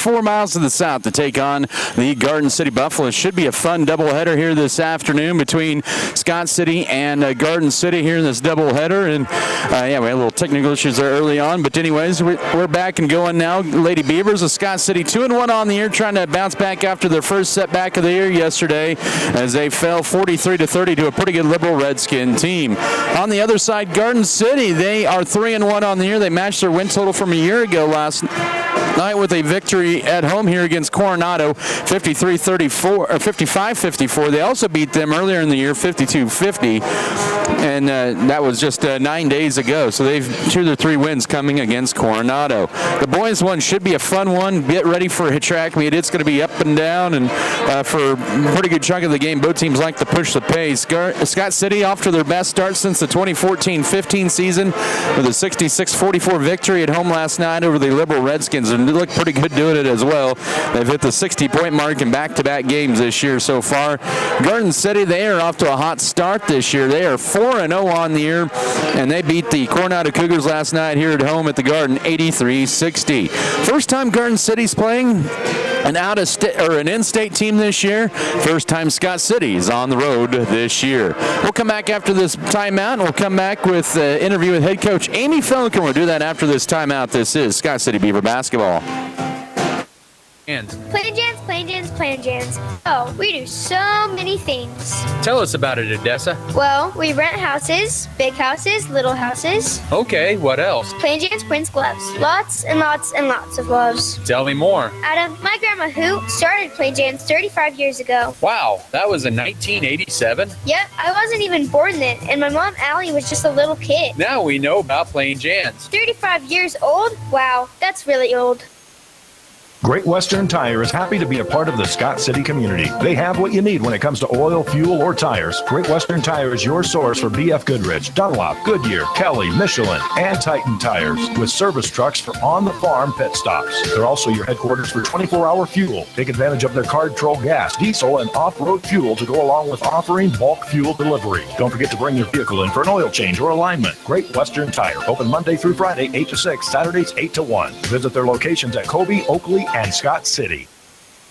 4 miles to the south to take on the Garden City Buffaloes. Should be a fun doubleheader here this afternoon between Scott City and Garden City here in this doubleheader. And yeah, we had a little technical issues there early on, but anyways, we're back and going now. Lady Beavers of Scott City 2-1 on the year, trying to bounce back after their first setback of the year yesterday as they fell 43-30 to a pretty good Liberal Redskin team. On the other side, Garden City, they are 3-1 on the year. They matched their win total from a year ago last night with a victory at home here against Coronado, 53-34 or 55-54. They also beat them earlier in the year, 52-50, and that was just 9 days ago. So they've 2 of their 3 wins coming against Coronado. The boys one should be a fun one. Get ready for a track meet. It's going to be up and down, and for a pretty good chunk of the game, both teams like to push the pace. Scott City off to their best start since the 2014-15 season with a 66-44 victory at home last night over the Liberal Redskins, and they look pretty good doing it as well. They've hit the 60-point mark in back-to-back games this year so far. Garden City, they are off to a hot start this year. They are 4-0 on the year, and they beat the Coronado Cougars last night here at home at the Garden, 83-60. First time Garden City's playing an out-of-state or an in-state team this year. First time Scott City is on the road this year. We'll come back after this timeout, and we'll come back with an interview with head coach Amy Felker. We'll do that after this timeout. This is Scott City Beaver basketball. Playing Jans. Oh, we do so many things. Tell us about it, Odessa. Well, we rent houses, big houses, little houses. Okay, what else? Playing Jans prints gloves. Lots and lots and lots of gloves. Tell me more. Adam, my grandma who started Playing Jans 35 years ago. Wow, that was in 1987? Yep, I wasn't even born then, and my mom Allie was just a little kid. Now we know about Playing Jans. 35 years old? Wow, that's really old. Great Western Tire is happy to be a part of the Scott City community. They have what you need when it comes to oil, fuel, or tires. Great Western Tire is your source for BF Goodrich, Dunlop, Goodyear, Kelly, Michelin, and Titan tires, with service trucks for on-the-farm pit stops. They're also your headquarters for 24-hour fuel. Take advantage of their Card-Troll gas, diesel, and off-road fuel to go along with offering bulk fuel delivery. Don't forget to bring your vehicle in for an oil change or alignment. Great Western Tire, open Monday through Friday, 8 to 6, Saturdays, 8 to 1. Visit their locations at Colby, Oakley, and Scott City.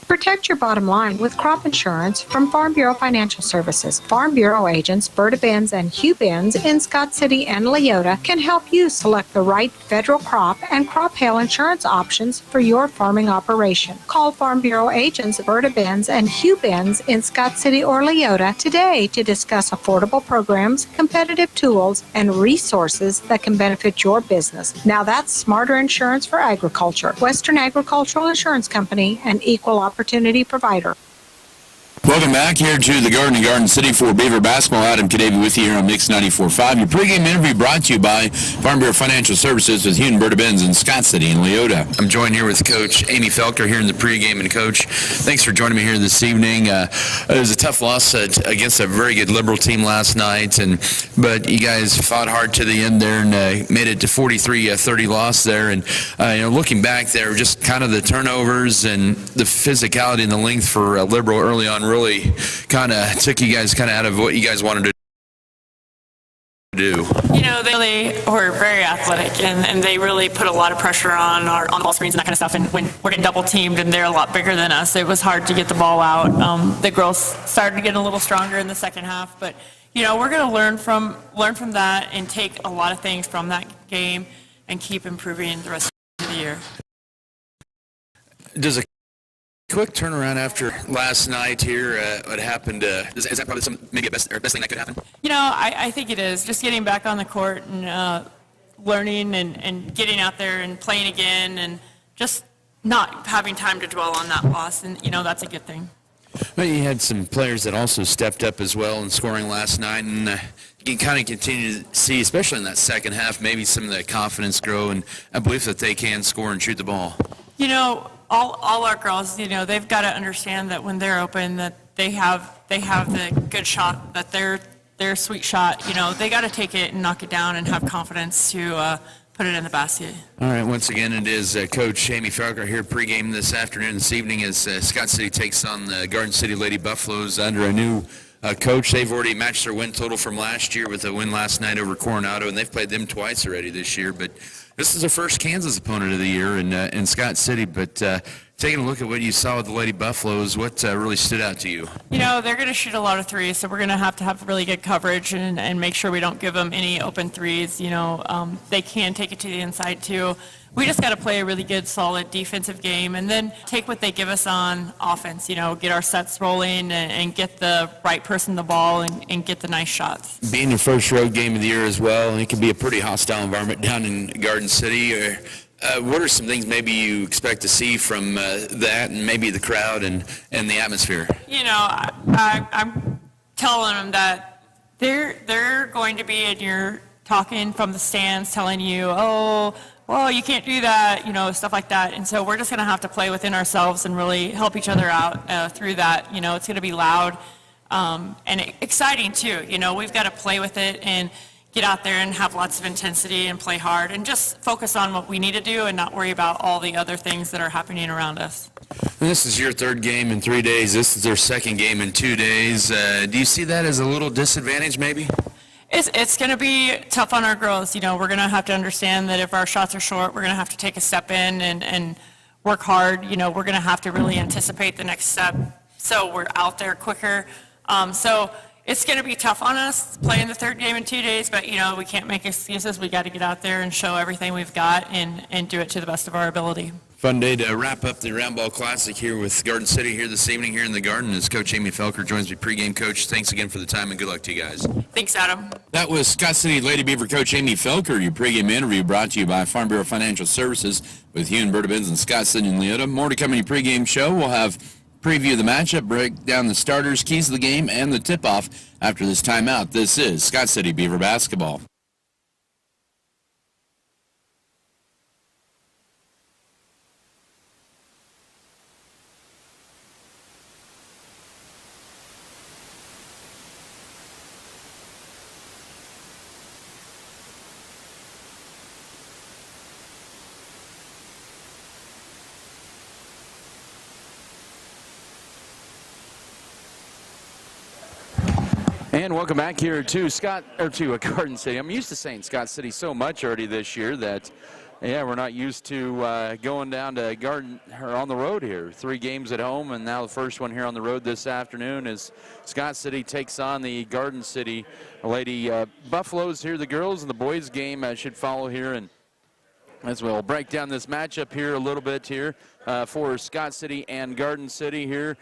Protect your bottom line with crop insurance from Farm Bureau Financial Services. Farm Bureau agents Berta Benz and Hugh Benz in Scott City and Leota can help you select the right federal crop and crop hail insurance options for your farming operation. Call Farm Bureau agents Berta Benz and Hugh Benz in Scott City or Leota today to discuss affordable programs, competitive tools, and resources that can benefit your business. Now that's smarter insurance for agriculture. Western Agricultural Insurance Company, an equal opportunity provider. Welcome back here to the Garden City for Beaver basketball. Adam Kadavy with you here on Mix 94.5. Your pregame interview brought to you by Farm Bureau Financial Services with Hugh and Berta Benz in Scott City and Leota. I'm joined here with Coach Amy Felker here in the pregame. And Coach, thanks for joining me here this evening. It was a tough loss against a very good Liberal team last night, but you guys fought hard to the end there and made it to 43-30 loss there. And looking back there, just kind of the turnovers and the physicality and the length for Liberal early on really kind of took you guys kind of out of what you guys wanted to do. They really were very athletic, and they really put a lot of pressure on our on-ball screens and that kind of stuff. And when we're getting double teamed and they're a lot bigger than us, it was hard to get the ball out. The girls started to get a little stronger in the second half, but we're going to learn from that and take a lot of things from that game and keep improving the rest of the year. Does a quick turnaround after last night here, what happened, is that probably maybe a best thing that could happen? I think it is. Just getting back on the court and learning and getting out there and playing again and just not having time to dwell on that loss. And, that's a good thing. Well, you had some players that also stepped up as well in scoring last night, and you can kind of continue to see, especially in that second half, maybe some of that confidence grow and a belief that they can score and shoot the ball. All our girls, they've got to understand that when they're open, that they have the good shot, that their sweet shot. They got to take it and knock it down and have confidence to put it in the basket. All right, once again, it is Coach Amy Felker here pregame this evening as Scott City takes on the Garden City Lady Buffaloes under a new coach. They've already matched their win total from last year with a win last night over Coronado, and they've played them twice already this year. But this is their first Kansas opponent of the year in Scott City. But Taking a look at what you saw with the Lady Buffaloes, what really stood out to you? They're going to shoot a lot of threes, so we're going to have really good coverage and make sure we don't give them any open threes. They can take it to the inside too. We just got to play a really good, solid defensive game and then take what they give us on offense, get our sets rolling and get the right person the ball and get the nice shots. Being your first road game of the year as well, it can be a pretty hostile environment down in Garden City. What are some things maybe you expect to see from that and maybe the crowd and the atmosphere? I'm telling them that they're going to be in your talking from the stands telling you, oh, well, you can't do that, stuff like that. And so we're just going to have to play within ourselves and really help each other out through that. It's going to be loud and exciting too. We've got to play with it and get out there and have lots of intensity and play hard and just focus on what we need to do and not worry about all the other things that are happening around us. This is your third game in 3 days. This is their second game in 2 days. Do you see that as a little disadvantage maybe? It's going to be tough on our girls. We're going to have to understand that if our shots are short, we're going to have to take a step in and work hard. We're going to have to really anticipate the next step so we're out there quicker. So it's going to be tough on us playing the third game in 2 days, but, we can't make excuses. We got to get out there and show everything we've got and do it to the best of our ability. Fun day to wrap up the Roundball Classic here with Garden City here this evening here in the Garden as Coach Amy Felker joins me pregame. Coach, thanks again for the time and good luck to you guys. Thanks, Adam. That was Scott City Lady Beaver Coach Amy Felker. Your pregame interview brought to you by Farm Bureau Financial Services with Hugh and Berta Benz and Scott City and Leota. More to come in your pregame show. We'll have preview of the matchup, break down the starters, keys of the game, and the tip-off after this timeout. This is Scott City Beaver Basketball. And welcome back here to Garden City. I'm used to saying Scott City so much already this year that, we're not used to going down to Garden or on the road here. 3 games at home, and now the first one here on the road this afternoon as Scott City takes on the Garden City Lady Buffaloes here. The girls and the boys game should follow here, and as we'll break down this matchup here a little bit here for Scott City and Garden City here.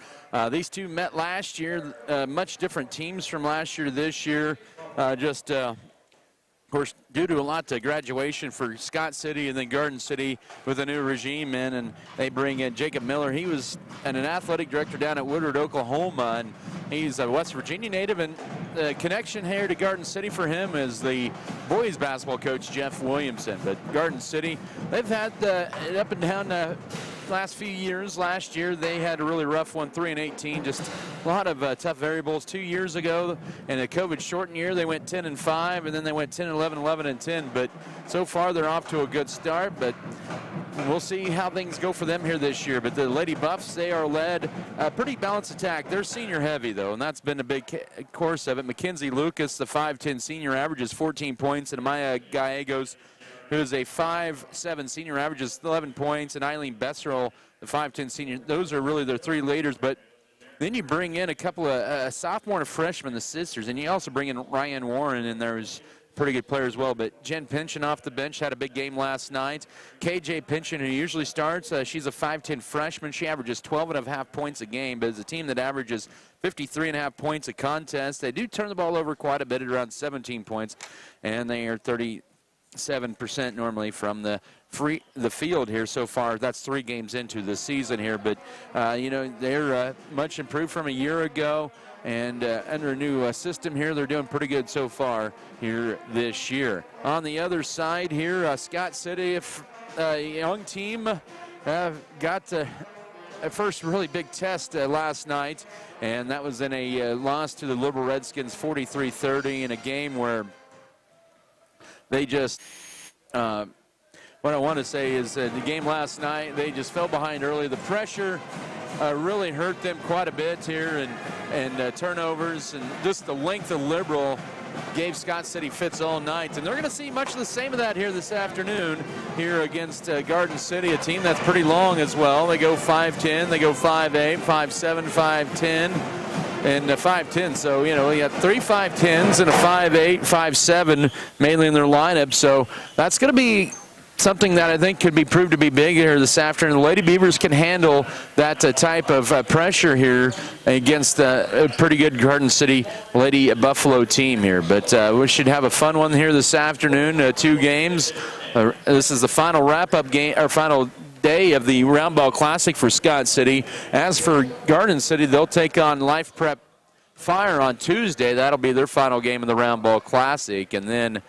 These two met last year, much different teams from last year to this year. Of course, due to a lot of graduation for Scott City and then Garden City with a new regime in, and they bring in Jacob Miller. He was an athletic director down at Woodward, Oklahoma, and he's a West Virginia native, and the connection here to Garden City for him is the boys basketball coach, Jeff Williamson. But Garden City, they've had it up and down last few years. Last year, they had a really rough one, 3-18, just a lot of tough variables. 2 years ago, in a COVID-shortened year, they went 10-5, and then they went 10-11, 11-10. But so far, they're off to a good start. But we'll see how things go for them here this year. But the Lady Buffs, they are led a pretty balanced attack. They're senior heavy, though, and that's been a big course of it. Mackenzie Lucas, the 5'10 senior, averages 14 points, and Maya Gallegos, who's a 5'7 senior, averages 11 points, and Eileen Besserell, the 5'10 senior. Those are really their 3 leaders. But then you bring in a couple of sophomore and freshmen, the sisters, and you also bring in Ryan Warren, and there's pretty good player as well. But Jen Pynchon off the bench had a big game last night. KJ Pynchon, who usually starts, she's a 5'10 freshman. She averages 12.5 points a game, but it's a team that averages 53.5 points a contest. They do turn the ball over quite a bit at around 17 points, and they are 37% normally from the field here so far. That's 3 games into the season here, but they're much improved from a year ago, and under a new system here, they're doing pretty good so far here this year. On the other side here, Scott City, a young team, got a first really big test last night, and that was in a loss to the Liberal Redskins 43-30 in a game where they just, what I want to say is the game last night, they just fell behind early. The pressure really hurt them quite a bit here, and turnovers, and just the length of Liberal gave Scott City fits all night. And they're going to see much of the same of that here this afternoon here against Garden City, a team that's pretty long as well. They go 5'10", they go 5'8", 5'7", 5'10", and 5'10". So, you know, we got 3 5'10s and a 5'8", 5'7", mainly in their lineup. So that's going to be something that I think could be proved to be big here this afternoon. The Lady Beavers can handle that type of pressure here against a pretty good Garden City Lady Buffalo team here. But we should have a fun one here this afternoon. 2 games. This is the final wrap-up game, or final day of the Roundball Classic for Scott City. As for Garden City, they'll take on Life Prep Fire on Tuesday. That'll be their final game of the Roundball Classic, and then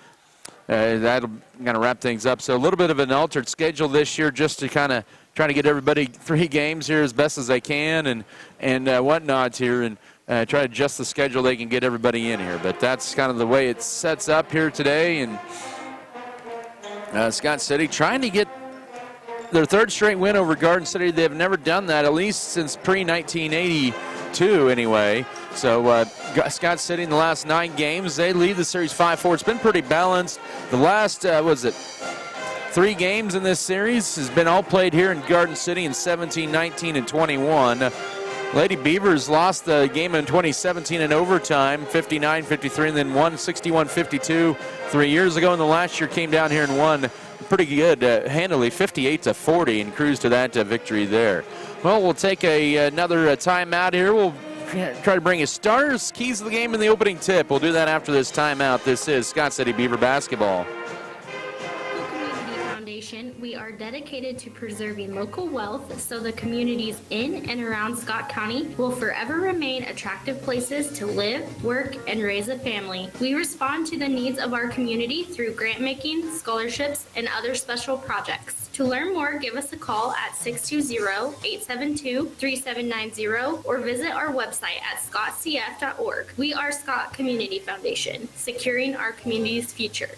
that'll kind of wrap things up. So a little bit of an altered schedule this year, just to kind of try to get everybody 3 games here as best as they can, and whatnot here, and try to adjust the schedule they can get everybody in here. But that's kind of the way it sets up here today, and Scott City trying to get their 3rd straight win over Garden City. They've never done that, at least since pre-1982 anyway. So Scott City in the last 9 games, they lead the series 5-4. It's been pretty balanced. The last, 3 games in this series has been all played here in Garden City in 17, 19, and 21. Lady Beavers lost the game in 2017 in overtime, 59-53, and then won 61-52 3 years ago. And the last year came down here and won pretty good, handily, 58-40, and cruised to that victory there. Well, we'll take another timeout here. We'll try to bring you starters, keys to the game, and the opening tip. We'll do that after this timeout. This is Scott City Beaver basketball. We are dedicated to preserving local wealth so the communities in and around Scott County will forever remain attractive places to live, work, and raise a family. We respond to the needs of our community through grant making, scholarships, and other special projects. To learn more, give us a call at 620-872-3790 or visit our website at scottcf.org. We are Scott Community Foundation, securing our community's future.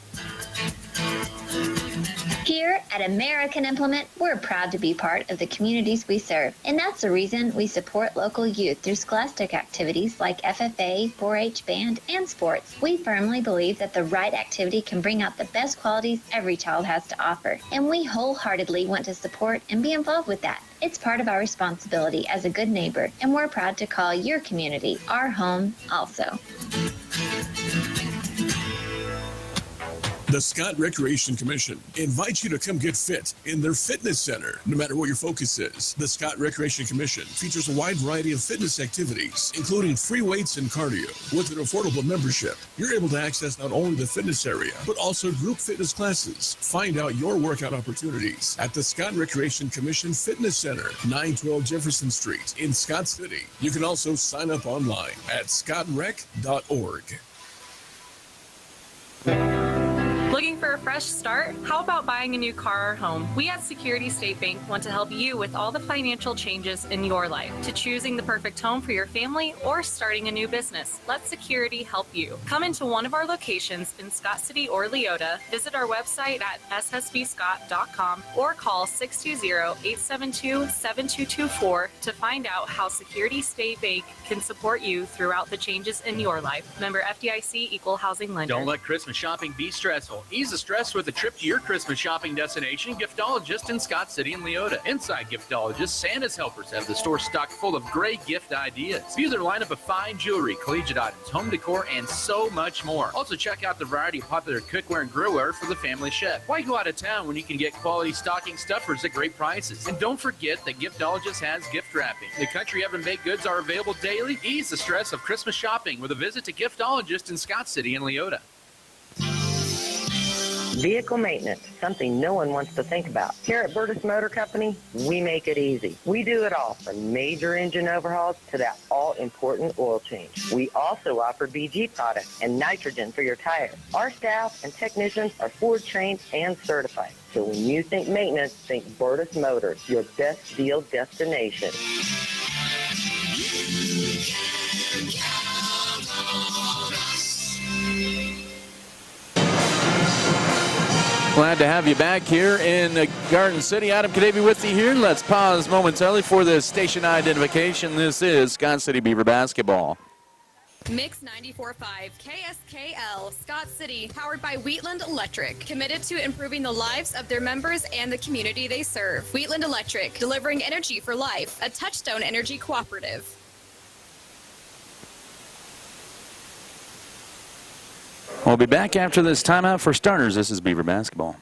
Here at American Implement, we're proud to be part of the communities we serve, and that's the reason we support local youth through scholastic activities like FFA, 4-H band, and sports. We firmly believe that the right activity can bring out the best qualities every child has to offer, and we wholeheartedly want to support and be involved with that. It's part of our responsibility as a good neighbor, and we're proud to call your community our home also. The Scott Recreation Commission invites you to come get fit in their fitness center, no matter what your focus is. The Scott Recreation Commission features a wide variety of fitness activities, including free weights and cardio. With an affordable membership, you're able to access not only the fitness area, but also group fitness classes. Find out your workout opportunities at the Scott Recreation Commission Fitness Center, 912 Jefferson Street in Scott City. You can also sign up online at scottrec.org. Looking for a fresh start? How about buying a new car or home? We at Security State Bank want to help you with all the financial changes in your life, to choosing the perfect home for your family or starting a new business. Let Security help you. Come into one of our locations in Scott City or Leota, visit our website at ssbscott.com or call 620-872-7224 to find out how Security State Bank can support you throughout the changes in your life. Member FDIC, Equal Housing Lender. Don't let Christmas shopping be stressful. Ease the stress with a trip to your Christmas shopping destination, Giftologist in Scott City and Leota. Inside Giftologist, Santa's helpers have the store stocked full of great gift ideas. View their lineup of fine jewelry, collegiate items, home decor, and so much more. Also check out the variety of popular cookware and grillware for the family chef. Why go out of town when you can get quality stocking stuffers at great prices? And don't forget that Giftologist has gift wrapping. The country oven baked goods are available daily. Ease the stress of Christmas shopping with a visit to Giftologist in Scott City and Leota. Vehicle maintenance, something no one wants to think about. Here at Burtis Motor Company, we make it easy. We do it all, from major engine overhauls to that all-important oil change. We also offer BG products and nitrogen for your tires. Our staff and technicians are Ford trained and certified. So when you think maintenance, think Burtis Motors, your best deal destination. Glad to have you back here in Garden City. Adam Kadavy with you here. Let's pause momentarily for the station identification. This is Scott City Beaver basketball. Mix 94.5 KSKL Scott City, powered by Wheatland Electric, committed to improving the lives of their members and the community they serve. Wheatland Electric, delivering energy for life, a Touchstone Energy cooperative. We'll be back after this timeout. For starters, this is Beaver basketball.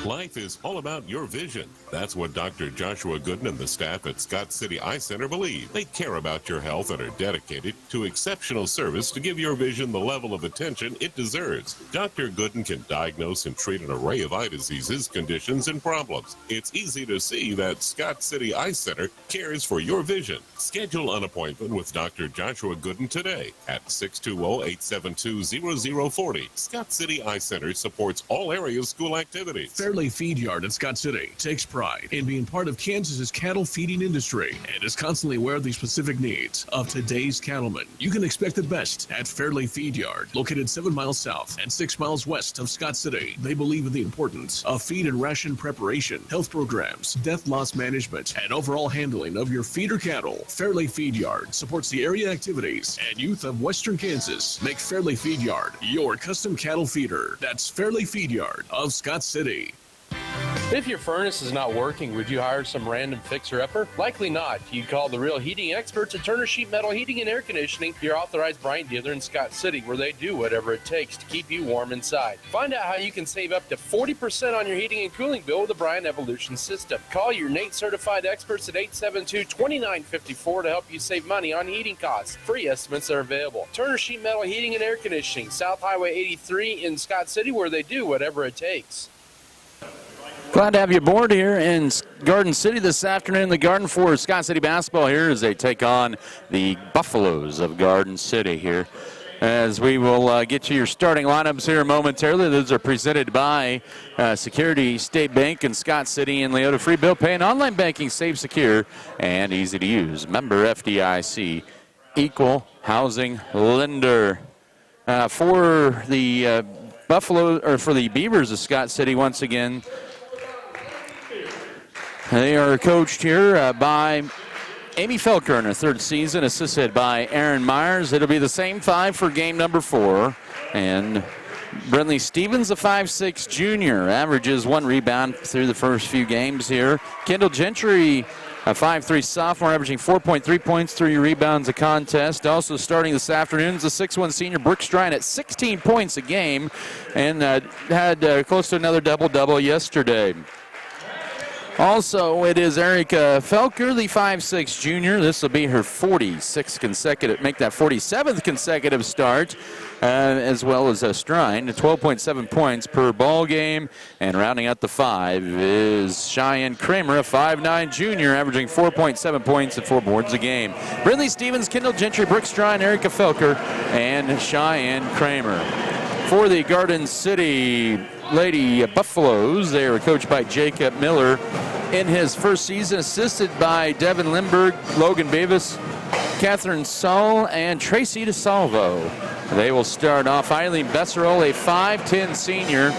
Life is all about your vision. That's what Dr. Joshua Gooden and the staff at Scott City Eye Center believe. They care about your health and are dedicated to exceptional service to give your vision the level of attention it deserves. Dr. Gooden can diagnose and treat an array of eye diseases, conditions, and problems. It's easy to see that Scott City Eye Center cares for your vision. Schedule an appointment with Dr. Joshua Gooden today at 620-872-0040. Scott City Eye Center supports all area school activities. Fairley Feed Yard in Scott City takes pride in being part of Kansas's cattle feeding industry and is constantly aware of the specific needs of today's cattlemen. You can expect the best at Fairley Feed Yard, located 7 miles south and 6 miles west of Scott City. They believe in the importance of feed and ration preparation, health programs, death loss management, and overall handling of your feeder cattle. Fairley Feed Yard supports the area activities and youth of Western Kansas. Make Fairley Feed Yard your custom cattle feeder. That's Fairley Feed Yard of Scott City. If your furnace is not working, would you hire some random fixer-upper? Likely not. You'd call the real heating experts at Turner Sheet Metal Heating and Air Conditioning, your authorized Bryant dealer in Scott City, where they do whatever it takes to keep you warm inside. Find out how you can save up to 40% on your heating and cooling bill with the Bryant Evolution system. Call your Nate certified experts at 872-2954 to help you save money on heating costs. Free estimates are available. Turner Sheet Metal Heating and Air Conditioning, South Highway 83 in Scott City, where they do whatever it takes. Glad to have you aboard here in Garden City this afternoon. The Garden for Scott City basketball here as they take on the Buffaloes of Garden City here. As we will get you your starting lineups here momentarily. Those are presented by Security State Bank in Scott City and Leota. Free bill pay and online banking, safe, secure, and easy to use. Member FDIC, equal housing lender. For the for the Beavers of Scott City, once again, they are coached here by Amy Felker in her third season, assisted by Aaron Myers. It'll be the same five for game number 4. And Brentley Stevens, a 5'6 junior, averages 1 rebound through the first few games here. Kendall Gentry, a 5'3 sophomore, averaging 4.3 points, 3 rebounds a contest. Also starting this afternoon is a 6'1 senior, Brooke Strine, at 16 points a game, and had close to another double-double yesterday. Also, it is Erica Felker, the 5'6 junior. This will be her 47th consecutive start, as well as a Strine, 12.7 points per ball game. And rounding out the 5 is Cheyenne Kramer, a 5'9 junior, averaging 4.7 points and 4 boards a game. Brinley Stevens, Kendall Gentry, Brooke Strine, Erica Felker, and Cheyenne Kramer. For the Garden City Lady Buffaloes, they are coached by Jacob Miller in his first season, assisted by Devin Lindberg, Logan Beavis, Catherine Saul, and Tracy DeSalvo. They will start off Eileen Besserol, a 5'10 senior.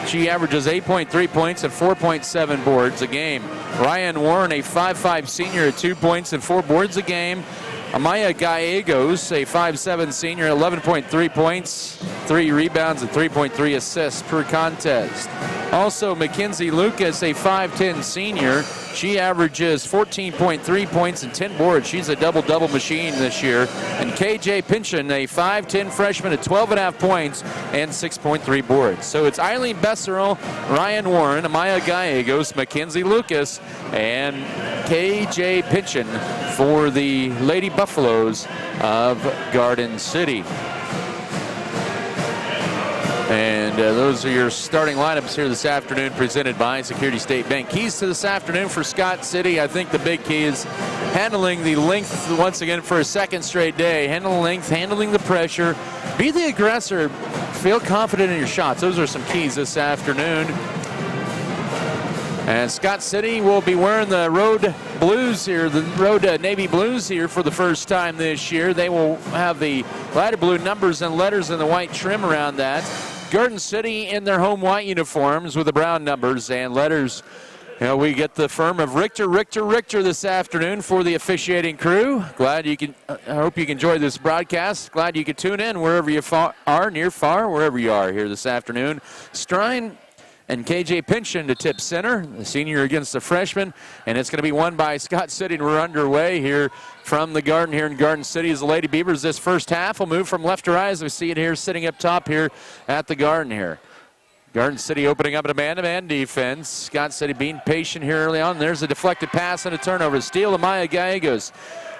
She averages 8.3 points and 4.7 boards a game. Ryan Warren, a 5'5 senior, at 2 points and 4 boards a game. Amaya Gallegos, a 5'7 senior, 11.3 points, 3 rebounds, and 3.3 assists per contest. Also, Mackenzie Lucas, a 5'10 senior. She averages 14.3 points and 10 boards. She's a double-double machine this year. And KJ Pynchon, a 5'10 freshman, at 12.5 points and 6.3 boards. So it's Eileen Besserol, Ryan Warren, Amaya Gallegos, Mackenzie Lucas, and KJ Pynchon for the Lady Buffaloes of Garden City. And those are your starting lineups here this afternoon, presented by Security State Bank. Keys to this afternoon for Scott City, I think the big key is handling the length once again for a second straight day. Handle the length, handling the pressure, be the aggressor, feel confident in your shots. Those are some keys this afternoon. And Scott City will be wearing the road blues here, the road navy blues here for the first time this year. They will have the lighter blue numbers and letters and the white trim around that. Garden City in their home white uniforms with the brown numbers and letters We get the firm of Richter this afternoon for the officiating crew. Glad you can. I hope you can enjoy this broadcast. Glad you could tune in wherever you are, near, far, wherever you are here this afternoon. Strine and KJ Pynchon to tip center, the senior against the freshman, and it's going to be won by Scott City, and we're underway here from the Garden here in Garden City as the Lady Beavers this first half will move from left to right as we see it here sitting up top here at the Garden here. Garden City opening up a man-to-man defense. Scott City being patient here early on. There's a deflected pass and a turnover. Steal to Maya Gallegos.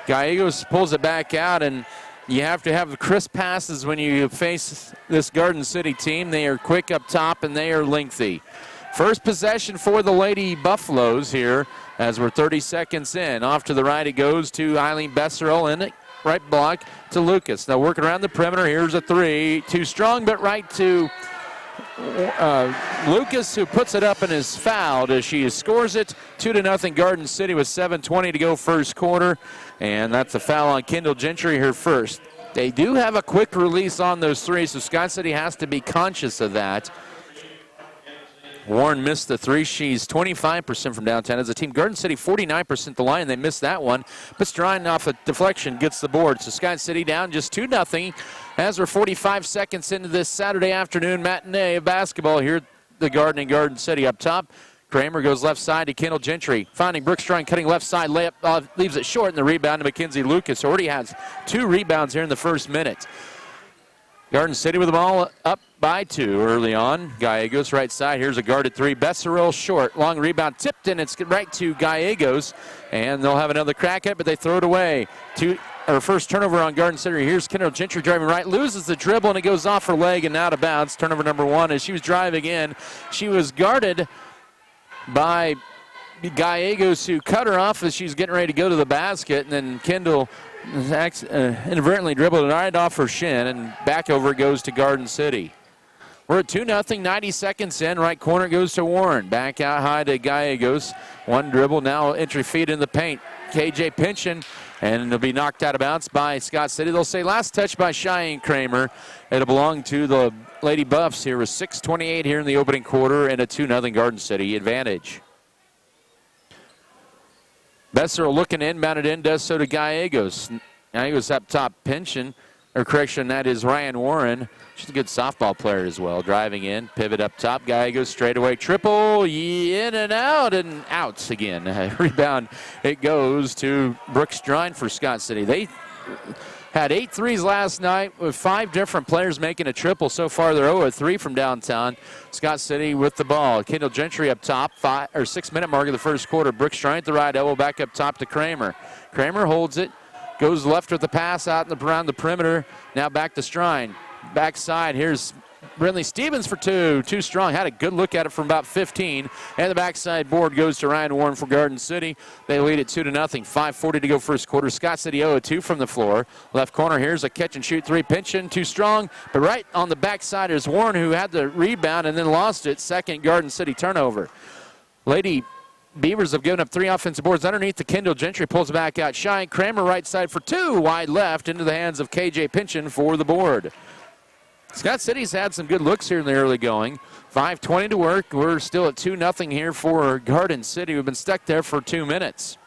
Gallegos pulls it back out, and you have to have crisp passes when you face this Garden City team. They are quick up top, and they are lengthy. First possession for the Lady Buffaloes here as we're 30 seconds in. Off to the right it goes to Eileen Besserell in it. Right block to Lucas. Now working around the perimeter. Here's a three. Too strong, but right to Lucas, who puts it up and is fouled as she scores it. 2-0 Garden City with 7:20 to go first quarter. And that's a foul on Kendall Gentry, her first. They do have a quick release on those threes, so Scott City has to be conscious of that. Warren missed the three. She's 25% from downtown as a team. Garden City 49% the line. They missed that one. But Strine off a deflection gets the board. So Scott City down just 2-0 as we're 45 seconds into this Saturday afternoon matinee of basketball here at the Garden in Garden City. Up top, Kramer goes left side to Kendall Gentry. Finding Brooke Strine cutting left side. Layup leaves it short, and the rebound to Mackenzie Lucas. Already has 2 rebounds here in the first minute. Garden City with the ball up by 2 early on. Gallegos right side. Here's a guarded 3. Besserell short. Long rebound tipped, and it's right to Gallegos. And they'll have another crack at it, but they throw it away. First turnover on Garden City. Here's Kendall Gentry driving right. Loses the dribble, and it goes off her leg and out of bounds. Turnover number 1 as she was driving in. She was guarded by Gallegos, who cut her off as she was getting ready to go to the basket. And then Kendall inadvertently dribbled it right off her shin, and back over it goes to Garden City. We're at 2-0, 90 seconds in. Right corner goes to Warren. Back out high to Gallegos. One dribble, now entry feed in the paint. KJ Pynchon, and it'll be knocked out of bounds by Scott City. They'll say last touch by Cheyenne Kramer. It'll belong to the Lady Buffs here with 6:28 here in the opening quarter and a 2-0 Garden City advantage. Besser looking inbounded in, does so to Gallegos. Gallegos up top, that is Ryan Warren. She's a good softball player as well. Driving in, pivot up top. Gallegos straight away, triple, in and out again. Rebound, it goes to Brooke Strine for Scott City. They had 8 threes last night with 5 different players making a triple. So far, they're 0-3 from downtown. Scott City with the ball. Kendall Gentry up top, 6-minute mark of the first quarter. Brooke Strine at the right elbow, back up top to Kramer. Kramer holds it, goes left with the pass out around the perimeter. Now back to Strine. Backside, here's Brinley Stevens for 2. Too strong. Had a good look at it from about 15. And the backside board goes to Ryan Warren for Garden City. They lead it 2-0. 5:40 to go first quarter. Scott City 0-2 from the floor. Left corner, here's a catch and shoot 3. Pynchon, too strong. But right on the backside is Warren, who had the rebound and then lost it. Second Garden City turnover. Lady Beavers have given up 3 offensive boards underneath the Kendall Gentry. Pulls back out. Cheyenne Kramer right side for 2. Wide left into the hands of KJ Pynchon for the board. Scott City's had some good looks here in the early going. 5:20 to work. We're still at 2-0 here for Garden City. We've been stuck there for 2 minutes.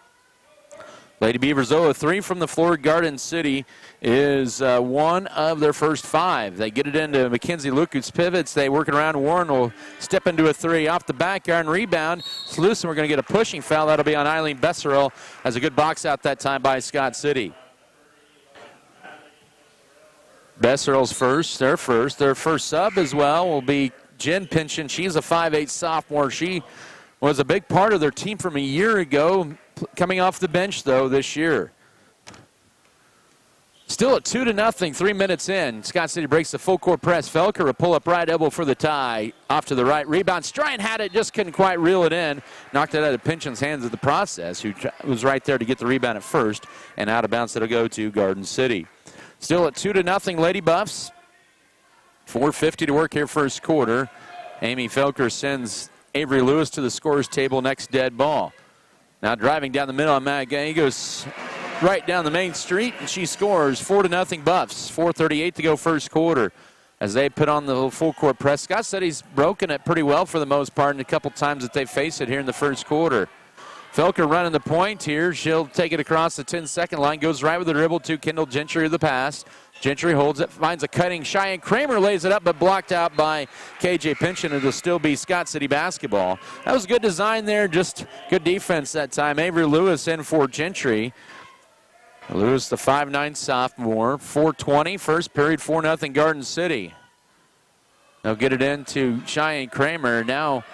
Lady Beavers 0-3 from the floor. Garden City is one of their first 5. They get it into Mackenzie Lucas pivots. They work it around. Warren will step into a 3 off the back iron rebound. It's loose, and we're going to get a pushing foul. That'll be on Eileen Besserell. Has a good box out that time by Scott City. Besserell's first. Their first sub as well will be Jen Pynchon. She's a 5'8 sophomore. She was a big part of their team from a year ago, coming off the bench, though, this year. Still at 2-0, 3 minutes in. Scott City breaks the full court press. Felker a pull-up right elbow for the tie. Off to the right. Rebound. Strine had it, just couldn't quite reel it in. Knocked it out of Pynchon's hands at the process, who was right there to get the rebound at first. And out of bounds it'll go to Garden City. Still at 2-0 Lady Buffs. 4:50 to work here first quarter. Amy Felker sends Avery Lewis to the scorer's table, next dead ball. Now driving down the middle on Matt Gay. He goes right down the main street, and she scores 4-0 Buffs. 4:38 to go first quarter. as they put on the full court press. Scott City's broken it pretty well for the most part in a couple times that they face it here in the first quarter. Felker running the point here. She'll take it across the 10-second line. Goes right with the dribble to Kendall Gentry of the pass. Gentry holds it, finds a cutting. Cheyenne Kramer lays it up, but blocked out by KJ Pynchon. It'll still be Scott City basketball. That was good design there, just good defense that time. Avery Lewis in for Gentry. Lewis, the 5'9" sophomore. 4:20, first period, 4-0 Garden City. They'll get it into Cheyenne Kramer. Now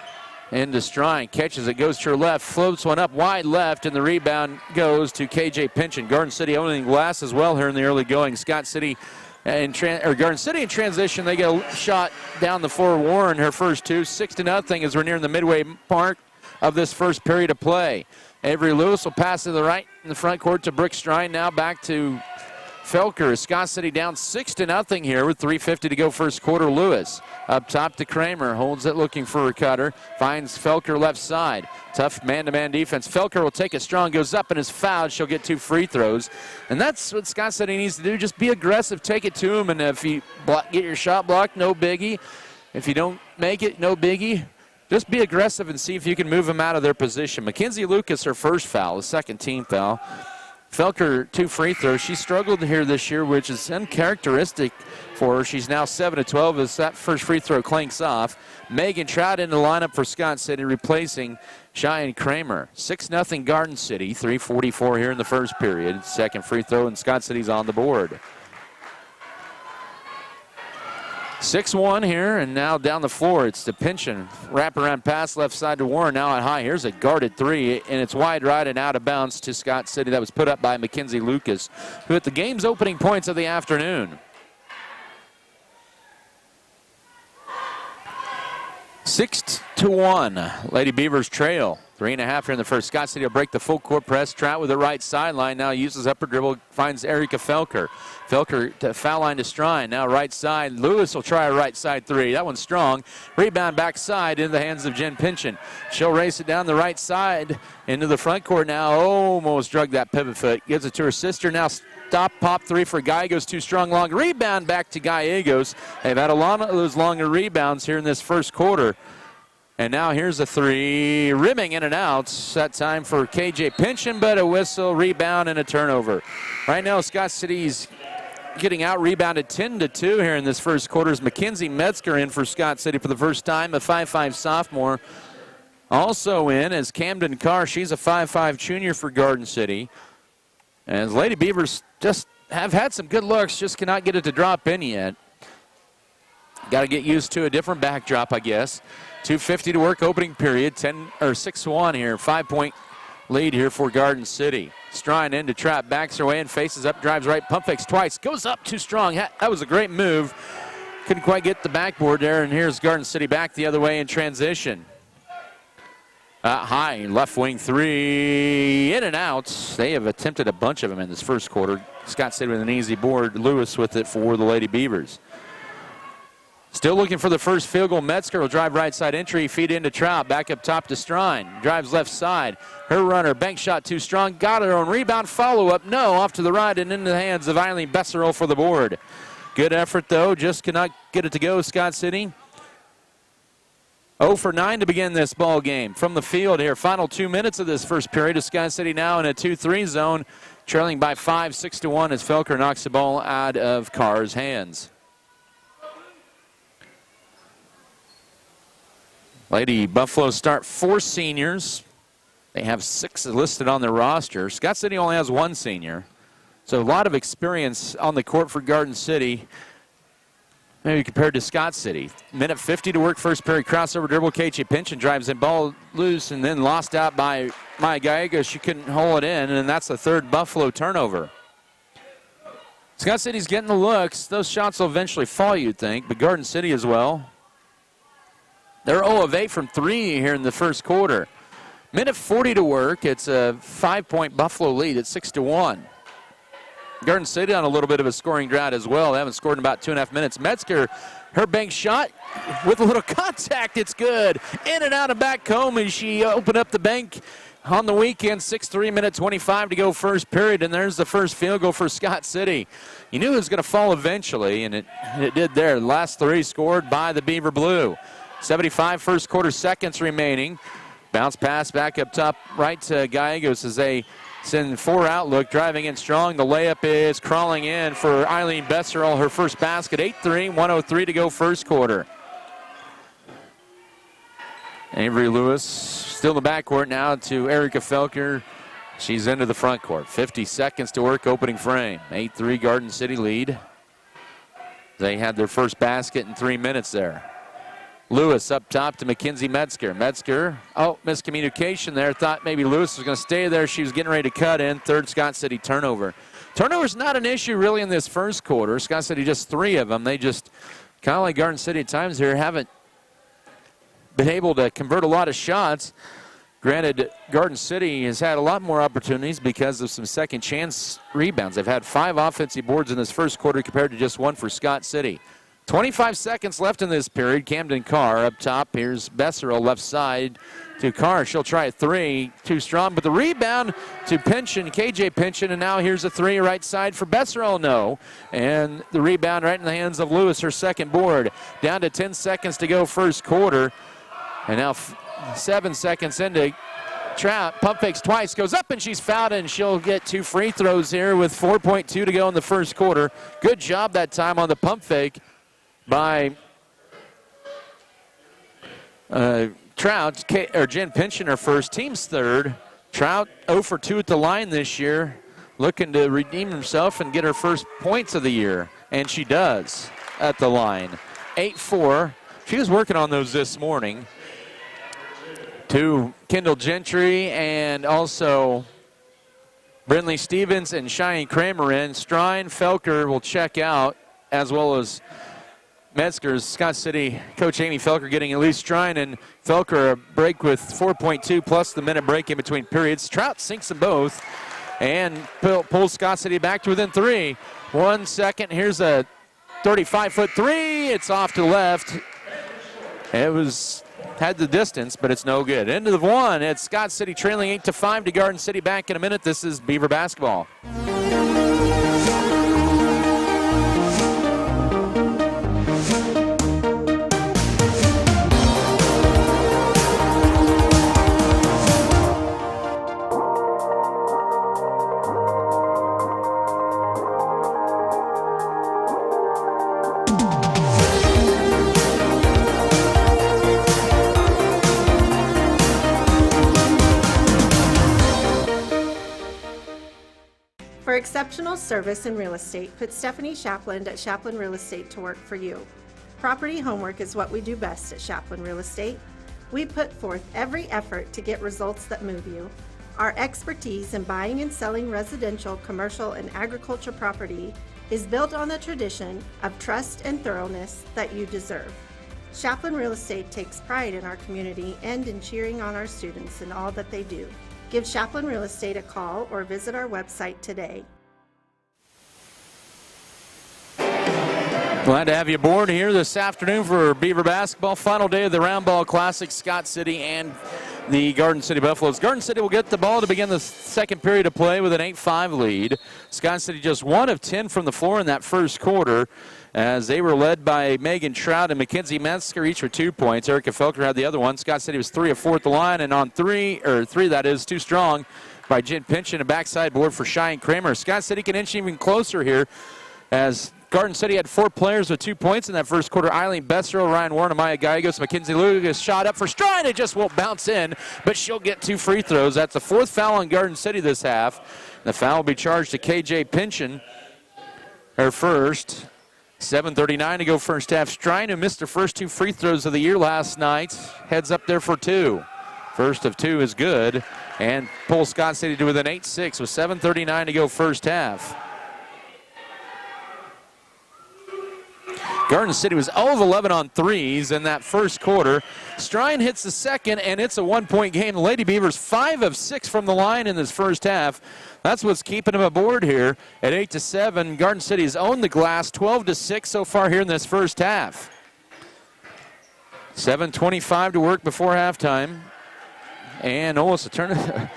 into Strine, catches it, goes to her left, floats one up wide left, and the rebound goes to KJ Pynchon. Garden City owning glass as well here in the early going. Scott City and Garden City in transition. They get a shot down the floor. Warren, her first two, 6-0 as we're nearing the midway mark of this first period of play. Avery Lewis will pass to the right in the front court to Brooke Strine. Now back to Felker. Scott City down 6-0 here with 3:50 to go first quarter. Lewis up top to Kramer. Holds it looking for a cutter. Finds Felker left side. Tough man-to-man defense. Felker will take it strong. Goes up and is fouled. She'll get 2 free throws. And that's what Scott City needs to do. Just be aggressive. Take it to him. And if you get your shot blocked, no biggie. If you don't make it, no biggie. Just be aggressive and see if you can move them out of their position. Mackenzie Lucas, her first foul, the second team foul. Felker, 2 free throws. She struggled here this year, which is uncharacteristic for her. She's now 7-12 as that first free throw clanks off. Megan Trout in the lineup for Scott City, replacing Cheyenne Kramer. 6-0 Garden City, 3:44 here in the first period. Second free throw, and Scott City's on the board. 6-1 here, and now down the floor, it's the Pynchon. Wraparound pass left side to Warren, now at high. Here's a guarded three, and it's wide right and out of bounds to Scott City. That was put up by Mackenzie Lucas, who at the game's opening points of the afternoon. 6-1, Lady Beavers trail. 3.5 here in the first. Scott City will break the full court press. Trout with the right sideline. Now uses upper dribble. Finds Erica Felker. Felker to foul line to Strine. Now right side. Lewis will try a right side three. That one's strong. Rebound backside into the hands of Jen Pynchon. She'll race it down the right side into the front court now. Almost drug that pivot foot. Gives it to her sister. Now stop pop three for Gallegos. Too strong. Long rebound back to Gallegos. They've had a lot of those longer rebounds here in this first quarter. And now here's a three, rimming in and out. That time for KJ Pynchon, but a whistle, rebound, and a turnover. Right now, Scott City's getting out-rebounded 10-2 here in this first quarter. Is Mackenzie Metzger in for Scott City for the first time, a 5'5 sophomore. Also in is Camden Carr. She's a 5'5 junior for Garden City. And Lady Beavers just have had some good looks, just cannot get it to drop in yet. Got to get used to a different backdrop, I guess. 2:50 to work, opening period. 6-1 here. 5-point lead here for Garden City. Strine into trap, backs her way and faces up, drives right, pump fakes twice, goes up too strong. That was a great move. Couldn't quite get the backboard there, and here's Garden City back the other way in transition. High, left wing three, in and out. They have attempted a bunch of them in this first quarter. Scott City with an easy board. Lewis with it for the Lady Beavers. Still looking for the first field goal. Metzger will drive right side entry, feed into Trout, back up top to Strine. Drives left side. Her runner, bank shot too strong. Got her own rebound, follow-up. No, off to the right and into the hands of Eileen Besserell for the board. Good effort, though. Just cannot get it to go, Scott City. 0 for 9 to begin this ball game. From the field here, final 2 minutes of this first period. Scott City now in a 2-3 zone, trailing by 5, 6-1 as Felker knocks the ball out of Carr's hands. Lady Buffalo start 4 seniors. They have 6 listed on their roster. Scott City only has 1 senior. So a lot of experience on the court for Garden City, maybe compared to Scott City. Minute 50 to work, first period. Crossover dribble. KJ Pynchon drives in, ball loose, and then lost out by Maya Gallegos. She couldn't hold it in, and that's the third Buffalo turnover. Scott City's getting the looks. Those shots will eventually fall, you'd think, but Garden City as well. They're 0 of 8 from 3 here in the first quarter. Minute 40 to work. It's a 5-point Buffalo lead at 6-1. Garden City on a little bit of a scoring drought as well. They haven't scored in about 2.5 minutes. Metzger, her bank shot with a little contact. It's good. In and out of back comb, and she opened up the bank on the weekend. 6:03, minute 25 to go first period, and there's the first field goal for Scott City. You knew it was going to fall eventually, and it did there. The last three scored by the Beaver Blue. 75 first quarter seconds remaining. Bounce pass back up top right to Gallegos as they send 4 outlook, driving in strong. The layup is crawling in for Eileen Besserell, her first basket. 8-3, 1:03 to go first quarter. Avery Lewis still in the backcourt now to Erica Felker. She's into the front court. 50 seconds to work opening frame. 8-3 Garden City lead. They had their first basket in 3 minutes there. Lewis up top to Mackenzie Metzger. Metzger, miscommunication there. Thought maybe Lewis was going to stay there. She was getting ready to cut in. Third Scott City turnover. Turnover's not an issue really in this first quarter. Scott City just 3 of them. They just, kind of like Garden City at times here, haven't been able to convert a lot of shots. Granted, Garden City has had a lot more opportunities because of some second chance rebounds. They've had 5 offensive boards in this first quarter compared to just 1 for Scott City. 25 seconds left in this period. Camden Carr up top. Here's Besserell left side to Carr. She'll try a 3. Too strong, but the rebound to Pynchon, KJ Pynchon, and now here's a 3 right side for Besserell. No. And the rebound right in the hands of Lewis, her second board. Down to 10 seconds to go first quarter. And now 7 seconds into Trout. Pump fakes twice, goes up, and she's fouled, and she'll get 2 free throws here with 4.2 to go in the first quarter. Good job that time on the pump fake by Trout. Jen Pynchon, her first, team's third. Trout 0 for 2 at the line this year, looking to redeem himself and get her first points of the year, and she does at the line. 8-4. She was working on those this morning. To Kendall Gentry and also Brindley Stevens and Cheyenne Kramer in. Strine, Felker will check out, as well as Metzger's. Scott City coach Amy Felker getting at least Strine and Felker a break with 4.2 plus the minute break in between periods. Trout sinks them both and pulls Scott City back to within 3. 1 second. Here's a 35-foot 3. It's off to the left. It had the distance, but it's no good. End of 1. It's Scott City trailing 8-5 to Garden City. Back in a minute. This is Beaver basketball. For exceptional service in real estate, put Stephanie Shapland at Shapland Real Estate to work for you. Property homework is what we do best at Shapland Real Estate. We put forth every effort to get results that move you. Our expertise in buying and selling residential, commercial, and agriculture property is built on the tradition of trust and thoroughness that you deserve. Shapland Real Estate takes pride in our community and in cheering on our students in all that they do. Give Shapland Real Estate a call or visit our website today. Glad to have you aboard here this afternoon for Beaver basketball. Final day of the Roundball Classic, Scott City and the Garden City Buffaloes. Garden City will get the ball to begin the second period of play with an 8-5 lead. Scott City just 1 of 10 from the floor in that first quarter, as they were led by Megan Trout and Mackenzie Metzger, each with 2 points. Erica Felker had the other one. Scott City was 3 of 4 at the line, and on three that is too strong by Jen Pynchon, a backside board for Cheyenne Kramer. Scott City can inch even closer here, as Garden City had 4 players with 2 points in that first quarter. Eileen Besserell, Ryan Warren, Amaya Gallegos, Mackenzie Lucas shot up for Strine. It just won't bounce in, but she'll get 2 free throws. That's the 4th foul on Garden City this half. The foul will be charged to KJ Pynchon, her first. 7:39 to go first half. Strine, who missed her first 2 free throws of the year last night, heads up there for 2. First of 2 is good, and pulls Scott City to within 8-6 with 7:39 to go first half. Garden City was 0 of 11 on threes in that first quarter. Strine hits the second, and it's a 1-point game. The Lady Beavers 5 of 6 from the line in this first half. That's what's keeping them aboard here at 8-7. Garden City has owned the glass 12-6 so far here in this first half. 7:25 to work before halftime. And almost a turn.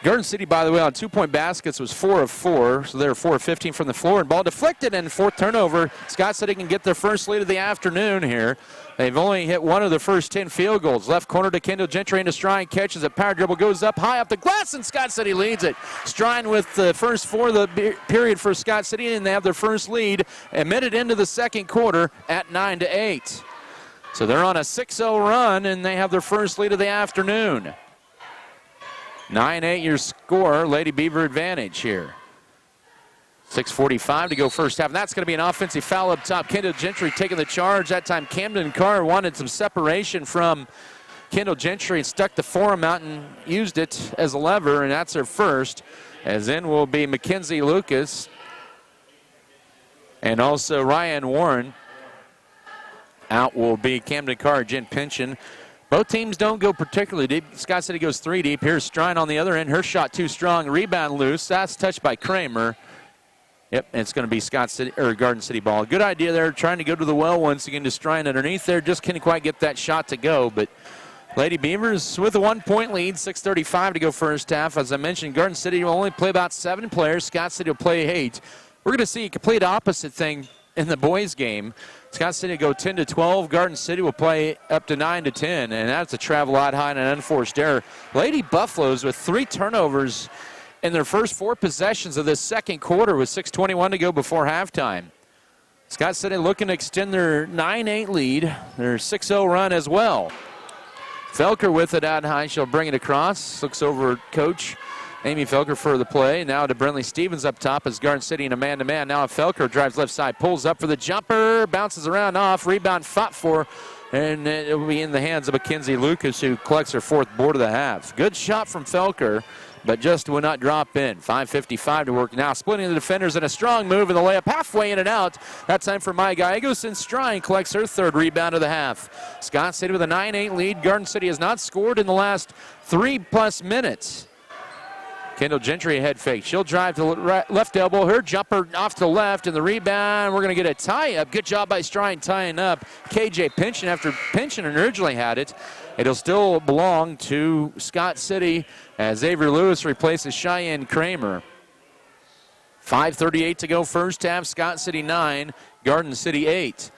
Garden City, by the way, on 2-point baskets was 4 of 4, so they're 4 of 15 from the floor. And ball deflected, and fourth turnover. Scott City can get their first lead of the afternoon here. They've only hit one of the first 10 field goals. Left corner to Kendall Gentry into Strine, catches it, power dribble, goes up high off the glass, and Scott City leads it. Strine with the first 4 of the period for Scott City, and they have their first lead a minute into the second quarter at 9-8. So they're on a 6-0 run, and they have their first lead of the afternoon. 9-8 your score, Lady Beaver advantage here. 6:45 to go first half, and that's going to be an offensive foul up top. Kendall Gentry taking the charge. That time Camden Carr wanted some separation from Kendall Gentry and stuck the forearm out and used it as a lever, and that's her first. As in will be Mackenzie Lucas and also Ryan Warren. Out will be Camden Carr, Jen Pynchon. Both teams don't go particularly deep. Scott City goes 3 deep. Here's Strine on the other end. Her shot too strong. Rebound loose. That's touched by Kramer. Yep, and it's going to be Scott City or Garden City ball. Good idea there, trying to go to the well once again to Strine underneath there. Just couldn't quite get that shot to go. But Lady Beavers with a 1-point lead. 6:35 to go first half. As I mentioned, Garden City will only play about 7 players. Scott City will play 8. We're going to see a complete opposite thing in the boys game. Scott City will go 10-12. Garden City will play up to 9-10, and that's a travel out high and an unforced error. Lady Buffaloes with 3 turnovers in their first 4 possessions of this second quarter with 6:21 to go before halftime. Scott City looking to extend their 9-8 lead, their 6-0 run as well. Felker with it out high. She'll bring it across. Looks over at Coach Amy Felker for the play. Now to Brentley Stevens up top as Garden City in a man-to-man. Now Felker drives left side, pulls up for the jumper, bounces around off, rebound fought for, and it will be in the hands of Mackenzie Lucas, who collects her 4th board of the half. Good shot from Felker, but just will not drop in. 5:55 to work now. Splitting the defenders in a strong move in the layup, halfway in and out. That time for Maya Gallegos, and Strine collects her 3rd rebound of the half. Scott City with a 9-8 lead. Garden City has not scored in the last 3+ minutes. Kendall Gentry head fake. She'll drive to left elbow. Her jumper off to the left, and the rebound. We're going to get a tie-up. Good job by Strine tying up KJ Pynchon after Pynchon originally had it. It'll still belong to Scott City as Avery Lewis replaces Cheyenne Kramer. 5:38 to go first half. Scott City 9, Garden City 8.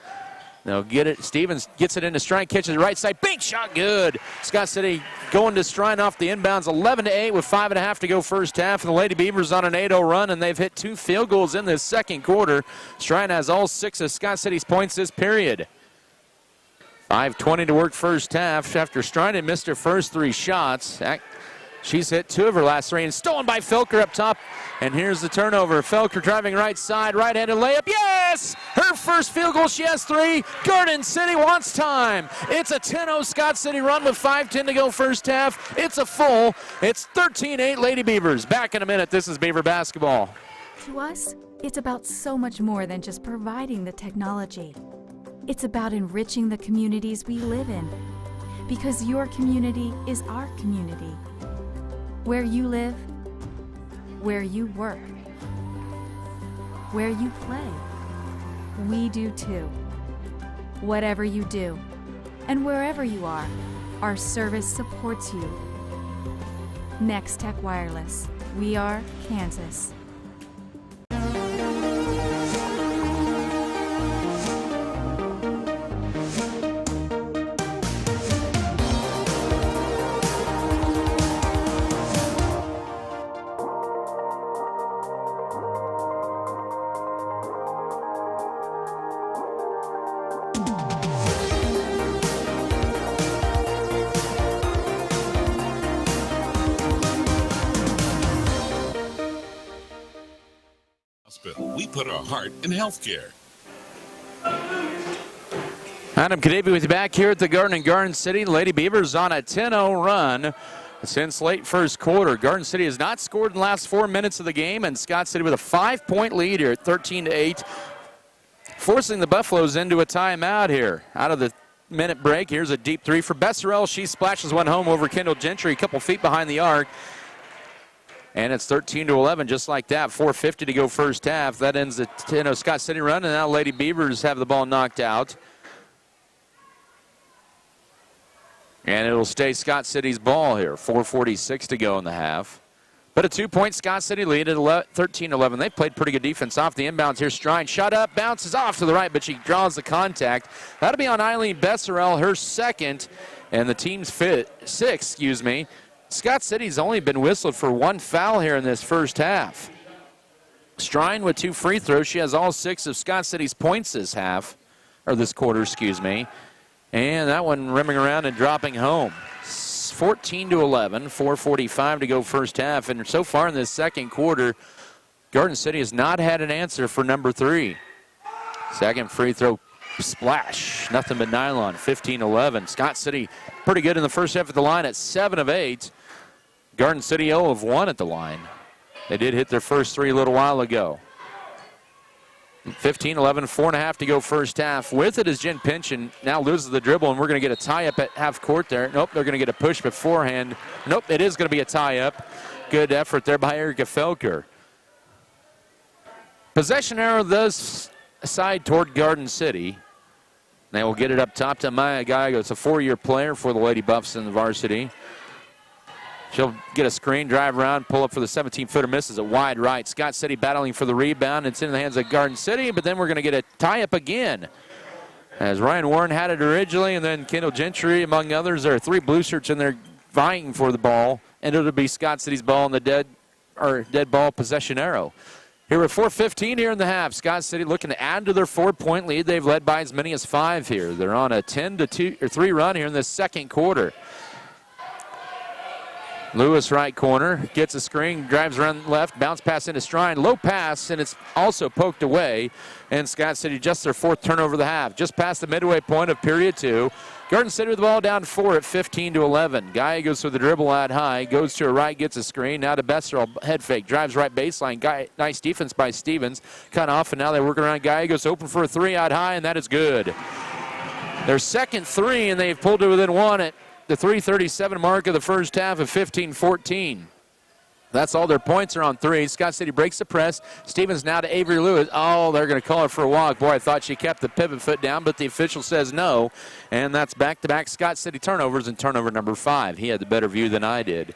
They'll get it. Stevens gets it into Strine, catches it right side. Big shot, good. Scott City going to Strine off the inbounds, 11-8 with 5.5 to go first half. And the Lady Beavers on an 8-0 run, and they've hit 2 field goals in this second quarter. Strine has all 6 of Scott City's points this period. 5:20 to work first half after Strine had missed her first 3 shots. She's hit 2 of her last 3 and stolen by Felker up top. And here's the turnover. Felker driving right side, right-handed layup. Yes! Her first field goal, she has 3. Garden City wants time. It's a 10-0 Scott City run with 5:10 to go first half. It's a full. It's 13-8 Lady Beavers. Back in a minute. This is Beaver basketball. To us, it's about so much more than just providing the technology. It's about enriching the communities we live in. Because your community is our community. Where you live, where you work, where you play, we do too. Whatever you do, and wherever you are, our service supports you. Next Tech Wireless, we are Kansas. We put our heart in healthcare. Adam Kadavy with you back here at the Garden in Garden City. Lady Beavers on a 10-0 run since late first quarter. Garden City has not scored in the last 4 minutes of the game, and Scott City with a 5-point lead here at 13-8, forcing the Buffaloes into a timeout here. Out of the minute break, here's a deep 3 for Besserell. She splashes one home over Kendall Gentry, a couple feet behind the arc. And it's 13-11, just like that. 4:50 to go first half. That ends the 10-0 Scott City run, and now Lady Beavers have the ball knocked out. And it'll stay Scott City's ball here. 4:46 to go in the half. But a 2-point Scott City lead at 13-11. They played pretty good defense off the inbounds here. Strine shot up, bounces off to the right, but she draws the contact. That'll be on Eileen Besserell, her second, and the team's sixth, Scott City's only been whistled for one foul here in this first half. Strine with 2 free throws. She has all 6 of Scott City's points this quarter, And that one rimming around and dropping home. 14-11, 4:45 to go first half. And so far in this second quarter, Garden City has not had an answer for number 3. Second free throw splash. Nothing but nylon. 15-11. Scott City pretty good in the first half of the line at 7 of 8. Garden City 0 of 1 at the line. They did hit their first 3 a little while ago. 15-11, 4.5 to go first half. With it is Jen Pinchin. Now loses the dribble, and we're going to get a tie-up at half court there. Nope, they're going to get a push beforehand. Nope, it is going to be a tie-up. Good effort there by Erica Felker. Possession arrow does side toward Garden City. They will get it up top to Maya Geigo. It's a 4-year player for the Lady Buffs in the varsity. She'll get a screen, drive around, pull up for the 17-footer, misses it wide right. Scott City battling for the rebound. It's in the hands of Garden City, but then we're going to get a tie-up again. As Ryan Warren had it originally, and then Kendall Gentry, among others. There are 3 blue shirts in there vying for the ball, and it'll be Scott City's ball in the dead ball possession arrow. Here with 4:15 here in the half. Scott City looking to add to their 4-point lead. They've led by as many as 5 here. They're on a 10-3 run here in the second quarter. Lewis right corner, gets a screen, drives around left, bounce pass into Strine, low pass, and it's also poked away. And Scott City just their 4th turnover of the half, just past the midway point of period 2. Garden City with the ball down 4 at 15-11. Guy goes for the dribble out high, goes to her right, gets a screen. Now to Besserell, head fake, drives right baseline. Guy, nice defense by Stevens, cut off, and now they work around. Guy goes open for a 3 out high, and that is good. Their second 3, and they've pulled it within 1 at the 3:37 mark of the first half of 15-14. That's all their points are on 3. Scott City breaks the press. Stevens now to Avery Lewis. Oh, they're going to call her for a walk. Boy, I thought she kept the pivot foot down, but the official says no. And that's back-to-back Scott City turnovers, and turnover number 5. He had the better view than I did.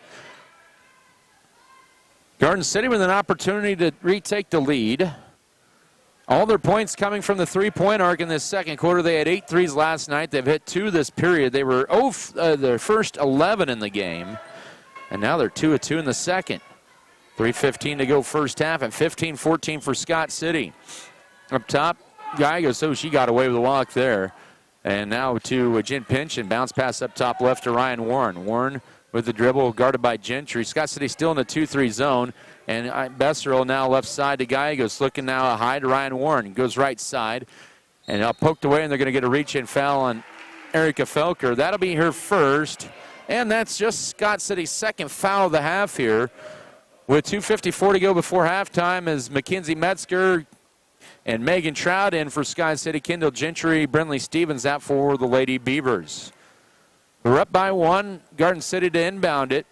Garden City with an opportunity to retake the lead. All their points coming from the 3-point arc in this second quarter. They had 8 threes last night. They've hit 2 this period. They were their first 11 in the game, and now they're 2 of 2 in the second. 3:15 to go first half, and 15-14 for Scott City. Up top, Geigo, she got away with a walk there. And now to Jen Pinch, and bounce pass up top left to Ryan Warren. Warren with the dribble, guarded by Gentry. Scott City still in the 2-3 zone. And Besserell now left side to Gallegos, looking now high to Ryan Warren. Goes right side, and poked away, and they're going to get a reach-in foul on Erica Felker. That'll be her first, and that's just Scott City's second foul of the half here. With 2:54 to go before halftime, as Mackenzie Metzger and Megan Trout in for Scott City. Kendall Gentry, Brinley Stevens out for the Lady Beavers. We're up by 1. Garden City to inbound it.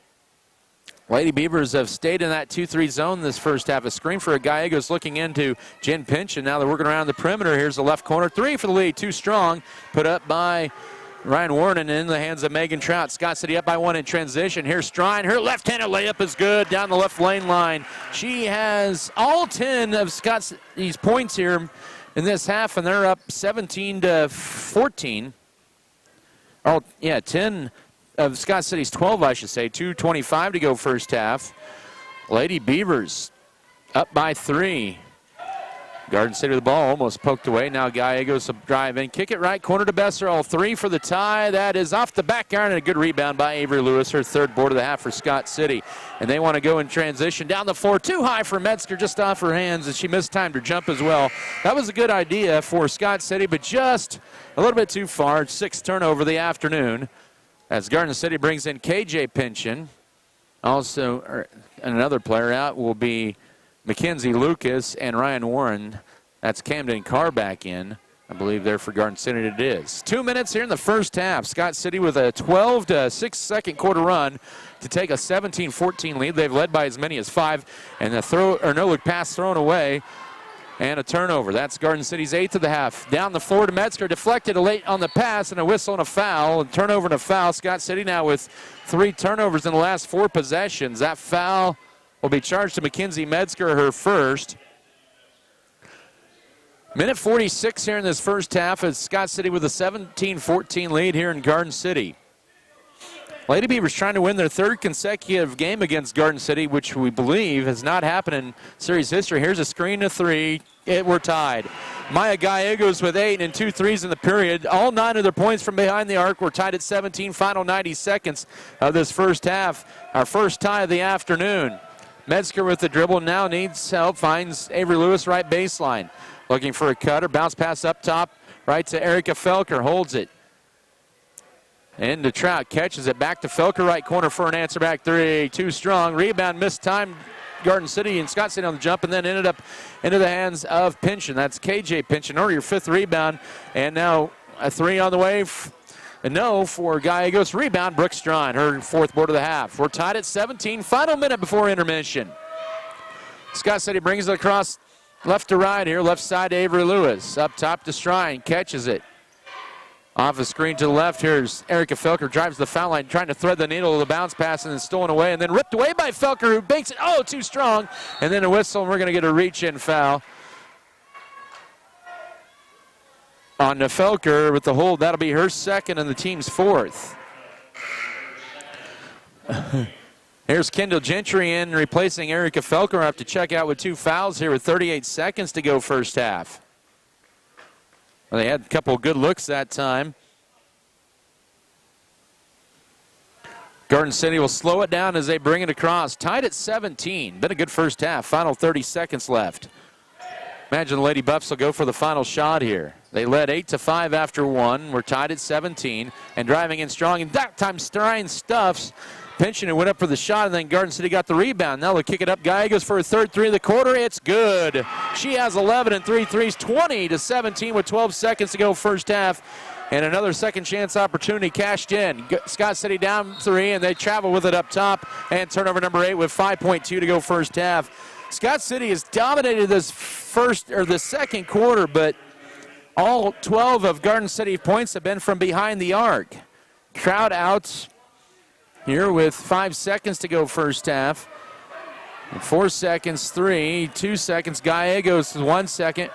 Lady Beavers have stayed in that 2-3 zone this first half. A screen for a Gallegos looking into Jen Pinch, and now they're working around the perimeter. Here's the left corner. 3 for the lead. Too strong. Put up by Ryan Warren, and in the hands of Megan Trout. Scott City up by 1 in transition. Here's Strine. Her left-handed layup is good down the left lane line. She has all 10 of Scott City's points here in this half, and they're up 17-14. Oh, yeah, 10 of Scott City's 12, I should say. 2:25 to go first half. Lady Beavers up by 3. Garden City with the ball almost poked away. Now Gallegos will drive in. Kick it right corner to Besserell. 3 for the tie. That is off the back iron, and a good rebound by Avery Lewis, her 3rd board of the half for Scott City. And they want to go in transition down the floor. Too high for Metzger, just off her hands, and she mistimed her jump as well. That was a good idea for Scott City, but just a little bit too far. 6th turnover of the afternoon. As Garden City brings in KJ Pinchin. Also, another player out will be Mackenzie Lucas and Ryan Warren. That's Camden Carr back in. I believe there for Garden City it is. 2 minutes here in the first half. Scott City with a 12-6 second quarter run to take a 17-14 lead. They've led by as many as 5. And the no-look pass thrown away. and a turnover. That's Garden City's 8th of the half. Down the floor to Metzger, deflected late on the pass, and a whistle and a foul. A turnover and a foul. Scott City now with 3 turnovers in the last 4 possessions. That foul will be charged to Mackenzie Metzger, her first. Minute 46 here in this first half as Scott City with a 17-14 lead here in Garden City. Lady Beavers trying to win their 3rd consecutive game against Garden City, which we believe has not happened in series history. Here's a screen to 3. We're tied. Maya Gallegos with 8 and 2 threes in the period. All 9 of their points from behind the arc. We're tied at 17, final 90 seconds of this first half. Our first tie of the afternoon. Metzger with the dribble now needs help, finds Avery Lewis right baseline. Looking for a cutter, bounce pass up top, right to Erica Felker, holds it. Into Trout, catches it back to Felker, right corner for an answer back 3. Too strong, rebound, missed time. Garden City and Scott City on the jump, and then ended up into the hands of Pynchon. That's KJ Pynchon, or your 5th rebound, and now a 3 on the way. No for Gallegos. Rebound, Brooke Strine, her 4th board of the half. We're tied at 17, final minute before intermission. Scott City brings it across left to right here, left side to Avery Lewis. Up top to Strine, catches it. Off a screen to the left, here's Erica Felker, drives the foul line, trying to thread the needle of the bounce pass, and then stolen away, and then ripped away by Felker, who banks it, too strong, and then a whistle, and we're going to get a reach-in foul on the Felker with the hold. That'll be her 2nd and the team's 4th. Here's Kendall Gentry in, replacing Erica Felker. Have to check out with 2 fouls here with 38 seconds to go first half. Well, they had a couple of good looks that time. Garden City will slow it down as they bring it across. Tied at 17. Been a good first half. Final 30 seconds left. Imagine the Lady Buffs will go for the final shot here. They led 8-5 after 1. We're tied at 17. And driving in strong. And that time Strine stuffs Pynchon, who went up for the shot, and then Garden City got the rebound. Now they'll kick it up. Gallegos for a 3rd 3 of the quarter. It's good. She has 11 and 3 threes, 20-17 with 12 seconds to go first half. And another second chance opportunity cashed in. Scott City down 3, and they travel with it up top. And turnover number 8 with 5.2 to go first half. Scott City has dominated this second quarter, but all 12 of Garden City points have been from behind the arc. Crowd out here with 5 seconds to go first half. 4 seconds, 3, 2 seconds. Gallegos 1 second.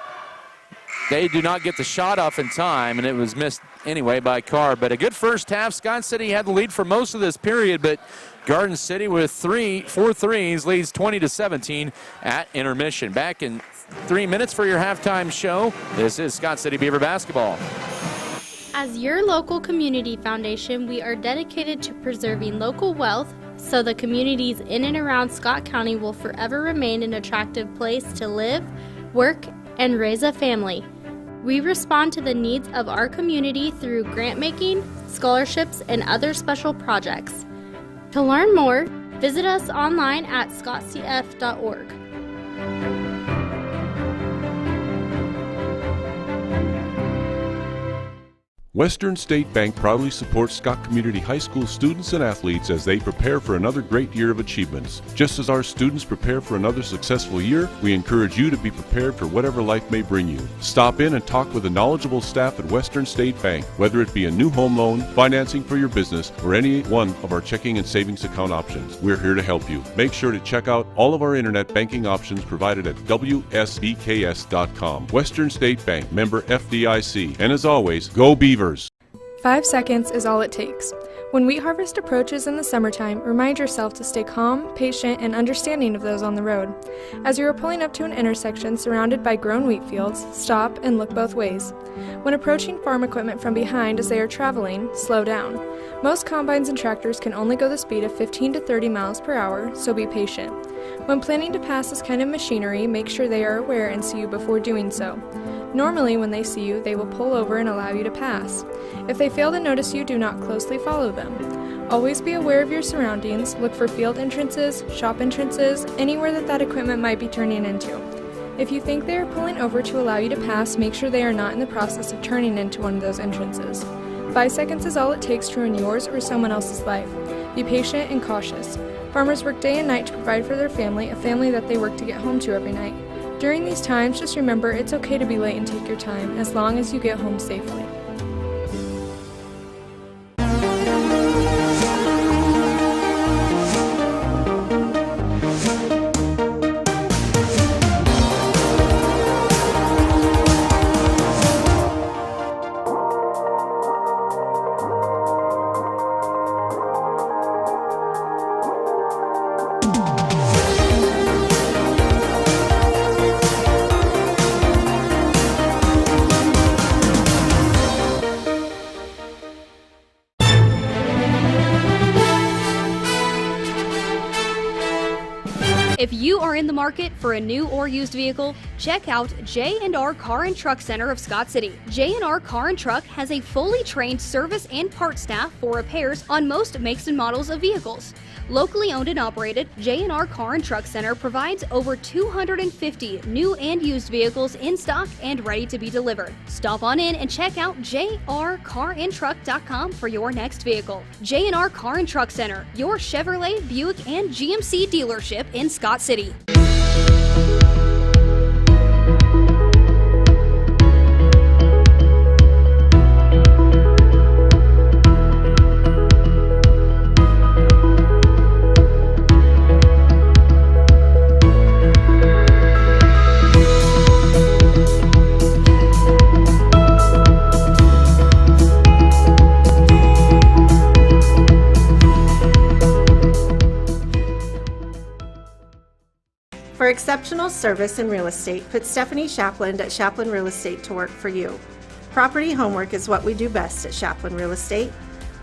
They do not get the shot off in time, and it was missed anyway by Carr. But a good first half. Scott City had the lead for most of this period, but Garden City with 4 threes leads 20-17 at intermission. Back in 3 minutes for your halftime show. This is Scott City Beaver basketball. As your local community foundation, we are dedicated to preserving local wealth so the communities in and around Scott County will forever remain an attractive place to live, work, and raise a family. We respond to the needs of our community through grant making, scholarships, and other special projects. To learn more, visit us online at scottcf.org. Western State Bank proudly supports Scott Community High School students and athletes as they prepare for another great year of achievements. Just as our students prepare for another successful year, we encourage you to be prepared for whatever life may bring you. Stop in and talk with the knowledgeable staff at Western State Bank, whether it be a new home loan, financing for your business, or any one of our checking and savings account options. We're here to help you. Make sure to check out all of our internet banking options provided at WSBKS.com. Western State Bank, member FDIC. And as always, go Beavers! 5 seconds is all it takes. When wheat harvest approaches in the summertime, remind yourself to stay calm, patient, and understanding of those on the road. As you are pulling up to an intersection surrounded by grown wheat fields, stop and look both ways. When approaching farm equipment from behind as they are traveling, slow down. Most combines and tractors can only go the speed of 15 to 30 miles per hour, so be patient. When planning to pass this kind of machinery, make sure they are aware and see you before doing so. Normally, when they see you, they will pull over and allow you to pass. If they fail to notice you, do not closely follow them. Always be aware of your surroundings, look for field entrances, shop entrances, anywhere that equipment might be turning into. If you think they are pulling over to allow you to pass, make sure they are not in the process of turning into one of those entrances. 5 seconds is all it takes to ruin yours or someone else's life. Be patient and cautious. Farmers work day and night to provide for their family, a family that they work to get home to every night. During these times, just remember it's okay to be late and take your time as long as you get home safely. If you are in the market for a new or used vehicle, check out J&R Car and Truck Center of Scott City. J&R Car and Truck has a fully trained service and part staff for repairs on most makes and models of vehicles. Locally owned and operated, J&R Car and Truck Center provides over 250 new and used vehicles in stock and ready to be delivered. Stop on in and check out jrcarandtruck.com for your next vehicle. J&R Car and Truck Center, your Chevrolet, Buick, and GMC dealership in Scott City. For exceptional service in real estate, put Stephanie Shapland at Shapland Real Estate to work for you. Property homework is what we do best at Shapland Real Estate.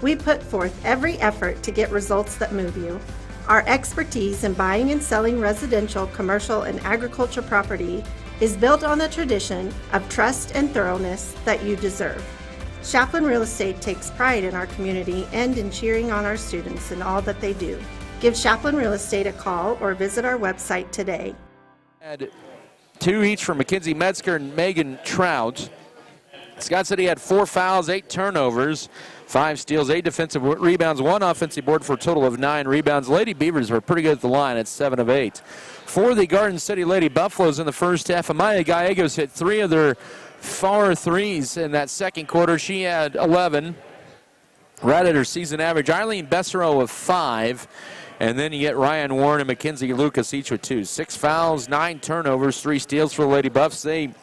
We put forth every effort to get results that move you. Our expertise in buying and selling residential, commercial, and agriculture property is built on the tradition of trust and thoroughness that you deserve. Shapland Real Estate takes pride in our community and in cheering on our students in all that they do. Give Shapland Real Estate a call or visit our website today. Had 2 each for Mackenzie Metzger and Megan Trout. Scott City had 4 fouls, 8 turnovers, 5 steals, 8 defensive rebounds, 1 offensive board for a total of 9 rebounds. Lady Beavers were pretty good at the line at 7 of 8. For the Garden City Lady Buffaloes in the first half, Amaya Gallegos hit 3 of their far threes in that second quarter. She had 11, right at her season average. Eileen Bessero of 5. And then you get Ryan Warren and Mackenzie Lucas each with 2. 6 fouls, 9 turnovers, 3 steals for the Lady Buffs. They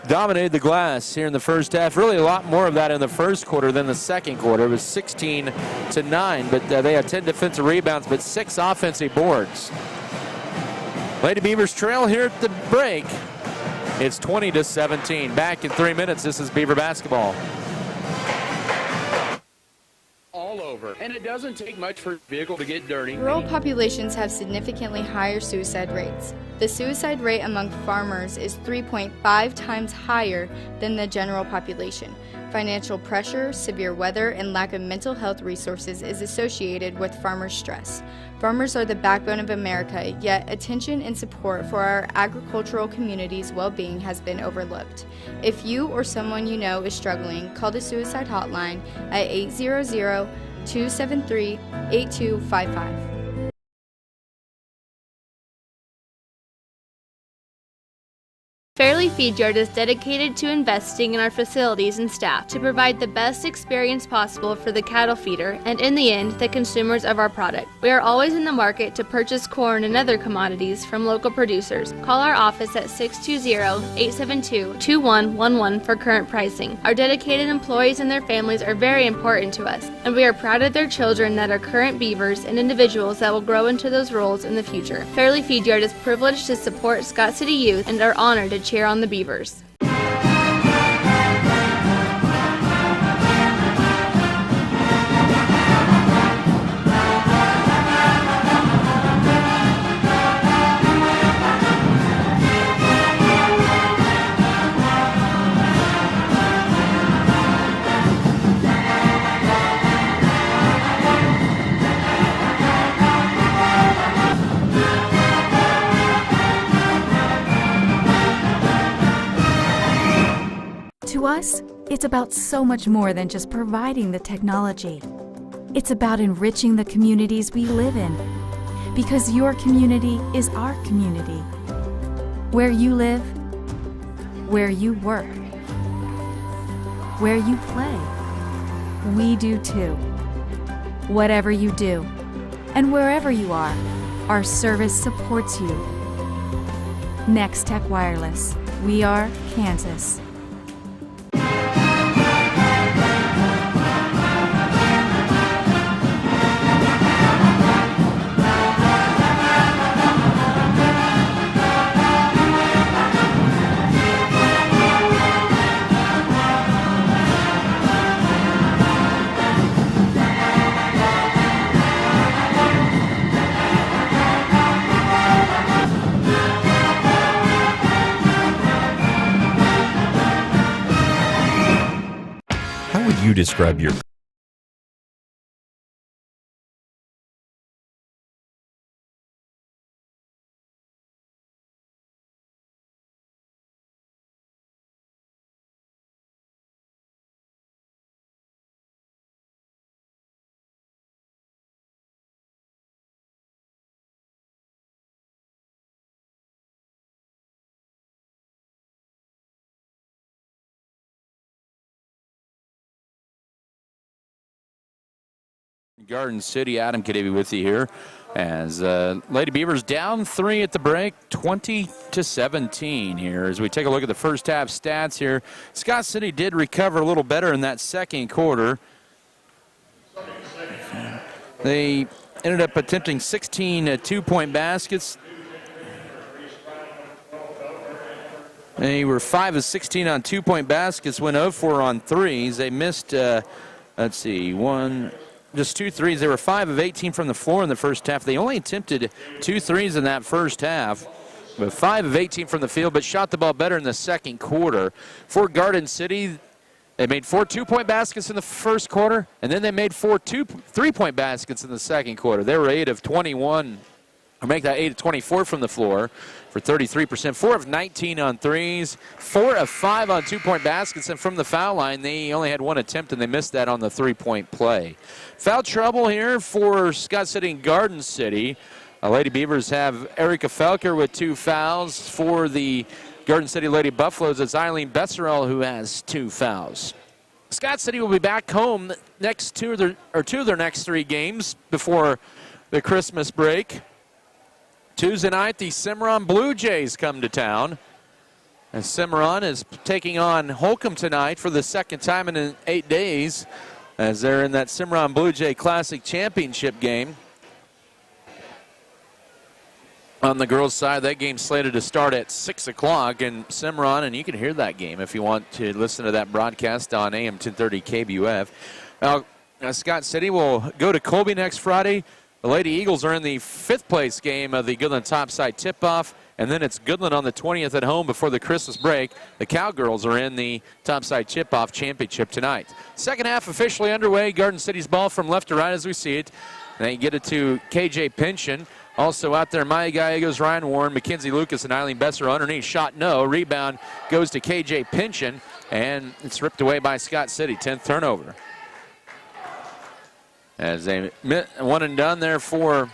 dominated the glass here in the first half. Really a lot more of that in the first quarter than the second quarter. It was 16-9, but they had 10 defensive rebounds, but 6 offensive boards. Lady Beavers trail here at the break. It's 20-17. Back in 3 minutes, this is Beaver basketball. All over. And it doesn't take much for a vehicle to get dirty. Rural populations have significantly higher suicide rates. The suicide rate among farmers is 3.5 times higher than the general population. Financial pressure, severe weather, and lack of mental health resources is associated with farmers' stress. Farmers are the backbone of America, yet attention and support for our agricultural community's well-being has been overlooked. If you or someone you know is struggling, call the suicide hotline at 800-273-8255. Fairleigh Feed Yard is dedicated to investing in our facilities and staff to provide the best experience possible for the cattle feeder and, in the end, the consumers of our product. We are always in the market to purchase corn and other commodities from local producers. Call our office at 620-872-2111 for current pricing. Our dedicated employees and their families are very important to us, and we are proud of their children that are current Beavers and individuals that will grow into those roles in the future. Fairleigh Feed Yard is privileged to support Scott City youth and are honored to cheer on the Beavers. To us, it's about so much more than just providing the technology. It's about enriching the communities we live in, because your community is our community. Where you live, where you work, where you play. We do too. Whatever you do, and wherever you are, our service supports you. Next Tech Wireless. We are Kansas. How would you describe your Garden City, Adam Kadavy with you here as Lady Beavers down 3 at the break, 20-17 here. As we take a look at the first half stats here, Scott City did recover a little better in that second quarter. They ended up attempting 16 two-point baskets. They were 5 of 16 on two-point baskets, went 0 4 on threes. They missed, let's see, just 2 threes. They were 5 of 18 from the floor in the first half. They only attempted 2 threes in that first half, but 5 of 18 from the field, but shot the ball better in the second quarter. For Garden City, they made 4 two-point baskets in the first quarter, and then they made 4 three-point baskets in the second quarter. They were 8 of 21, or make that 8 of 24 from the floor for 33%. 4 of 19 on threes, 4 of 5 on two-point baskets, and from the foul line, they only had 1 attempt, and they missed that on the three-point play. Foul trouble here for Scott City and Garden City. Lady Beavers have Erica Felker with 2 fouls. For the Garden City Lady Buffaloes, it's Eileen Besserell who has 2 fouls. Scott City will be back home next 2 of their next 3 games before the Christmas break. Tuesday night, the Cimarron Blue Jays come to town. And Cimarron is taking on Holcomb tonight for the second time in 8 days, as they're in that Cimarron Blue Jay Classic Championship game. On the girls' side, that game's slated to start at 6 o'clock in Cimarron, and you can hear that game if you want to listen to that broadcast on AM 1030 KBUF. Now, Scott City will go to Colby next Friday. The Lady Eagles are in the 5th place game of the Goodland Topside Tip-Off, and then it's Goodland on the 20th at home before the Christmas break. The Cowgirls are in the Topside Tip-Off Championship tonight. Second half officially underway. Garden City's ball from left to right as we see it. They get it to KJ Pynchon. Also out there, Maya Gallegos, Ryan Warren, Mackenzie Lucas, and Eileen Besser underneath. Shot no. Rebound goes to KJ Pynchon, and it's ripped away by Scott City. 10th turnover. As they one and done there for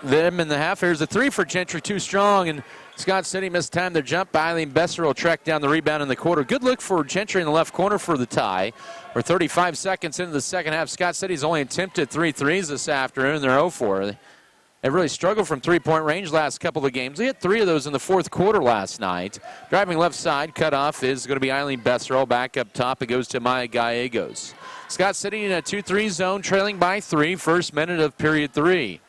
them in the half. Here's a 3 for Gentry, too strong, and Scott City missed time to jump. Eileen Besser will track down the rebound in the quarter. Good look for Gentry in the left corner for the tie. We're 35 seconds into the second half. Scott City's only attempted 3 threes this afternoon. They're 0-4. They really struggled from three-point range last couple of games. They hit 3 of those in the fourth quarter last night. Driving left side, cutoff is going to be Eileen Besser. Back up top, it goes to Maya Gallegos. Scott City in a 2-3 zone, trailing by 3, first minute of period 3.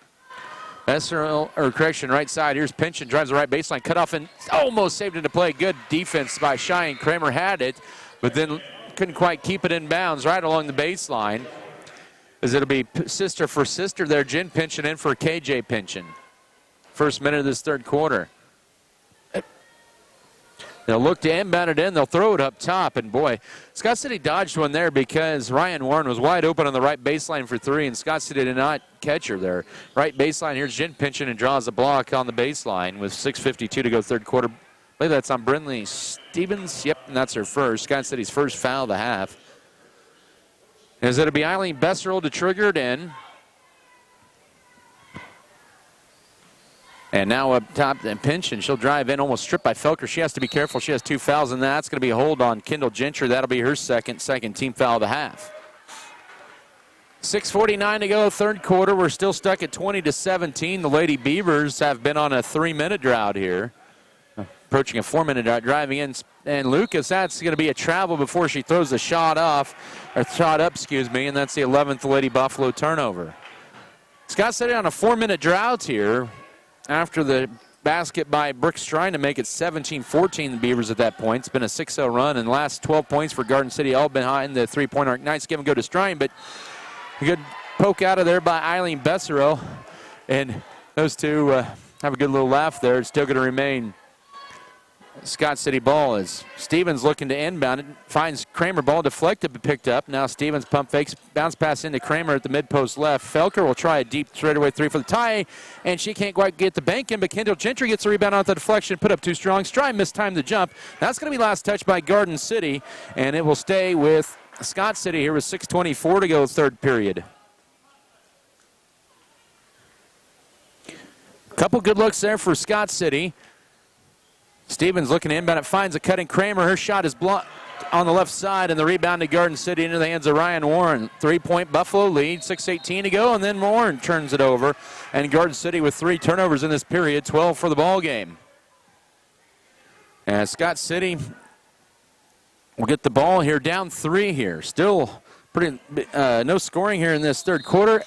Right side, here's Pynchon, drives the right baseline, cut off and almost saved into play. Good defense by Cheyenne Kramer, had it, but then couldn't quite keep it in bounds right along the baseline. As it'll be sister for sister there, Jen Pynchon in for KJ Pynchon. First minute of this third quarter. They'll look to inbound it in. They'll throw it up top. And, boy, Scott City dodged one there because Ryan Warren was wide open on the right baseline for 3, and Scott City did not catch her there. Right baseline, here's Jen Pynchon and draws a block on the baseline with 6:52 to go third quarter. I believe that's on Brindley Stevens. Yep, and that's her first. Scott City's first foul of the half. As it'll be Eileen Besserell to trigger it in. And now up top, and pinch, and she'll drive in, almost stripped by Felker. She has to be careful. She has 2 fouls, and that's going to be a hold on Kendall Gentry. That'll be her second team foul of the half. 6:49 to go, third quarter. We're still stuck at 20-17. The Lady Beavers have been on a 3-minute drought here. Approaching a 4-minute drought, driving in. And Lucas, that's going to be a travel before she throws the shot up, and that's the 11th Lady Buffalo turnover. Scott City on a 4-minute drought here after the basket by Brooks trying to make it 17-14, the Beavers at that point. It's been a 6-0 run, and the last 12 points for Garden City all behind the three-point arc. Knights give and go to Strine, but a good poke out of there by Eileen Besserow. And those two have a good little laugh there. It's still going to remain Scott City ball as Stevens looking to inbound it. Finds Kramer, ball deflected but picked up. Now Stevens pump fakes, bounce pass into Kramer at the mid-post left. Felker will try a deep straightaway 3 for the tie, and she can't quite get the bank in, but Kendall Gentry gets the rebound off the deflection, put up too strong. Strine mistimed the jump. That's going to be last touch by Garden City, and it will stay with Scott City here with 6:24 to go, third period. Couple good looks there for Scott City. Stevens looking to inbound. It finds a cutting Kramer. Her shot is blocked on the left side, and the rebound to Garden City into the hands of Ryan Warren. 3-point Buffalo lead, 6:18 to go, and then Warren turns it over. And Garden City with 3 turnovers in this period, 12 for the ball game. And Scott City will get the ball here, down 3 here. Still pretty no scoring here in this third quarter.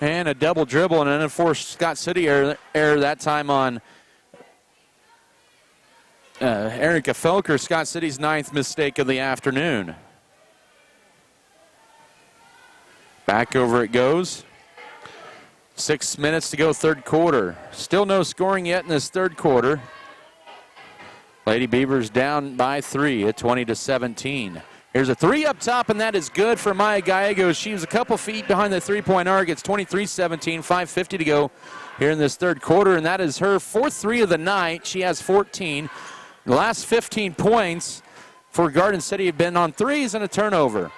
And a double dribble and an unforced Scott City error that time on Erica Felker, Scott City's 9th mistake of the afternoon. Back over it goes. 6 minutes to go, third quarter. Still no scoring yet in this third quarter. Lady Beavers down by 3 at 20-17. Here's a 3 up top, and that is good for Maya Gallegos. She was a couple feet behind the three-point arc. It's 23-17, 5:50 to go here in this third quarter, and that is her 4th 3 of the night. She has 14. The last 15 points for Garden City have been on 3s and a turnover.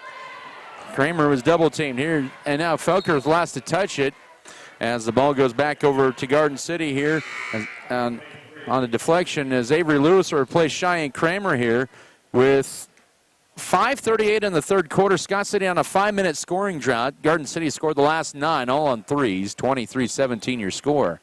Kramer was double-teamed here, and now Felker was last to touch it as the ball goes back over to Garden City here on a deflection as Avery Lewis will replace Cheyenne Kramer here with 5:38 in the third quarter. Scott City on a 5-minute scoring drought. Garden City scored the last 9, all on 3s. 23-17 your score.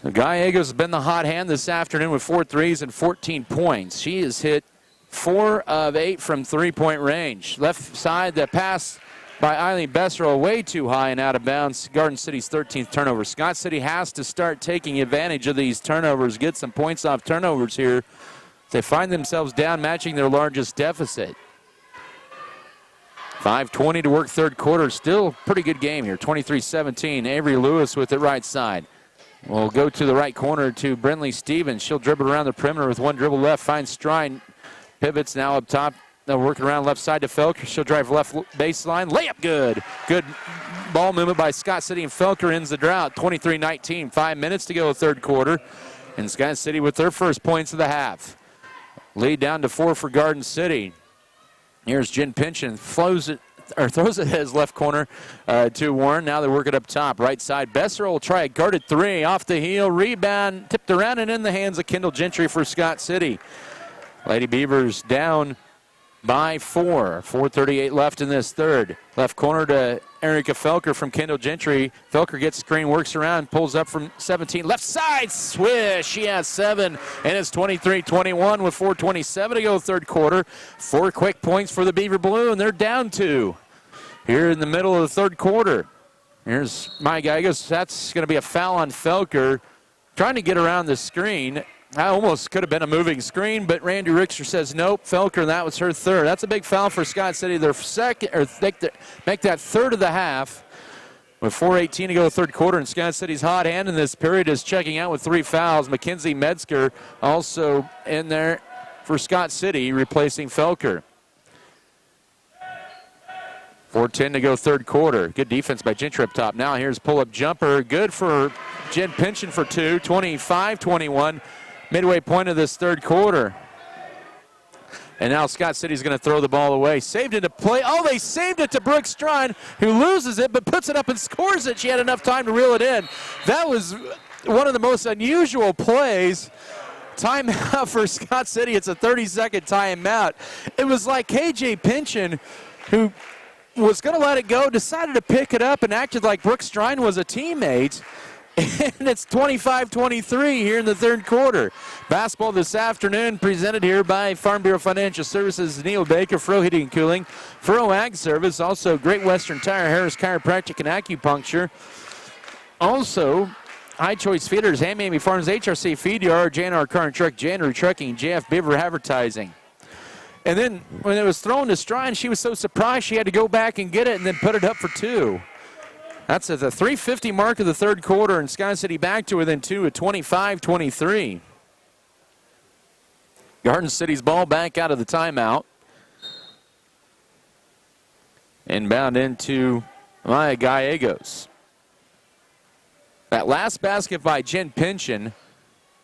So Gallegos has been the hot hand this afternoon with 4 threes and 14 points. She has hit 4 of 8 from three-point range. Left side, the pass by Eileen Besserow way too high and out of bounds. Garden City's 13th turnover. Scott City has to start taking advantage of these turnovers, get some points off turnovers here. They find themselves down, matching their largest deficit. 5:20 to work third quarter. Still pretty good game here. 23-17. Avery Lewis with it right side. We'll go to the right corner to Brentley Stevens. She'll dribble around the perimeter with 1 dribble left. Finds Strine. Pivots now up top. They'll work around left side to Felker. She'll drive left baseline. Layup good. Good ball movement by Scott City, and Felker ends the drought. 23-19. 5 minutes to go third quarter. And Scott City with their first points of the half. Lead down to 4 for Garden City. Here's Jen Pinchin. Throws it at his left corner to Warren. Now they work it up top. Right side. Besserow will try a guarded 3. Off the heel. Rebound. Tipped around and in the hands of Kendall Gentry for Scott City. Lady Beavers down by 4. 4:38 left in this third. Left corner to Erica Felker from Kendall Gentry. Felker gets the screen, works around, pulls up from 17. Left side, swish. She has 7, and it's 23-21 with 4:27 to go third quarter. 4 quick points for the Beaver Blue, and they're down 2 here in the middle of the third quarter. Here's Maya Gallegos. That's going to be a foul on Felker. Trying to get around the screen. That almost could have been a moving screen, but Randy Richter says nope. Felker, that was her 3rd. That's a big foul for Scott City. Their second, or make that 3rd of the half. With 4:18 to go third quarter, and Scott City's hot hand in this period is checking out with 3 fouls. Mackenzie Metzger also in there for Scott City, replacing Felker. 4:10 to go third quarter. Good defense by Gentry up top. Now here's pull-up jumper. Good for Jen Pinchin for 2. 25-21. Midway point of this third quarter. And now Scott City's going to throw the ball away. Saved it to play. Oh, they saved it to Brooke Strine, who loses it but puts it up and scores it. She had enough time to reel it in. That was one of the most unusual plays. Timeout for Scott City. It's a 30-second timeout. It was like KJ Pynchon, who was going to let it go, decided to pick it up and acted like Brooke Strine was a teammate. And it's 25-23 here in the third quarter. Basketball this afternoon presented here by Farm Bureau Financial Services, Neil Baker, Fro Heating and Cooling, Fro Ag Service, also Great Western Tire, Harris Chiropractic and Acupuncture. Also, High Choice Feeders, Hammy Farms, HRC Feed Yard, JNR Car and Truck, January Trucking, JF Beaver Advertising. And then when it was thrown to Strine, she was so surprised she had to go back and get it and then put it up for two. That's at the 3:50 mark of the third quarter, and Scott City back to within two at 25-23. Garden City's ball back out of the timeout. Inbound into Maya Gallegos. That last basket by Jen Pynchon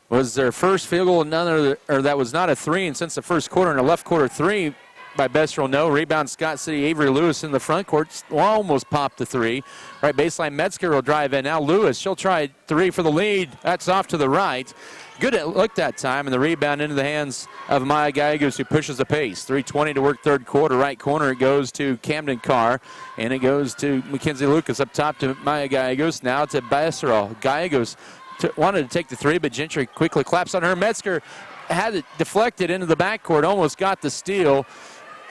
was their first field goal, that was not a three, and since the first quarter, and a left quarter three by Besserell, no. Rebound Scott City. Avery Lewis in the front court almost popped the three. Right baseline, Metzger will drive in. Now Lewis, she'll try three for the lead. That's off to the right. Good look that time, and the rebound into the hands of Maya Gallegos, who pushes the pace. 3:20 to work third quarter. Right corner, it goes to Camden Carr, and it goes to Mackenzie Lucas up top to Maya Gallegos. Now to Besserell. Gallegos wanted to take the three, but Gentry quickly claps on her. Metzger had it deflected into the backcourt, almost got the steal.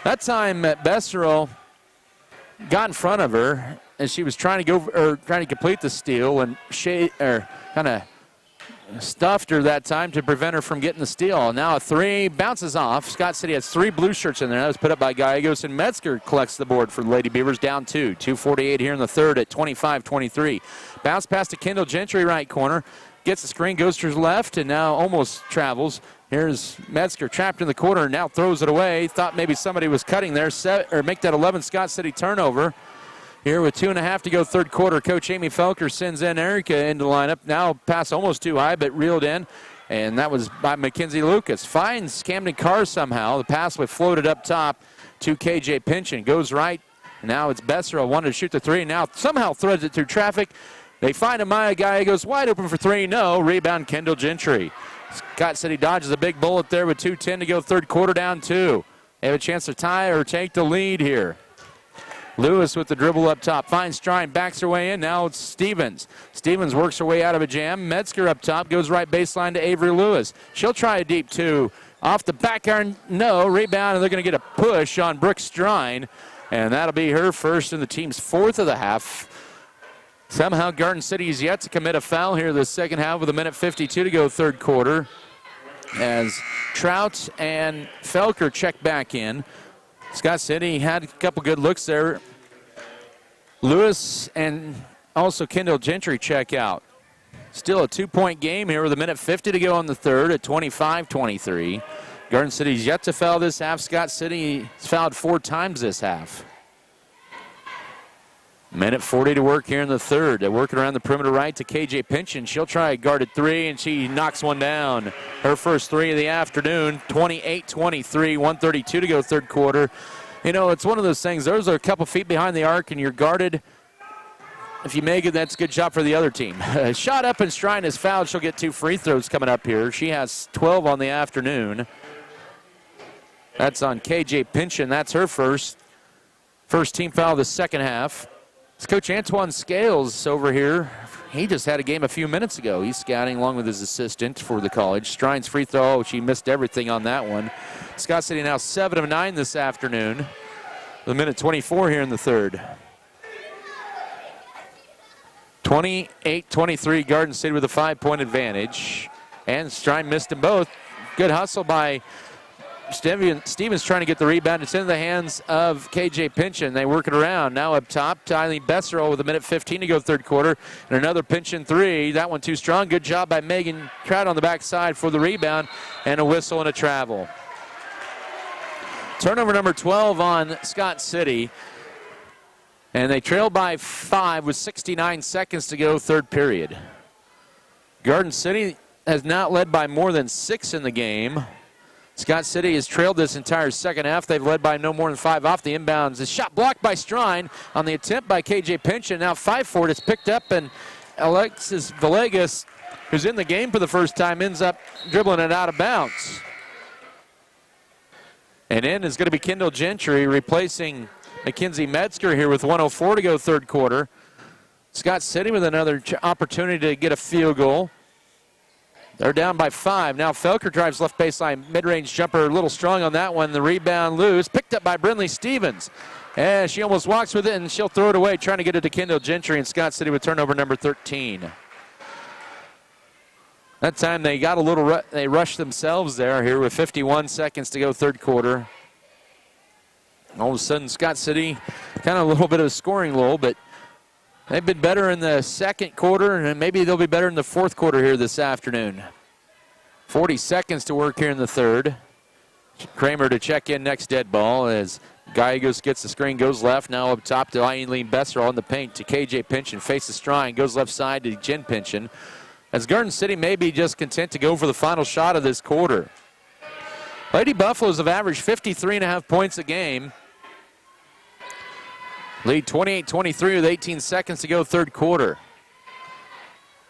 That time, Besserell got in front of her, and she was trying to complete the steal, and kind of stuffed her that time to prevent her from getting the steal. Now a three bounces off. Scott City has three blue shirts in there. That was put up by Gallegos, and Metzger collects the board for the Lady Beavers, down two. 2:48 here in the third at 25-23. Bounce pass to Kendall Gentry, right corner. Gets the screen, goes to his left, and now almost travels. Here's Metzger trapped in the corner, now throws it away. Thought maybe somebody was cutting there. Make that 11 Scott City turnover. Here with 2.5 to go third quarter, Coach Amy Felker sends in Erica into the lineup. Now pass almost too high, but reeled in. And that was by Mackenzie Lucas. Finds Camden Carr somehow. The pass was floated up top to KJ Pynchon. Goes right. Now it's Besserell. Wanted to shoot the three. Now somehow threads it through traffic. They find Amaya Gallegos wide open for three. No. Rebound Kendall Gentry. Scott City dodges a big bullet there with 2:10 to go third quarter, down two. They have a chance to tie or take the lead here. Lewis with the dribble up top. Finds Strine, backs her way in. Now it's Stevens. Stevens works her way out of a jam. Metzger up top, goes right baseline to Avery Lewis. She'll try a deep two. Off the back iron, no. Rebound, and they're going to get a push on Brooke Strine. And that'll be her first and the team's fourth of the half. Somehow Garden City is yet to commit a foul here the second half with 1:52 to go third quarter. As Trout and Felker check back in. Scott City had a couple good looks there. Lewis and also Kendall Gentry check out. Still a 2-point game here with 1:50 to go in the third at 25-23. Garden City's yet to foul this half. Scott City has fouled 4 times this half. 1:40 to work here in the third. They're working around the perimeter right to KJ Pynchon. She'll try a guarded three, and she knocks one down. Her first three of the afternoon, 28-23, 1:32 to go third quarter. You know, it's one of those things. Those are a couple feet behind the arc, and you're guarded. If you make it, that's a good job for the other team. Shot up, and Strine is fouled. She'll get 2 free throws coming up here. She has 12 on the afternoon. That's on KJ Pynchon. That's her first team foul of the second half. It's Coach Antoine Scales over here. He just had a game a few minutes ago. He's scouting along with his assistant for the college. Strine's free throw, she missed everything on that one. Scott City now 7 of 9 this afternoon. 1:24 here in the third. 28-23, Garden City with a 5-point advantage. And Strine missed them both. Good hustle by Stevens trying to get the rebound. It's in the hands of KJ Pynchon. They work it around. Now up top, Eileen Besserell with 1:15 to go third quarter. And another Pynchon three. That one too strong. Good job by Megan Trout on the backside for the rebound. And a whistle and a travel. Turnover number 12 on Scott City. And they trail by 5 with 69 seconds to go third period. Garden City has not led by more than 6 in the game. Scott City has trailed this entire second half. They've led by no more than 5 off the inbounds. A shot blocked by Strine on the attempt by KJ Pinchin. Now 5 for it. It's picked up, and Alexis Villegas, who's in the game for the first time, ends up dribbling it out of bounds. And in is going to be Kendall Gentry replacing Mackenzie Metzger here with 1:04 to go third quarter. Scott City with another opportunity to get a field goal. They're down by 5. Now Felker drives left baseline, mid-range jumper, a little strong on that one. The rebound loose, picked up by Brinley Stevens. And she almost walks with it, and she'll throw it away, trying to get it to Kendall Gentry, and Scott City with turnover number 13. That time they got a little, they rushed themselves there here with 51 seconds to go third quarter. All of a sudden, Scott City, kind of a little bit of a scoring lull, but they've been better in the second quarter, and maybe they'll be better in the fourth quarter here this afternoon. 40 seconds to work here in the third. Kramer to check in next dead ball as Gallegos gets the screen, goes left. Now up top to Eileen Besser on the paint to KJ Pinchin. Faces Strine, goes left side to Jen Pinchin. As Garden City may be just content to go for the final shot of this quarter. Lady Buffaloes have averaged 53.5 points a game. Lead 28-23 with 18 seconds to go third quarter.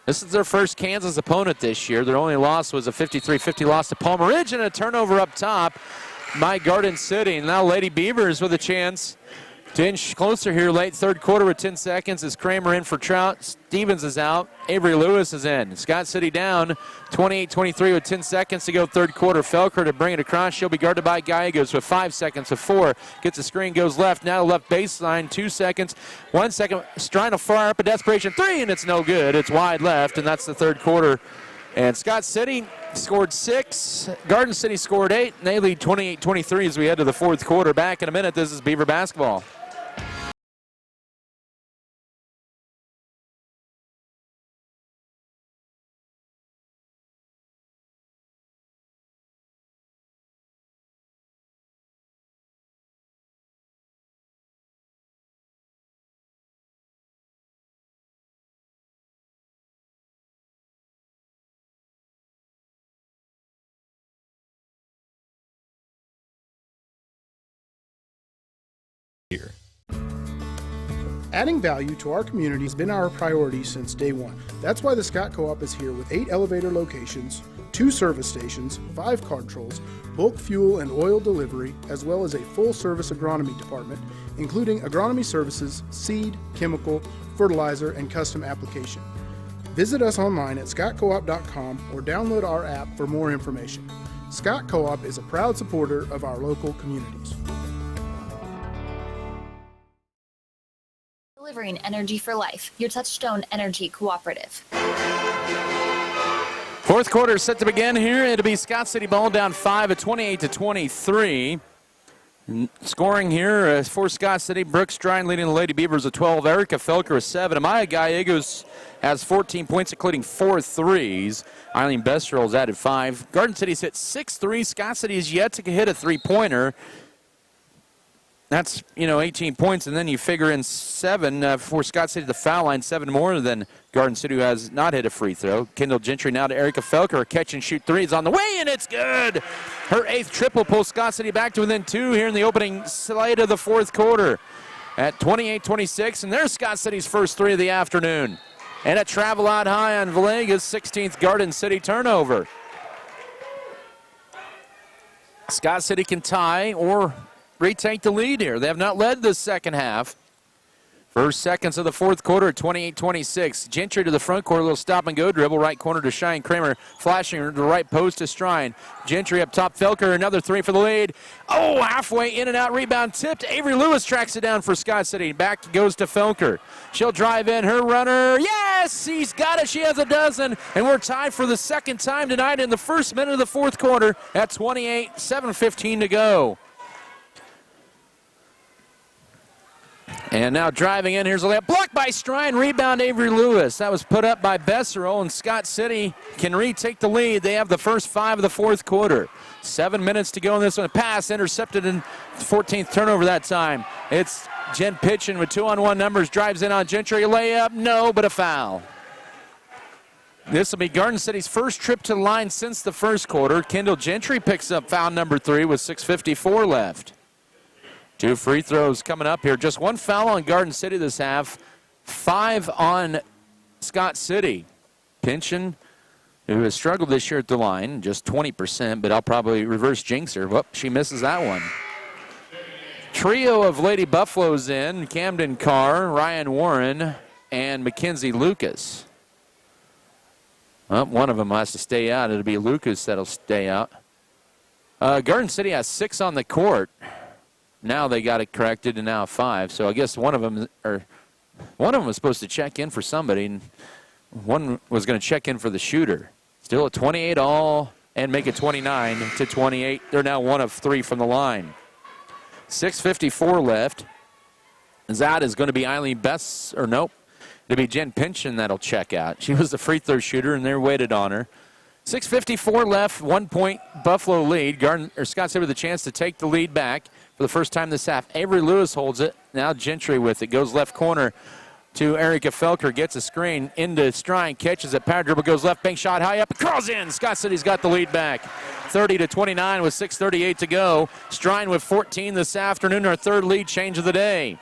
This is their first Kansas opponent this year. Their only loss was a 53-50 loss to Palmer Ridge, and a turnover up top by Garden City. And now Lady Beavers with a chance to inch closer here late third quarter with 10 seconds as Kramer in for Trout. Stevens is out. Avery Lewis is in. Scott City down 28-23 with 10 seconds to go third quarter. Felker to bring it across. She'll be guarded by Gallegos with 5 seconds of 4. Gets the screen, goes left. Now left baseline, 2 seconds. 1 second. Trying to fire up a desperation 3, and it's no good. It's wide left, and that's the third quarter. And Scott City scored 6. Garden City scored 8, and they lead 28-23 as we head to the fourth quarter. Back in a minute. This is Beaver basketball. Here. Adding value to our community has been our priority since day one. That's why the Scott Co-op is here with 8 elevator locations, 2 service stations, 5 card trolls, bulk fuel and oil delivery, as well as a full-service agronomy department, including agronomy services, seed, chemical, fertilizer, and custom application. Visit us online at scottcoop.com or download our app for more information. Scott Co-op is a proud supporter of our local communities. Delivering energy for life, your Touchstone Energy Cooperative. Fourth quarter set to begin here. It'll be Scott City ball down 5 at 28-23. Scoring here for Scott City, Brooke Strine leading the Lady Beavers with 12. Erica Felker with 7. Amaya Gallegos has 14 points, including 4 threes. Eileen Bestrell's added 5. Garden City's hit 6 threes. Scott City is yet to hit a three-pointer. That's, 18 points, and then you figure in 7 for Scott City, the foul line, 7 more than Garden City, who has not hit a free throw. Kendall Gentry now to Erica Felker. A catch and shoot 3 is on the way, and it's good. Her 8th triple pulls Scott City back to within 2 here in the opening slate of the fourth quarter at 28-26, and there's Scott City's first 3 of the afternoon. And a travel out high on Villegas, 16th Garden City turnover. Scott City can tie or retake the lead here. They have not led this second half. First seconds of the fourth quarter at 28-26. Gentry to the front court, a little stop and go dribble. Right corner to Shine Kramer, flashing her to the right post to Strine. Gentry up top, Felker, another 3 for the lead. Oh, halfway in and out, rebound tipped. Avery Lewis tracks it down for Scott City. Back goes to Felker. She'll drive in, her runner. Yes, he's got it. She has a dozen. And we're tied for the second time tonight in the first minute of the fourth quarter at 28, 7:15 to go. And now driving in, here's a layup. Blocked by Strine, rebound Avery Lewis. That was put up by Besserell, and Scott City can retake the lead. They have the first 5 of the fourth quarter. 7 minutes to go in this one. Pass intercepted in 14th turnover that time. It's Jen Pinchin with 2-on-1 numbers. Drives in on Gentry. A layup, no, but a foul. This will be Garden City's first trip to the line since the first quarter. Kendall Gentry picks up foul number 3 with 6:54 left. 2 free throws coming up here. Just 1 foul on Garden City this half. 5 on Scott City. Pinchin, who has struggled this year at the line, just 20%, but I'll probably reverse jinx her. Whoop, she misses that one. Trio of Lady Buffaloes in. Camden Carr, Ryan Warren, and Mackenzie Lucas. Well, one of them has to stay out. It'll be Lucas that'll stay out. Garden City has 6 on the court. Now they got it corrected, and now 5. So I guess one of them was supposed to check in for somebody, and one was going to check in for the shooter. Still a 28 all and make it 29-28. They're now 1 of 3 from the line. 6:54 left. That is going to be Eileen Bess, or nope. It'll be Jen Pinchin that'll check out. She was the free throw shooter, and they're waited on her. 6:54 left, 1-point Buffalo lead. Scott City with a chance to take the lead back for the first time this half. Avery Lewis holds it. Now Gentry with it. Goes left corner to Erica Felker. Gets a screen into Strine. Catches it. Power dribble goes left. Bank shot high up. Crawls in. Scott City's got the lead back. 30-29 with 6:38 to go. Strine with 14 this afternoon. Our third lead change of the day.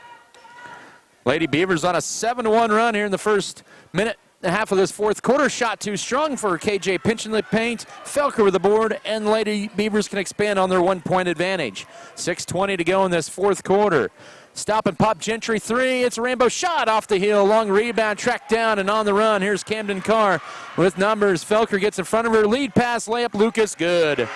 Lady Beavers on a 7-1 run here in the first minute and a half of this fourth quarter. Shot too strong for KJ Pinch in the paint. Felker with the board, and Lady Beavers can expand on their 1-point advantage. 6:20 to go in this fourth quarter. Stop and pop Gentry 3. It's a rainbow shot off the heel. Long rebound, tracked down and on the run. Here's Camden Carr with numbers. Felker gets in front of her. Lead pass, layup. Lucas, good.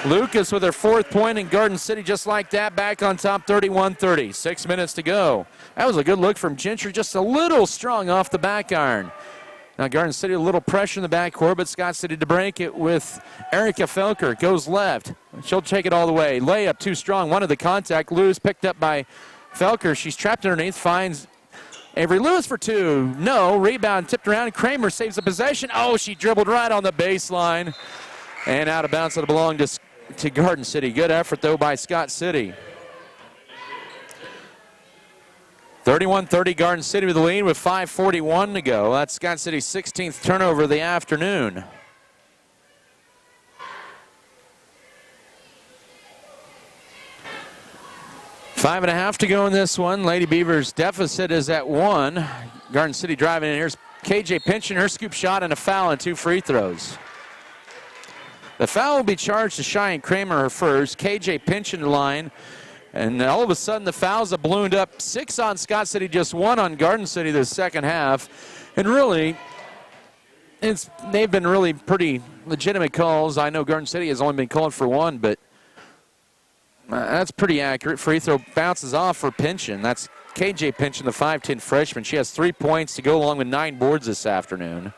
Lucas with her 4th point in Garden City, just like that, back on top, 31-30. 6 minutes to go. That was a good look from Gentry, just a little strong off the back iron. Now Garden City a little pressure in the backcourt, but Scott City to break it with Erica Felker. Goes left. She'll take it all the way. Layup too strong. Wanted the contact. Loose, picked up by Felker. She's trapped underneath, finds Avery Lewis for 2. No, rebound tipped around. Kramer saves the possession. Oh, she dribbled right on the baseline. And out of bounds. It'll belong to Garden City. Good effort, though, by Scott City. 31-30 Garden City with the lead with 5:41 to go. That's Scott City's 16th turnover of the afternoon. Five and a half to go in this one. Lady Beavers' deficit is at 1. Garden City driving in. Here's KJ Pinchin, her scoop shot, and a foul and 2 free throws. The foul will be charged to Cheyenne Kramer, her first. KJ Pinchin in the line. And all of a sudden, the fouls have ballooned up. 6 on Scott City, just 1 on Garden City this second half. And really, they've been really pretty legitimate calls. I know Garden City has only been called for 1, but that's pretty accurate. Free throw bounces off for Pinchin. That's KJ Pinchin, the 5'10 freshman. She has 3 points to go along with 9 boards this afternoon.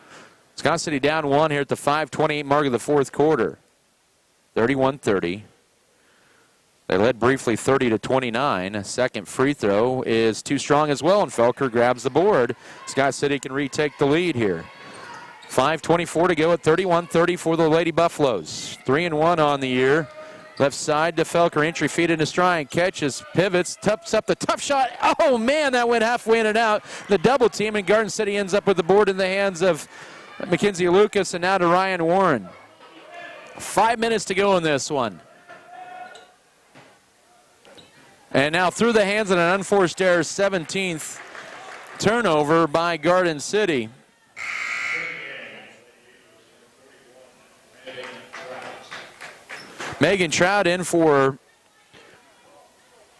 Scott City down 1 here at the 5:28 mark of the fourth quarter. 31-30. They led briefly 30-29. Second free throw is too strong as well, and Felker grabs the board. Scott City can retake the lead here. 5:24 to go at 31-30 for the Lady Buffaloes. 3-1 on the year. Left side to Felker. Entry feed into Strine. Catches, pivots, tups up the tough shot. Oh, man, that went halfway in and out. The double team, and Garden City ends up with the board in the hands of Mackenzie Lucas, and now to Ryan Warren. 5 minutes to go in this one. And now through the hands of an unforced error, 17th turnover by Garden City. Megan Trout in for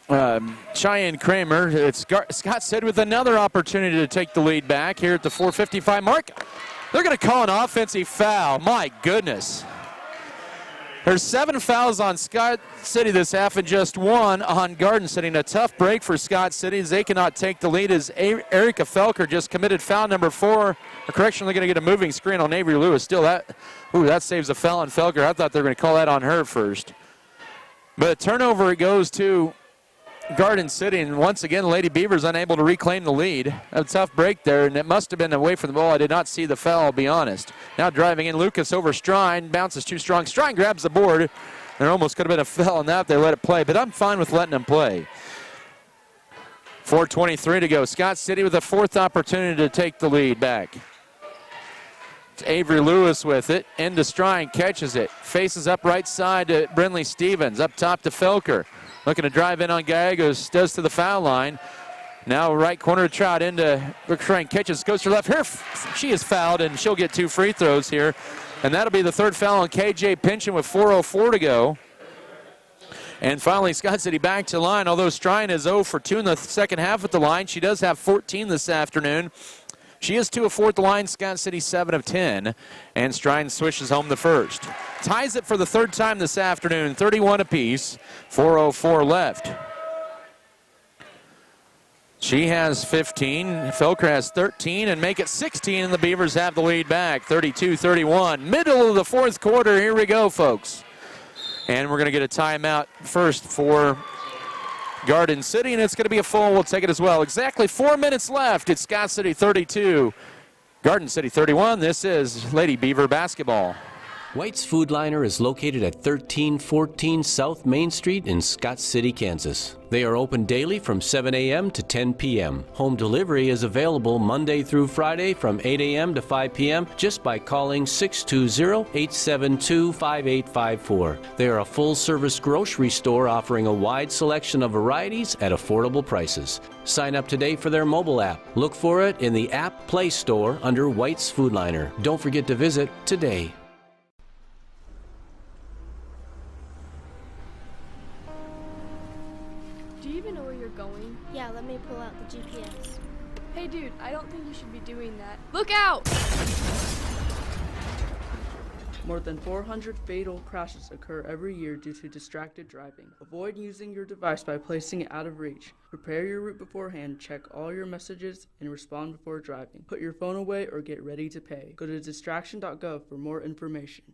Cheyenne Kramer. It's Scott City with another opportunity to take the lead back here at the 4:55 mark. They're going to call an offensive foul. My goodness. There's 7 fouls on Scott City this half and just 1 on Garden City. And a tough break for Scott City as they cannot take the lead as Erica Felker just committed foul number 4. Correction, they're going to get a moving screen on Avery Lewis. Still, that saves a foul on Felker. I thought they were going to call that on her first. But turnover, it goes to Garden City, and once again, Lady Beavers unable to reclaim the lead. A tough break there, and it must have been away from the ball. I did not see the foul, I'll be honest. Now driving in, Lucas over Strine, bounces too strong. Strine grabs the board. There almost could have been a foul on that. They let it play, but I'm fine with letting them play. 4:23 to go. Scott City with a 4th opportunity to take the lead back. Avery Lewis with it. Into Strine, catches it. Faces up right side to Brinley Stevens. Up top to Felker. Looking to drive in on Gallegos. Does to the foul line. Now right corner Trout into Strine, catches. Goes to left. She is fouled, and she'll get 2 free throws here. And that'll be the 3rd foul on KJ Pinchin with 4:04 to go. And finally, Scott City back to line. Although Strine is 0 for 2 in the second half at the line, she does have 14 this afternoon. She is 2 of 4 at the line. Scott City 7 of 10. And Strine swishes home the first. Ties it for the 3rd time this afternoon. 31 apiece. 4:04 left. She has 15. Felker has 13 and make it 16, and the Beavers have the lead back. 32-31. Middle of the 4th quarter. Here we go, folks. And we're going to get a timeout first for Garden City, and it's going to be a full. We'll take it as well. Exactly 4 minutes left. It's Scott City 32, Garden City 31. This is Lady Beaver basketball. White's Food Liner is located at 1314 South Main Street in Scott City, Kansas. They are open daily from 7 a.m. to 10 p.m. Home delivery is available Monday through Friday from 8 a.m. to 5 p.m. just by calling 620-872-5854. They are a full-service grocery store offering a wide selection of varieties at affordable prices. Sign up today for their mobile app. Look for it in the App Play Store under White's Food Liner. Don't forget to visit today. Going? Yeah, let me pull out the GPS. Hey dude, I don't think you should be doing that. Look out! More than 400 fatal crashes occur every year due to distracted driving. Avoid using your device by placing it out of reach. Prepare your route beforehand, check all your messages, and respond before driving. Put your phone away or get ready to pay. Go to distraction.gov for more information.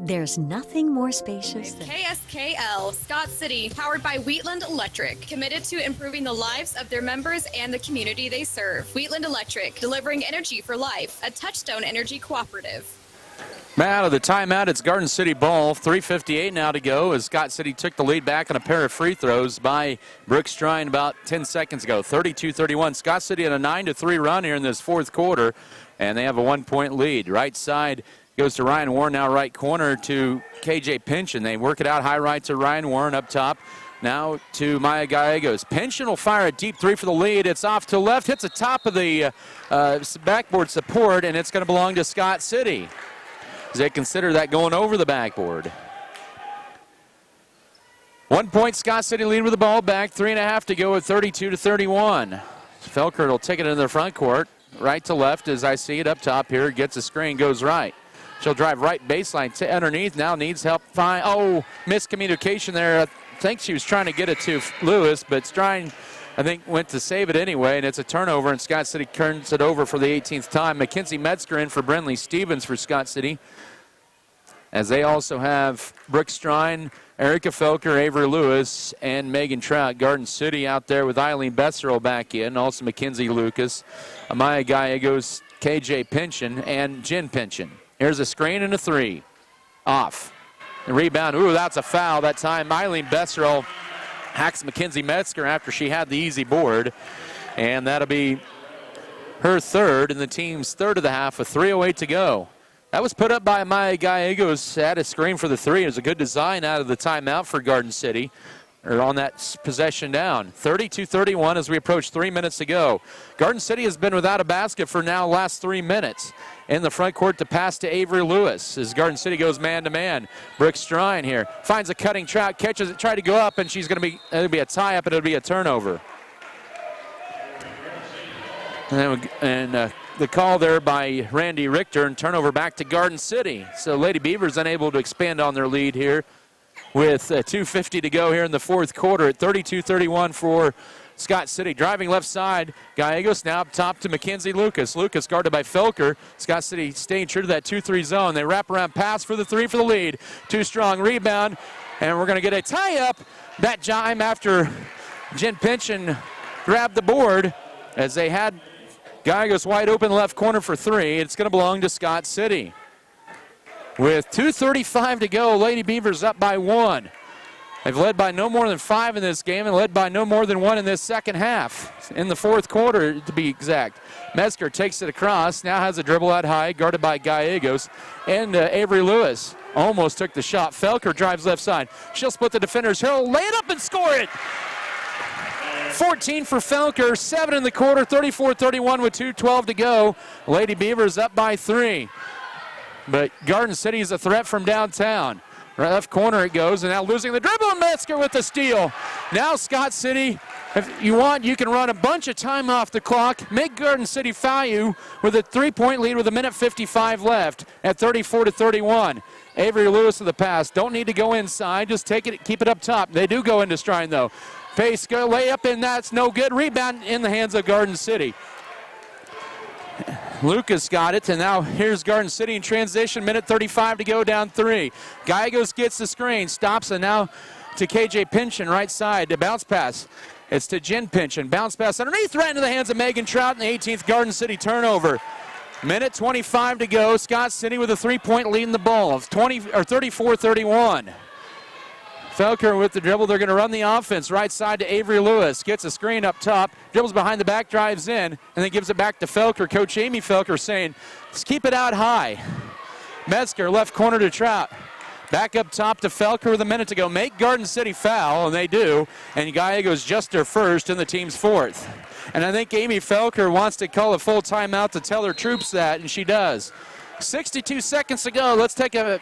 There's nothing more spacious than KSKL, Scott City, powered by Wheatland Electric, committed to improving the lives of their members and the community they serve. Wheatland Electric, delivering energy for life, a Touchstone Energy cooperative. Out of the timeout, it's Garden City ball. 3:58 now to go as Scott City took the lead back on a pair of free throws by Brooke Strine about 10 seconds ago. 32-31. Scott City on a 9-3 run here in this 4th quarter, and they have a 1-point lead. Right side goes to Ryan Warren, now right corner to KJ Pinchin. They work it out high right to Ryan Warren up top. Now to Maya Gallegos. Pinchin will fire a deep 3 for the lead. It's off to left, hits the top of the backboard support, and it's going to belong to Scott City as they consider that going over the backboard. 1 point Scott City lead with the ball back. 3.5 to go at 32-31. Felker will take it into the front court. Right to left as I see it up top here. Gets a screen, goes right. She'll drive right baseline to underneath. Now needs help. Miscommunication there. I think she was trying to get it to Lewis, but Strine, I think, went to save it anyway, and it's a turnover, and Scott City turns it over for the 18th time. Mackenzie Metzger in for Brinley Stevens for Scott City, as they also have Brooke Strine, Erica Felker, Avery Lewis, and Megan Trout. Garden City out there with Eileen Besserell back in, also Mackenzie Lucas, Amaya Gallegos, KJ Pinchin, and Jen Pinchin. Here's a screen and a 3. Off. The rebound. Ooh, that's a foul that time. Eileen Besserell hacks Mackenzie Metzger after she had the easy board. And that'll be her 3rd and the team's 3rd of the half with 3:08 to go. That was put up by Maya Gallegos. Had a screen for the 3. It was a good design out of the timeout for Garden City, or on that possession down. 32-31 as we approach 3 minutes to go. Garden City has been without a basket for now last 3 minutes. In the front court to pass to Avery Lewis as Garden City goes man-to-man. Brooke Strine here finds a cutting Trout, catches it, tried to go up, and it'll be a tie-up, and it'll be a turnover. And the call there by Randy Richter, and turnover back to Garden City. So Lady Beavers unable to expand on their lead here with 2:50 to go here in the 4th quarter at 32-31 for Scott City. Driving left side, Gallegos now up top to Mackenzie Lucas. Lucas guarded by Felker. Scott City staying true to that 2-3 zone. They wrap around pass for the 3 for the lead. Too strong rebound, and we're going to get a tie-up. That time after Jen Pinchin grabbed the board as they had Gallegos wide open left corner for 3. It's going to belong to Scott City. With 2:35 to go, Lady Beavers up by 1. They've led by no more than 5 in this game and led by no more than 1 in this second half, in the fourth quarter to be exact. Metzger takes it across, now has a dribble out high, guarded by Gallegos, and Avery Lewis almost took the shot. Felker drives left side. She'll split the defenders. He'll lay it up and score it. 14 for Felker, 7 in the quarter, 34-31 with 2:12 to go. Lady Beavers up by 3. But Garden City is a threat from downtown. Right left corner it goes, and now losing the dribble, and Metzger with the steal. Now Scott City, if you want, you can run a bunch of time off the clock, make Garden City foul you with a 3-point lead with 1:55 left at 34-31. Avery Lewis with the pass. Don't need to go inside, just take it, keep it up top. They do go into stride though. Pace, go lay up, and that's no good. Rebound in the hands of Garden City. Lucas got it, and now here's Garden City in transition. 1:35 to go, down 3. Gallegos gets the screen, stops, and now to KJ Pynchon, right side, to bounce pass. It's to Jen Pynchon. Bounce pass underneath, right into the hands of Megan Trout, and the 18th Garden City turnover. 1:25 to go. Scott City with a 3-point lead in the ball of 34-31. Felker with the dribble. They're going to run the offense. Right side to Avery Lewis. Gets a screen up top. Dribbles behind the back, drives in, and then gives it back to Felker. Coach Amy Felker saying, let's keep it out high. Metzger, left corner to Trout. Back up top to Felker with a minute to go. Make Garden City foul, and they do. And Gallegos just their first and the team's 4th. And I think Amy Felker wants to call a full timeout to tell her troops that, and she does. 62 seconds to go. Let's take a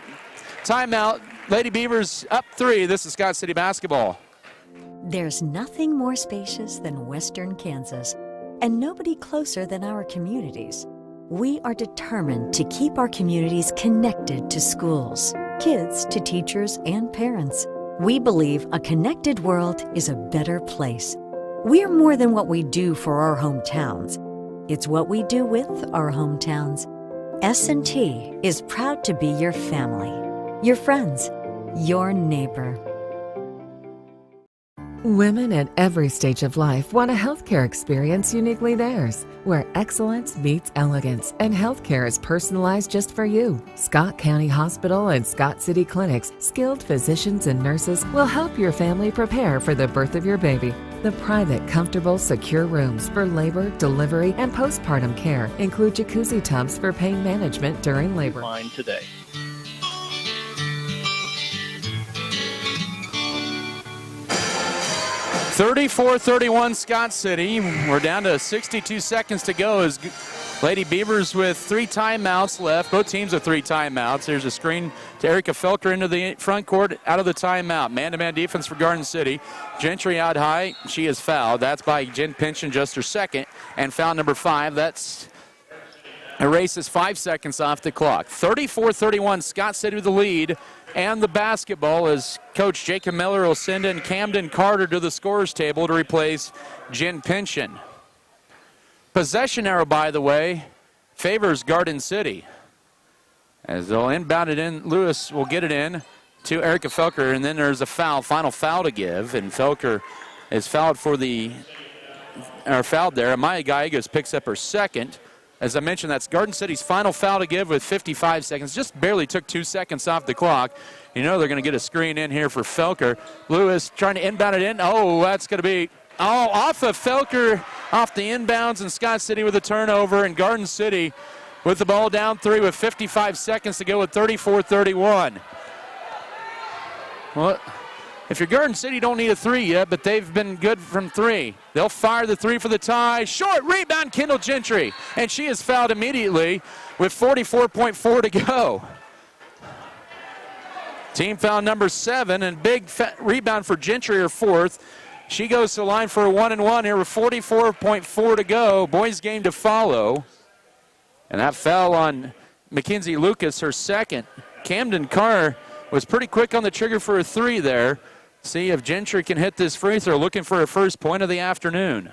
timeout. Lady Beavers up 3. This is Scott City basketball. There's nothing more spacious than Western Kansas, and nobody closer than our communities. We are determined to keep our communities connected to schools, kids to teachers and parents. We believe a connected world is a better place. We're more than what we do for our hometowns. It's what we do with our hometowns. S&T is proud to be your family, your friends, your neighbor. Women at every stage of life want a healthcare experience uniquely theirs, where excellence meets elegance and healthcare is personalized just for you. Scott County Hospital and Scott City Clinic's skilled physicians and nurses will help your family prepare for the birth of your baby. The private, comfortable, secure rooms for labor, delivery, and postpartum care include jacuzzi tubs for pain management during labor. Line today. (34-31) Scott City. We're down to 62 seconds to go as Lady Beavers with 3 timeouts left. Both teams with 3 timeouts. There's a screen to Erica Felker into the front court out of the timeout. Man-to-man defense for Garden City. Gentry out high. She is fouled. That's by Jen Pynchon, just her second. And foul number 5. That's erases 5 seconds off the clock. 34-31, Scott City with the lead. And the basketball as Coach Jacob Miller will send in Camden Carter to the scorer's table to replace Jen Pynchon. Possession arrow, by the way, favors Garden City. As they'll inbound it in, Lewis will get it in to Erica Felker, and then there's a foul, final foul to give, and Felker is fouled fouled there. Amaya Gallegos picks up her second. As I mentioned, that's Garden City's final foul to give with 55 seconds. Just barely took 2 seconds off the clock. You know they're going to get a screen in here for Felker. Lewis trying to inbound it in. Oh, that's going to be off of Felker, off the inbounds, and Scott City with a turnover, and Garden City with the ball down 3 with 55 seconds to go with 34-31. Well, if you're Garden City, don't need a 3 yet, but they've been good from 3. They'll fire the 3 for the tie. Short rebound, Kendall Gentry. And she is fouled immediately with 44.4 to go. Team foul number 7, and big rebound for Gentry, her 4th. She goes to the line for a 1-and-1 here with 44.4 to go. Boys game to follow. And that foul on Mackenzie Lucas, her 2nd. Camden Carr was pretty quick on the trigger for a 3 there. See if Gentry can hit this free throw, looking for her first point of the afternoon.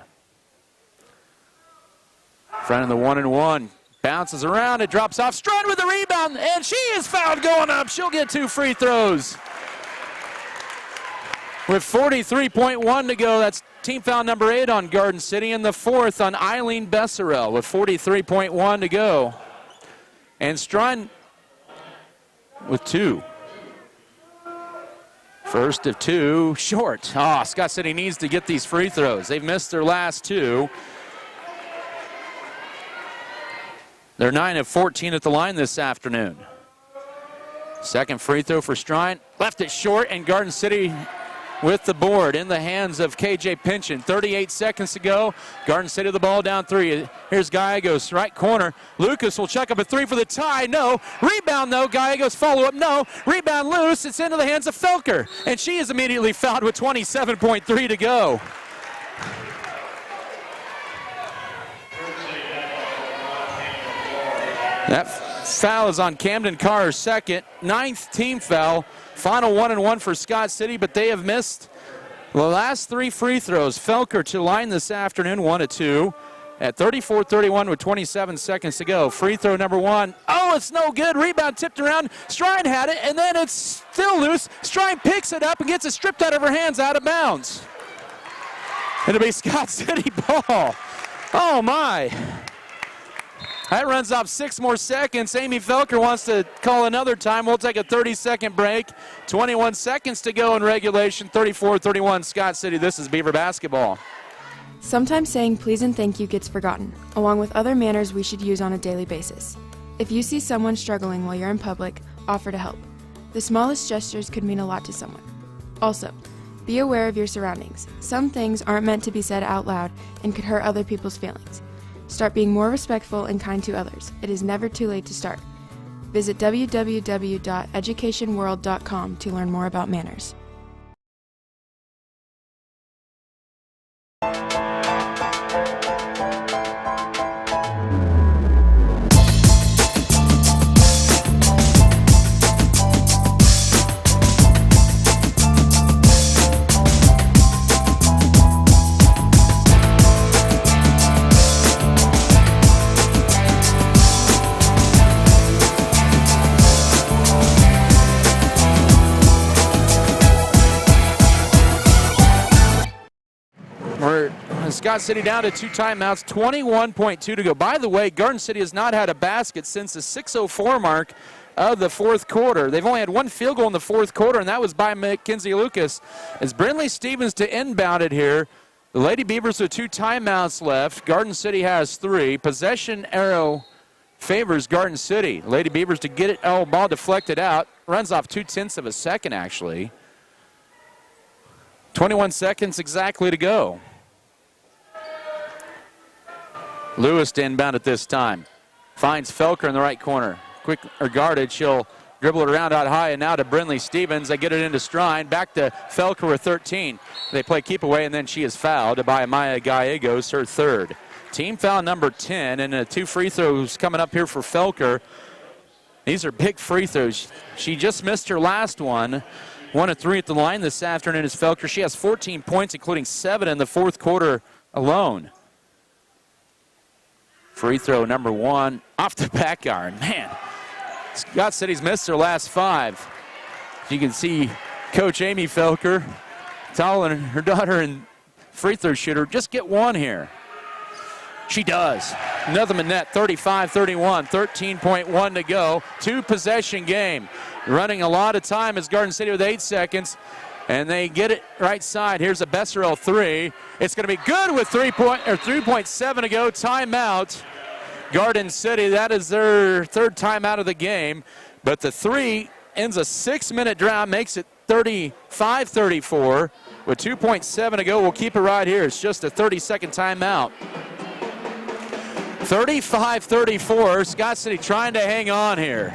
Front of the 1-and-1. Bounces around, it drops off. Strud with the rebound, and she is fouled going up. She'll get 2 free throws. With 43.1 to go, that's team foul number 8 on Garden City, and the 4th on Eileen Besserell with 43.1 to go. And Strud with 2. First of two, short. Scott City needs to get these free throws. They've missed their last two. They're 9 of 14 at the line this afternoon. Second free throw for Strine. Left it short, and Garden City with the board in the hands of KJ Pynchon. 38 seconds to go. Garden City the ball down 3. Here's Gallegos, right corner. Lucas will check up a 3 for the tie. No. Rebound, though. Gallegos follow-up. No. Rebound loose. It's into the hands of Felker. And she is immediately fouled with 27.3 to go. That foul is on Camden Carr's second. 9th team foul. Final 1-and-1 for Scott City, but they have missed the last 3 free throws. Felker to line this afternoon, 1 of 2. At 34-31 with 27 seconds to go. Free throw number 1. Oh, it's no good. Rebound tipped around. Strine had it, and then it's still loose. Strine picks it up and gets it stripped out of her hands, out of bounds. It'll be Scott City ball. Oh, my. That runs off 6 more seconds. Amy Felker wants to call another time. We'll take a 30-second break. 21 seconds to go in regulation. 34-31 Scott City. This is Beaver basketball. Sometimes saying please and thank you gets forgotten, along with other manners we should use on a daily basis. If you see someone struggling while you're in public, offer to help. The smallest gestures could mean a lot to someone. Also, be aware of your surroundings. Some things aren't meant to be said out loud and could hurt other people's feelings. Start being more respectful and kind to others. It is never too late to start. Visit www.educationworld.com to learn more about manners. Scott City down to 2 timeouts, 21.2 to go. By the way, Garden City has not had a basket since the 6:04 mark of the 4th quarter. They've only had 1 field goal in the 4th quarter, and that was by Mackenzie Lucas. As Brindley Stevens to inbound it here. The Lady Beavers with 2 timeouts left. Garden City has 3. Possession arrow favors Garden City. Lady Beavers to get it. Oh, ball deflected out. Runs off 0.2 of a second, actually. 21 seconds exactly to go. Lewis to inbound at this time. Finds Felker in the right corner. Quick or guarded. She'll dribble it around out high, and now to Brindley Stevens. They get it into Strine. Back to Felker with 13. They play keep away, and then she is fouled by Maya Gallegos, her 3rd. Team foul number 10, and 2 free throws coming up here for Felker. These are big free throws. She just missed her last one. 1 of 3 at the line this afternoon is Felker. She has 14 points, including 7 in the 4th quarter alone. Free throw number 1 off the back iron. Man, Scott City's missed their last 5. You can see Coach Amy Felker telling her daughter and free throw shooter, just get 1 here. She does. Nothing but net, 35-31, 13.1 to go. 2-possession game. Running a lot of time is Garden City with 8 seconds. And they get it right side. Here's a Besserell 3. It's going to be good with 3.7 to go. Timeout. Garden City, that is their 3rd timeout of the game. But the 3 ends a 6-minute drought, makes it 35-34. With 2.7 to go, we'll keep it right here. It's just a 30-second timeout. 35-34, Scott City trying to hang on here.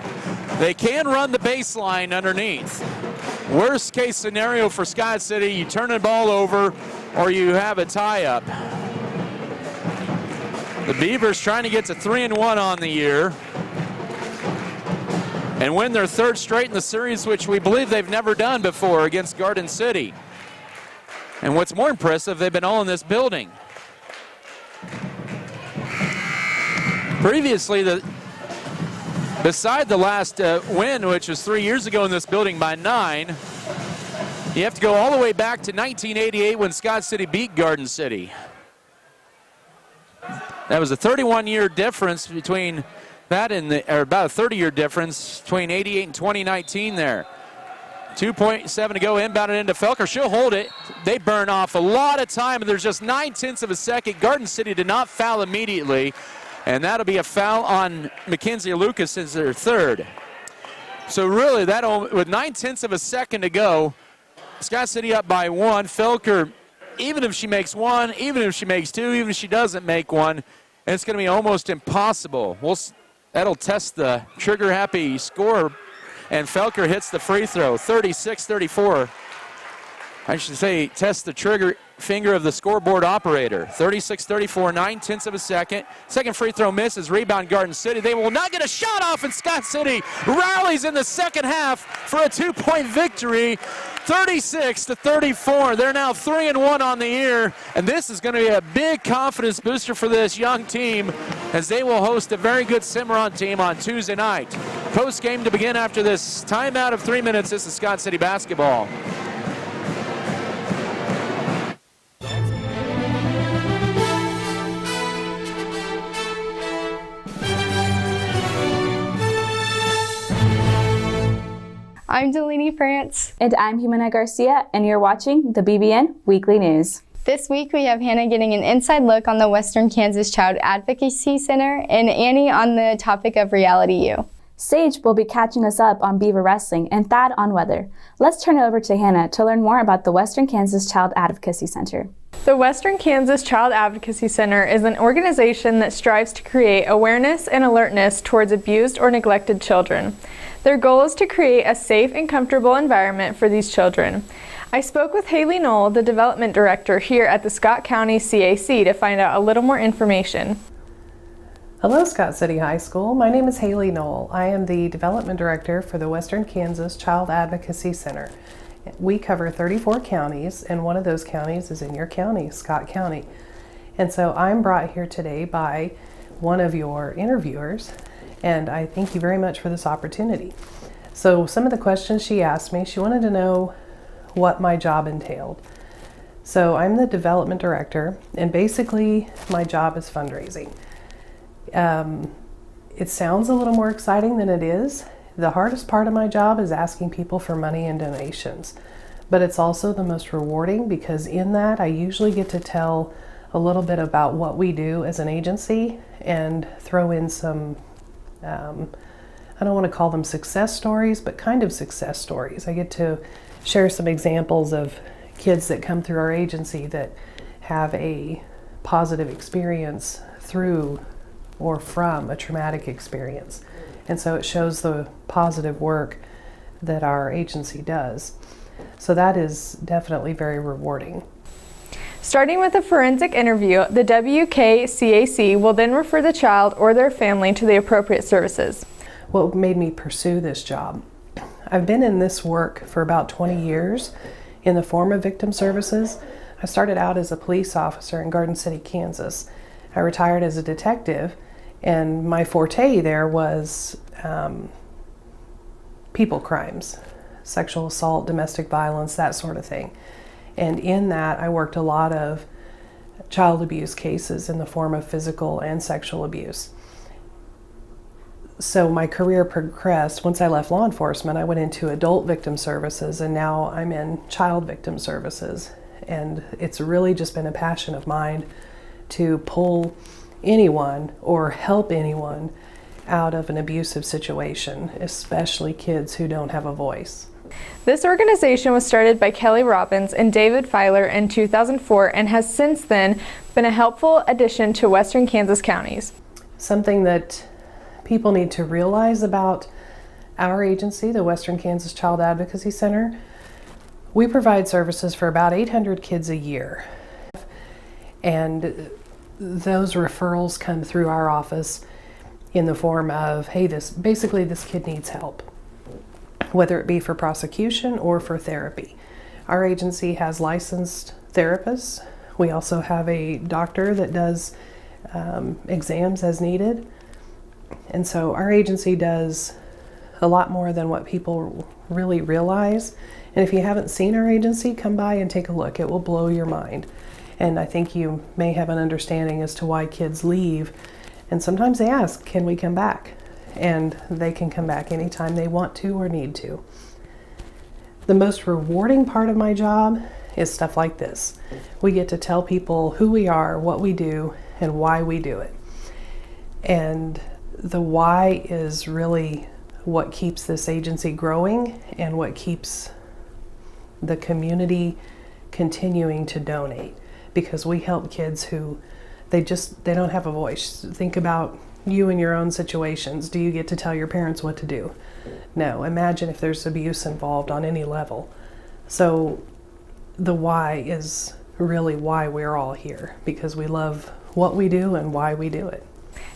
They can run the baseline underneath. Worst case scenario for Scott City, you turn the ball over or you have a tie-up. The Beavers trying to get to 3-1 on the year and win their 3rd straight in the series, which we believe they've never done before against Garden City. And what's more impressive, they've been all in this building. Previously, beside the last win, which was 3 years ago in this building by 9, you have to go all the way back to 1988 when Scott City beat Garden City. That was a 31-year difference between that and or about a 30-year difference between 88 and 2019 there. 2.7 to go, inbounded into Felker. She'll hold it. They burn off a lot of time, and there's just 9/10 of a second. Garden City did not foul immediately, and that'll be a foul on Mackenzie Lucas as their third. So really, with 9/10 of a second to go, Scott City up by 1. Felker, even if she makes 1, even if she makes 2, even if she doesn't make 1, it's going to be almost impossible. That'll test the trigger-happy scorer. And Felker hits the free throw, 36-34. I should say, test the trigger finger of the scoreboard operator. 36-34, 9/10 of a second. Second free throw misses, rebound Garden City. They will not get a shot off, and Scott City rallies in the second half for a 2-point victory, 36-34. They're now 3-1 on the year, and this is going to be a big confidence booster for this young team as they will host a very good Cimarron team on Tuesday night. Post game to begin after this timeout of 3 minutes. This is Scott City basketball. I'm Delaney France. And I'm Jimena Garcia, and you're watching the BBN Weekly News. This week we have Hannah getting an inside look on the Western Kansas Child Advocacy Center and Annie on the topic of Reality U. Sage will be catching us up on Beaver Wrestling and Thad on weather. Let's turn it over to Hannah to learn more about the Western Kansas Child Advocacy Center. The Western Kansas Child Advocacy Center is an organization that strives to create awareness and alertness towards abused or neglected children. Their goal is to create a safe and comfortable environment for these children. I spoke with Haley Knoll, the development director here at the Scott County CAC, to find out a little more information. Hello, Scott City High School. My name is Haley Knoll. I am the development director for the Western Kansas Child Advocacy Center. We cover 34 counties, and one of those counties is in your county, Scott County. And so I'm brought here today by one of your interviewers, and I thank you very much for this opportunity. So some of the questions she asked me, she wanted to know what my job entailed. So I'm the development director, and basically my job is fundraising. It sounds a little more exciting than it is. The hardest part of my job is asking people for money and donations, but it's also the most rewarding because in that I usually get to tell a little bit about what we do as an agency and throw in some, I don't want to call them success stories, but kind of success stories. I get to share some examples of kids that come through our agency that have a positive experience through or from a traumatic experience. And so it shows the positive work that our agency does. So that is definitely very rewarding. Starting with a forensic interview, the WKCAC will then refer the child or their family to the appropriate services. What made me pursue this job? I've been in this work for about 20 years in the form of victim services. I started out as a police officer in Garden City, Kansas. I retired as a detective, and my forte there was people crimes, sexual assault, domestic violence, that sort of thing. And in that, I worked a lot of child abuse cases in the form of physical and sexual abuse. So my career progressed. Once I left law enforcement, I went into adult victim services, and now I'm in child victim services. And it's really just been a passion of mine to pull anyone or help anyone out of an abusive situation, especially kids who don't have a voice. This organization was started by Kelly Robbins and David Filer in 2004 and has since then been a helpful addition to Western Kansas counties. Something that people need to realize about our agency, the Western Kansas Child Advocacy Center, we provide services for about 800 kids a year. And those referrals come through our office in the form of, hey, this kid needs help, whether it be for prosecution or for therapy. Our agency has licensed therapists. We also have a doctor that does exams as needed. And so our agency does a lot more than what people really realize. And if you haven't seen our agency, come by and take a look. It will blow your mind. And I think you may have an understanding as to why kids leave. And sometimes they ask, can we come back? And they can come back anytime they want to or need to. The most rewarding part of my job is stuff like this. We get to tell people who we are, what we do, and why we do it. And the why is really what keeps this agency growing and what keeps the community continuing to donate, because we help kids who they don't have a voice. Think about you in your own situations. Do you get to tell your parents what to do? No. Imagine if there's abuse involved on any level. So the why is really why we're all here, because we love what we do and why we do it.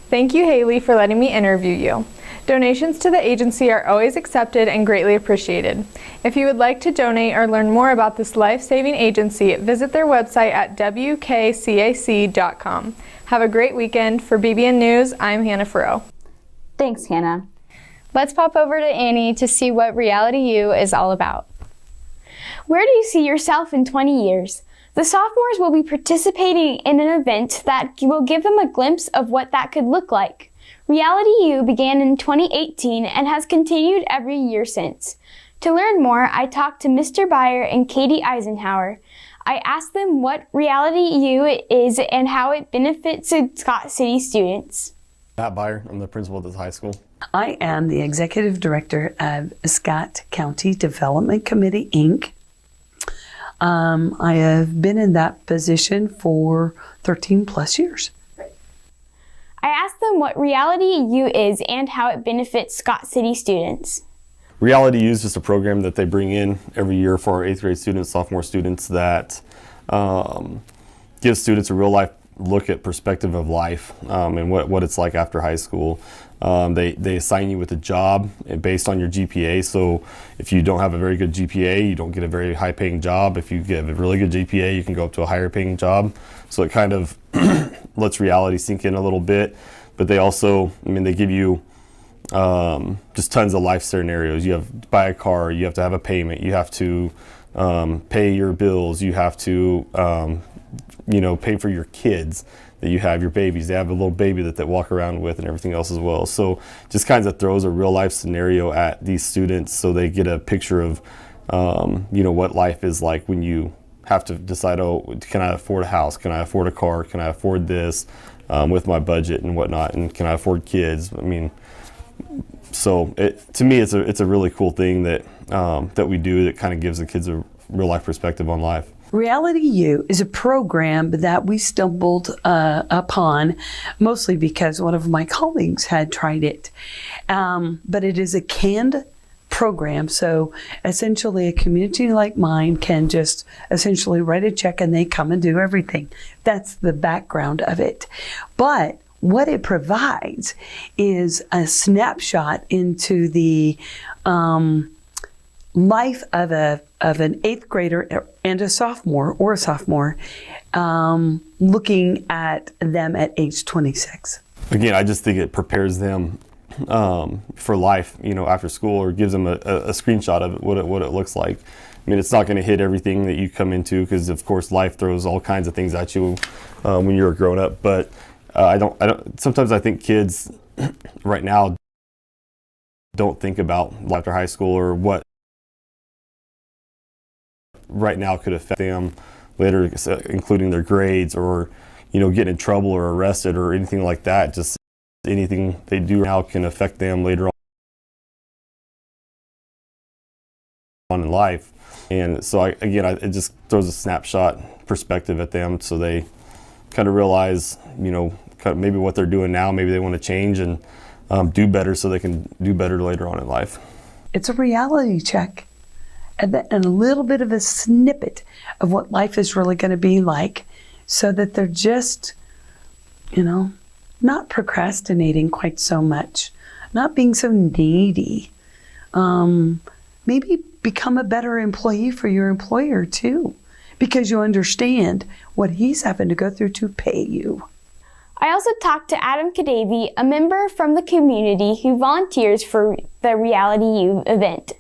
Thank you, Haley, for letting me interview you. Donations to the agency are always accepted and greatly appreciated. If you would like to donate or learn more about this life-saving agency, visit their website at wkcac.com. Have a great weekend. For BBN News, I'm Hannah Furrow. Thanks, Hannah. Let's pop over to Annie to see what Reality U is all about. Where do you see yourself in 20 years? The sophomores will be participating in an event that will give them a glimpse of what that could look like. Reality U began in 2018 and has continued every year since. To learn more, I talked to Mr. Beyer and Katie Eisenhower. I asked them what Reality U is and how it benefits Scott City students. Matt Beyer, I'm the principal at this high school. I am the executive director of Scott County Development Committee, Inc. I have been in that position for 13 plus years. I asked them what Reality U is and how it benefits Scott City students. Reality U is just a program that they bring in every year for our 8th grade students, sophomore students, that gives students a real life look at perspective of life and what it's like after high school. They assign you with a job based on your GPA. So if you don't have a very good GPA, you don't get a very high paying job. If you get a really good GPA, you can go up to a higher paying job. So it kind of lets reality sink in a little bit. But they also, they give you just tons of life scenarios. You have to buy a car, you have to have a payment, you have to pay your bills, you have to pay for your kids that you have, your babies. They have a little baby that they walk around with and everything else as well. So just kind of throws a real life scenario at these students so they get a picture of what life is like when you have to decide, can I afford a house? Can I afford a car? Can I afford this with my budget and whatnot? And can I afford kids? So to me, it's a really cool thing that we do that kind of gives the kids a real life perspective on life. Reality U is a program that we stumbled upon mostly because one of my colleagues had tried it. But it is a canned program, so essentially a community like mine can just essentially write a check and they come and do everything. That's the background of it. But what it provides is a snapshot into the life of an 8th grader and a sophomore looking at them at age 26. Again, I just think it prepares them for life, after school, or gives them a screenshot of what it looks like. It's not going to hit everything that you come into, because of course life throws all kinds of things at you when you're a grown up. But I don't. Sometimes I think kids right now don't think about life after high school, or what right now could affect them later, including their grades, or getting in trouble or arrested or anything like that. Just anything they do now can affect them later on in life. And so it just throws a snapshot perspective at them, so they kind of realize maybe what they're doing now, maybe they want to change and do better so they can do better later on in life. It's a reality check and a little bit of a snippet of what life is really going to be like, so that they're just, not procrastinating quite so much, not being so needy. Maybe become a better employee for your employer too, because you understand what he's having to go through to pay you. I also talked to Adam Kadavy, a member from the community who volunteers for the Reality U event.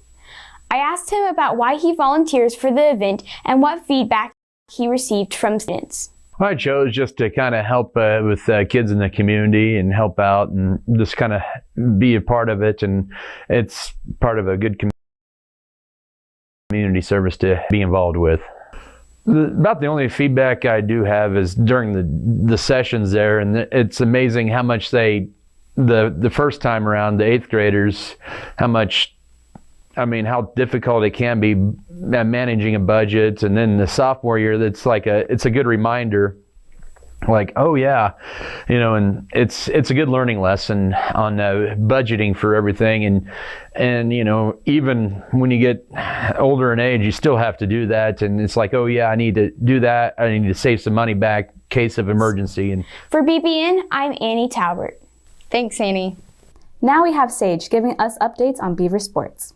I asked him about why he volunteers for the event and what feedback he received from students. I chose just to kind of help with kids in the community and help out and just kind of be a part of it. And it's part of a good community. community service to be involved with. About the only feedback I do have is during the sessions there, and it's amazing how much the first time around, the 8th graders, how difficult it can be managing a budget, and then the sophomore year, it's a good reminder, like, oh yeah, and it's a good learning lesson on budgeting for everything, and even when you get older in age, you still have to do that, and it's like, oh yeah, I need to do that, I need to save some money back in case of emergency. And for BBN, I'm Annie Talbert. Thanks, Annie. Now we have Sage giving us updates on Beaver sports.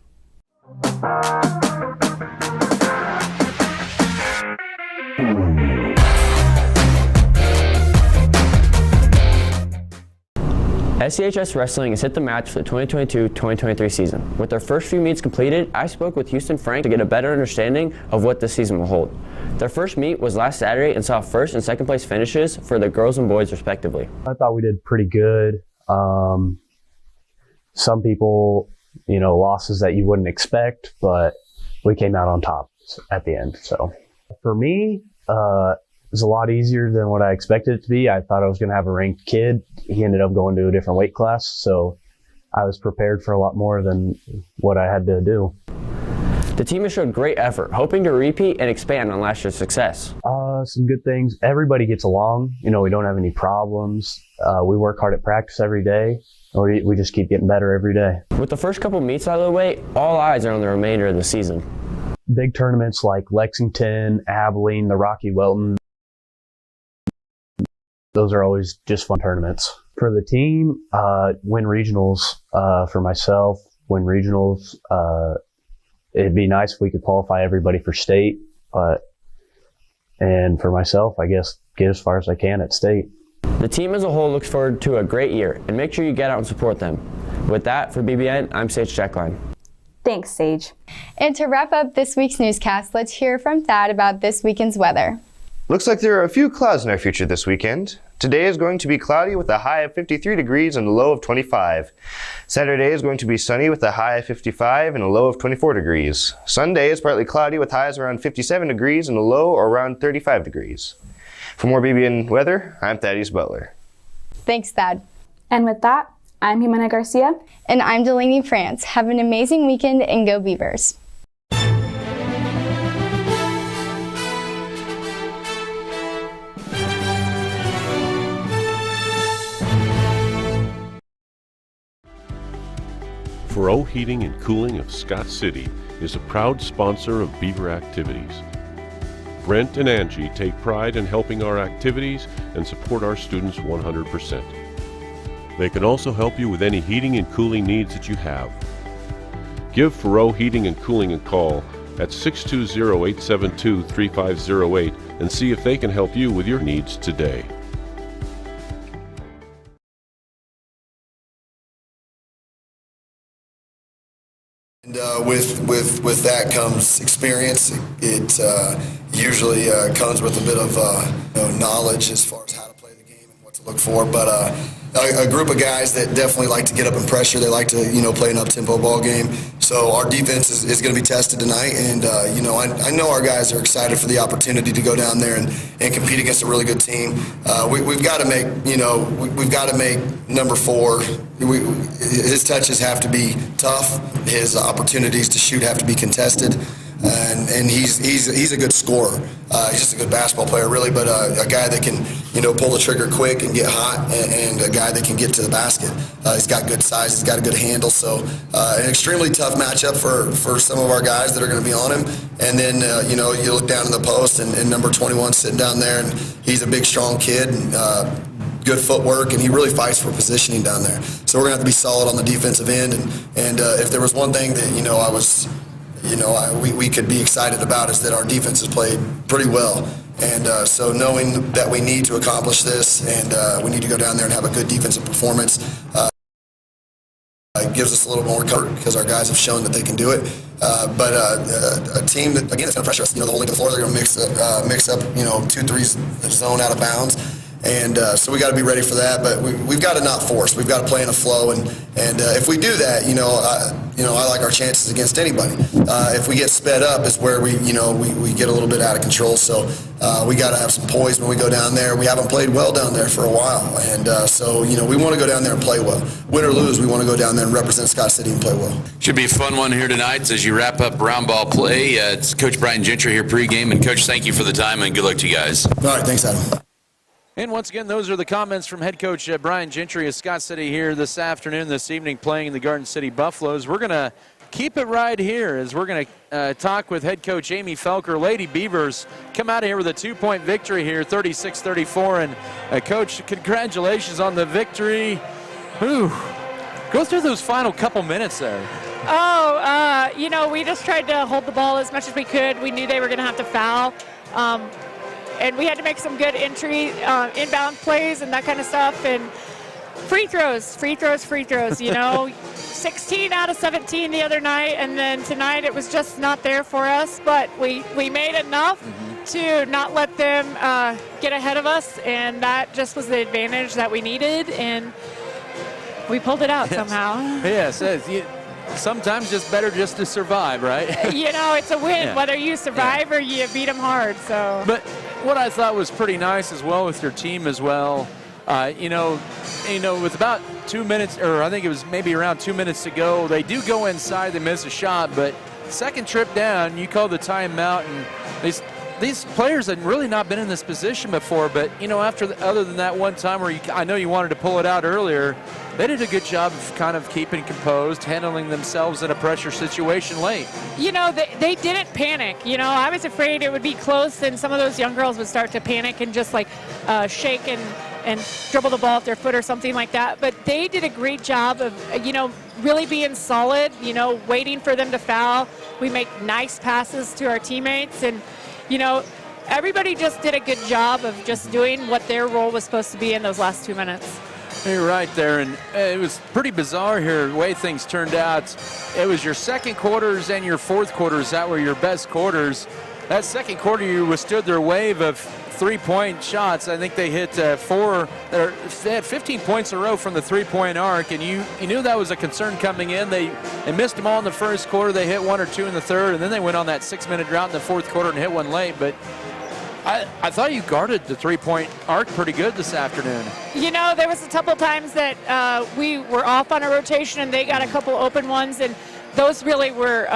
SCHS Wrestling has hit the match for the 2022-2023 season. With their first few meets completed, I spoke with Houston Frank to get a better understanding of what this season will hold. Their first meet was last Saturday and saw first and second place finishes for the girls and boys respectively. I thought we did pretty good. Some people, losses that you wouldn't expect, but we came out on top at the end. So for me, it was a lot easier than what I expected it to be. I thought I was going to have a ranked kid. He ended up going to a different weight class, so I was prepared for a lot more than what I had to do. The team has showed great effort, hoping to repeat and expand on last year's success. Some good things. Everybody gets along. We don't have any problems. We work hard at practice every day. We just keep getting better every day. With the first couple meets out of the way, all eyes are on the remainder of the season. Big tournaments like Lexington, Abilene, the Rocky Welton, those are always just fun tournaments. For the team, win regionals. For myself, win regionals. It'd be nice if we could qualify everybody for state, and for myself, I guess, get as far as I can at state. The team as a whole looks forward to a great year, and make sure you get out and support them. With that, for BBN, I'm Sage Checkline. Thanks, Sage. And to wrap up this week's newscast, let's hear from Thad about this weekend's weather. Looks like there are a few clouds in our future this weekend. Today is going to be cloudy with a high of 53 degrees and a low of 25. Saturday is going to be sunny with a high of 55 and a low of 24 degrees. Sunday is partly cloudy with highs around 57 degrees and a low around 35 degrees. For more BBN weather, I'm Thaddeus Butler. Thanks, Thad. And with that, I'm Jimena Garcia. And I'm Delaney France. Have an amazing weekend and go Beavers. Furrow Heating and Cooling of Scott City is a proud sponsor of Beaver activities. Brent and Angie take pride in helping our activities and support our students 100%. They can also help you with any heating and cooling needs that you have. Give Furrow Heating and Cooling a call at 620-872-3508 and see if they can help you with your needs today. And with that comes experience. It usually comes with a bit of knowledge as far as how to play the game and what to look for. But a group of guys that definitely like to get up and pressure. They like to play an up-tempo ball game. So our defense is going to be tested tonight. And I know our guys are excited for the opportunity to go down there and compete against a really good team. We've got to make number 4. His touches have to be tough. His opportunities to shoot have to be contested, and he's a good scorer. He's just a good basketball player, really, but a guy that can pull the trigger quick and get hot, and a guy that can get to the basket. He's got good size. He's got a good handle. So an extremely tough matchup for some of our guys that are going to be on him. And then you look down in the post, and number 21 sitting down there, and he's a big, strong kid. Good footwork, and he really fights for positioning down there. So we're gonna have to be solid on the defensive end. And if there was one thing that we could be excited about, is that our defense has played pretty well. And so knowing that we need to accomplish this, and we need to go down there and have a good defensive performance, gives us a little more comfort because our guys have shown that they can do it. But a team that, again, is going to pressure us. The whole way to the floor, they're going to mix up 2-3 zone out of bounds. And so we got to be ready for that, but we've got to not force. We've got to play in a flow, and if we do that, I like our chances against anybody. If we get sped up is where we get a little bit out of control. So we got to have some poise when we go down there. We haven't played well down there for a while. And so we want to go down there and play well. Win or lose, we want to go down there and represent Scott City and play well. Should be a fun one here tonight as you wrap up round ball play. It's Coach Brian Gentry here pregame. And Coach, thank you for the time and good luck to you guys. All right, thanks, Adam. And once again, those are the comments from head coach Brian Gentry of Scott City here this evening, playing the Garden City Buffaloes. We're going to keep it right here as we're going to talk with head coach Amy Felker. Lady Beavers come out of here with a 2-point victory here, 36-34. And Coach, congratulations on the victory. Whew. Go through those final couple minutes there. We just tried to hold the ball as much as we could. We knew they were going to have to foul. And we had to make some good inbound plays and that kind of stuff. And free throws, 16 out of 17 the other night. And then tonight it was just not there for us. But we made enough to not let them get ahead of us. And that just was the advantage that we needed. And we pulled it out somehow. Yes. Sometimes it's better just to survive, right? It's a win, whether you survive or you beat them hard. So. But what I thought was pretty nice as well with your team as well, with about 2 minutes, or I think it was maybe around 2 minutes to go, they do go inside, they miss a shot, but second trip down, you call the timeout, and these players had really not been in this position before, but, other than that one time where I know you wanted to pull it out earlier, they did a good job of kind of keeping composed, handling themselves in a pressure situation late. They didn't panic. I was afraid it would be close and some of those young girls would start to panic and just shake and dribble the ball off their foot or something like that. But they did a great job of, really being solid, waiting for them to foul. We make nice passes to our teammates and, everybody just did a good job of just doing what their role was supposed to be in those last 2 minutes. You're right there, and it was pretty bizarre here the way things turned out. It was your second quarters and your fourth quarters that were your best quarters. That second quarter, you withstood their wave of 3-point shots. I think they hit they had 15 points in a row from the 3-point arc, and you knew that was a concern coming in. They missed them all in the first quarter. They hit 1 or 2 in the third, and then they went on that 6-minute drought in the fourth quarter and hit one late. But I thought you guarded the 3-point arc pretty good this afternoon. There was a couple times that we were off on a rotation and they got a couple open ones, and those really were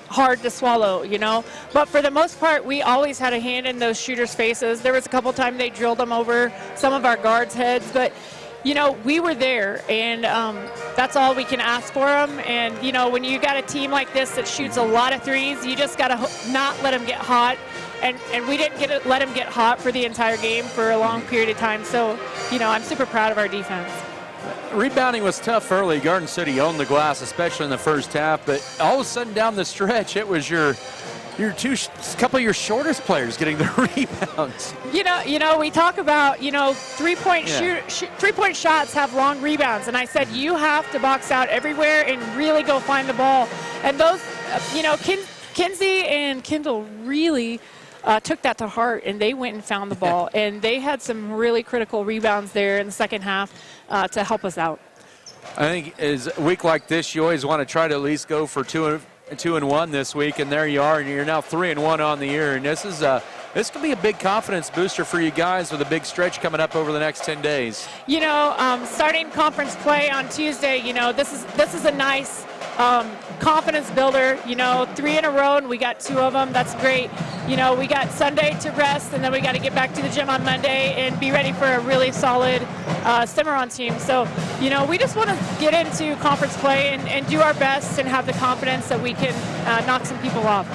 hard to swallow, But for the most part, we always had a hand in those shooters' faces. There was a couple times they drilled them over some of our guards' heads, but we were there, and that's all we can ask for them. And, when you got a team like this that shoots a lot of threes, you just got to not let them get hot. And we didn't let them get hot for the entire game for a long period of time. So, I'm super proud of our defense. Rebounding was tough early. Garden City owned the glass, especially in the first half. But all of a sudden down the stretch, it was your couple of your shortest players getting the rebounds. We talk about, three-point shots have long rebounds. And I said, you have to box out everywhere and really go find the ball. And those, Kinsey and Kendall really took that to heart, and they went and found the ball. And they had some really critical rebounds there in the second half to help us out. I think as a week like this, you always want to try to at least go for 2-1 this week, and there you are, and you're now 3-1 on the year. And this could be a big confidence booster for you guys with a big stretch coming up over the next 10 days. Starting conference play on Tuesday, this is a nice confidence builder. 3 in a row, and we got 2 of them. That's great. We got Sunday to rest, and then we got to get back to the gym on Monday and be ready for a really solid Cimarron team. So, we just want to get into conference play and do our best and have the confidence that we can knock some people off.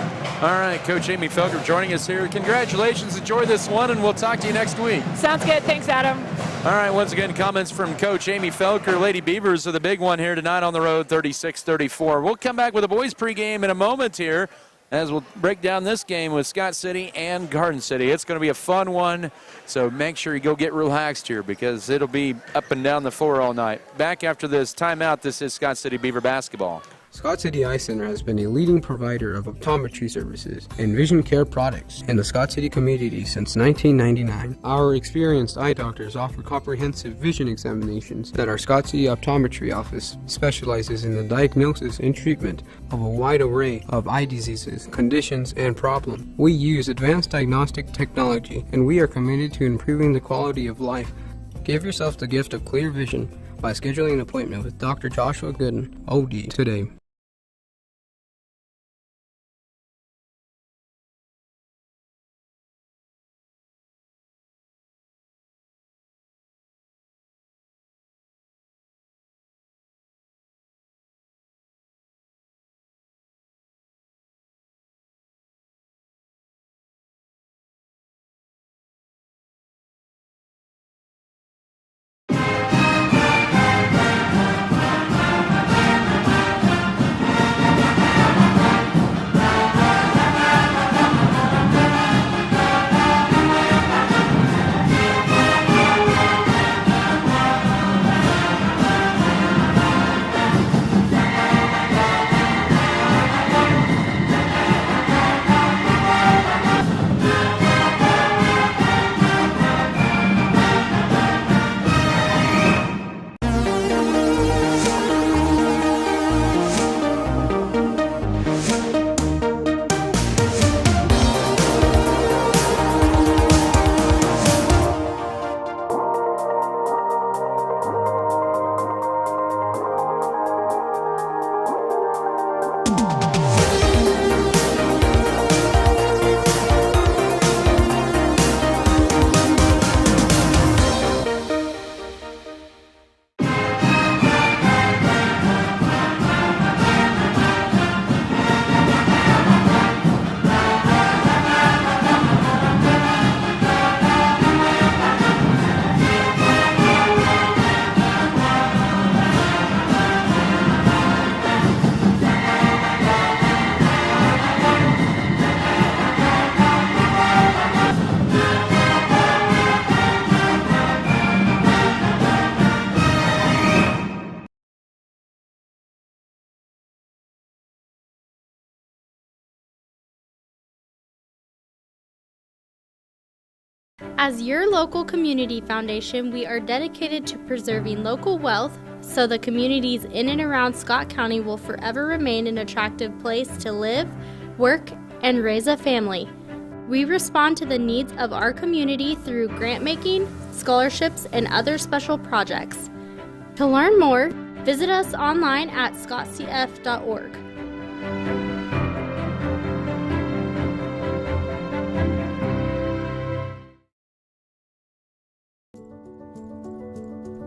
All right, Coach Amy Felker joining us here. Congratulations. Enjoy this one, and we'll talk to you next week. Sounds good. Thanks, Adam. All right, once again, comments from Coach Amy Felker. Lady Beavers with a big one here tonight on the road, 36-34. We'll come back with a boys pregame in a moment here as we'll break down this game with Scott City and Garden City. It's going to be a fun one, so make sure you go get relaxed here because it'll be up and down the floor all night. Back after this timeout, this is Scott City Beaver basketball. Scott City Eye Center has been a leading provider of optometry services and vision care products in the Scott City community since 1999. Our experienced eye doctors offer comprehensive vision examinations that our Scott City Optometry office specializes in the diagnosis and treatment of a wide array of eye diseases, conditions, and problems. We use advanced diagnostic technology, and we are committed to improving the quality of life. Give yourself the gift of clear vision by scheduling an appointment with Dr. Joshua Gooden, OD, today. As your local community foundation, we are dedicated to preserving local wealth so the communities in and around Scott County will forever remain an attractive place to live, work, and raise a family. We respond to the needs of our community through grant making, scholarships, and other special projects. To learn more, visit us online at scottcf.org.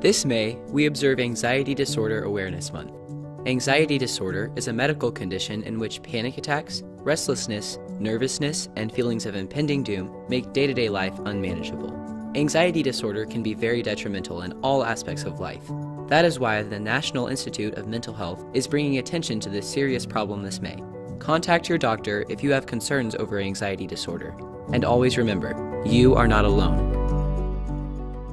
This May, we observe Anxiety Disorder Awareness Month. Anxiety disorder is a medical condition in which panic attacks, restlessness, nervousness, and feelings of impending doom make day-to-day life unmanageable. Anxiety disorder can be very detrimental in all aspects of life. That is why the National Institute of Mental Health is bringing attention to this serious problem this May. Contact your doctor if you have concerns over anxiety disorder. And always remember, you are not alone.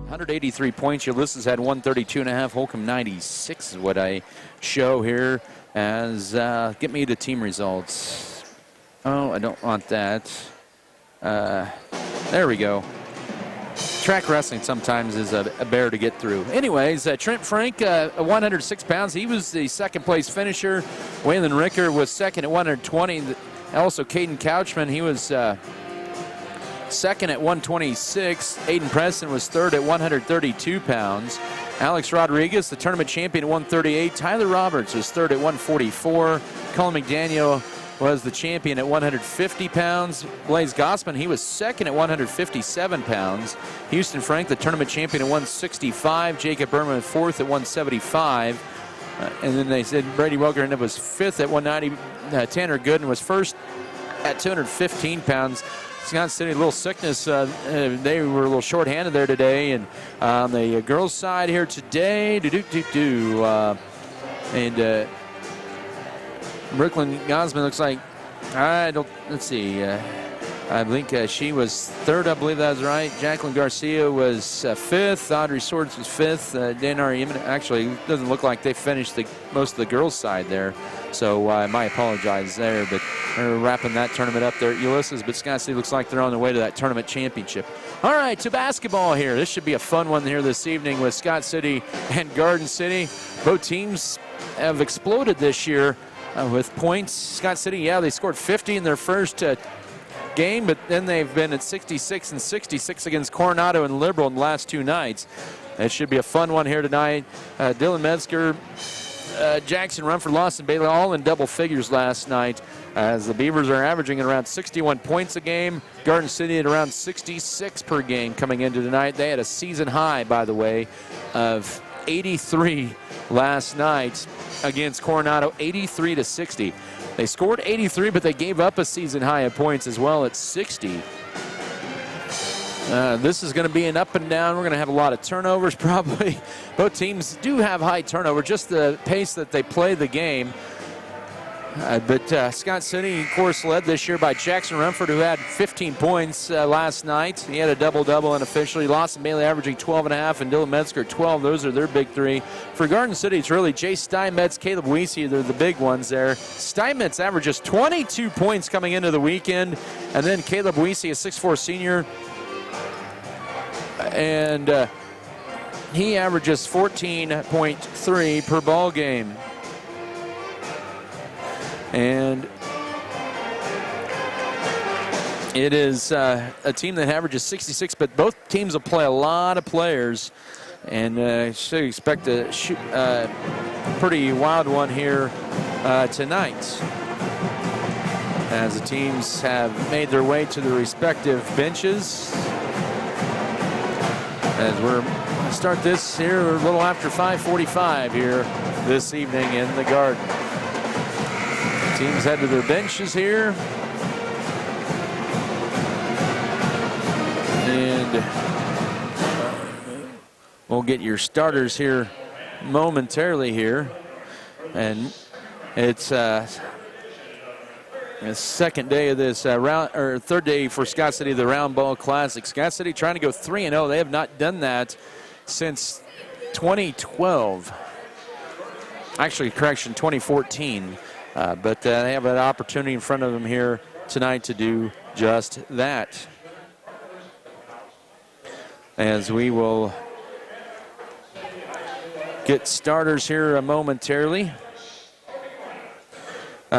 183 points. Ulysses had 132.5. Holcomb 96 is what I show here as get me the team results. Oh, I don't want that. There we go. Track wrestling sometimes is a bear to get through. Anyways, Trent Frank, 106 pounds. He was the second place finisher. Waylon Ricker was second at 120. Also, Caden Couchman, he was second at 126. Aiden Preston was third at 132 pounds. Alex Rodriguez, the tournament champion at 138. Tyler Roberts was third at 144. Colin McDaniel was the champion at 150 pounds. Blaze Gossman, he was second at 157 pounds. Houston Frank, the tournament champion at 165. Jacob Berman, fourth at 175. And then they said Brady Welker was fifth at 190. Tanner Gooden was first at 215 pounds. Scott City, a little sickness. They were a little short-handed there today. And on the girls' side here today, and Brooklyn Gosman looks like, let's see. I think she was third, I believe that was right. Jacqueline Garcia was fifth. Audrey Swords was fifth. Danari Emin, actually, it doesn't look like they finished most of the girls' side there. So I might apologize there, but they're wrapping that tournament up there at Ulysses. But Scott City looks like they're on their way to that tournament championship. All right, to basketball here. This should be a fun one here this evening with Scott City and Garden City. Both teams have exploded this year with points. Scott City, yeah, they scored 50 in their first game, but then they've been at 66 and 66 against Coronado and Liberal in the last 2 nights. It should be a fun one here tonight. Dylan Metzger, Jackson Rumford, Lawson Bailey all in double figures last night, as the Beavers are averaging at around 61 points a game. Garden City at around 66 per game coming into tonight. They had a season high, by the way, of 83 last night against Coronado, 83-60. They scored 83, but they gave up a season high of points as well at 60. This is going to be an up and down. We're going to have a lot of turnovers probably. Both teams do have high turnover, just the pace that they play the game. But Scott City, of course, led this year by Jackson Rumford, who had 15 points last night. He had a double-double unofficially. Lawson Bailey averaging 12.5, and Dylan Metzger 12. Those are their big three. For Garden City, it's really Jay Steinmetz, Caleb Weesey. They're the big ones there. Steinmetz averages 22 points coming into the weekend, and then Caleb Weesey, a 6'4 senior, and he averages 14.3 per ball game. And it is a team that averages 66, but both teams will play a lot of players, and should expect a pretty wild one here tonight, as the teams have made their way to their respective benches. As we're going to start this here a little after 5:45 here this evening in the Garden. Teams head to their benches here. And we'll get your starters here momentarily here. And it's the second day of this third day for Scott City, the Roundball Classic. Scott City trying to go 3-0. They have not done that since 2012. Actually, correction, 2014. But they have an opportunity in front of them here tonight to do just that. As we will get starters here momentarily.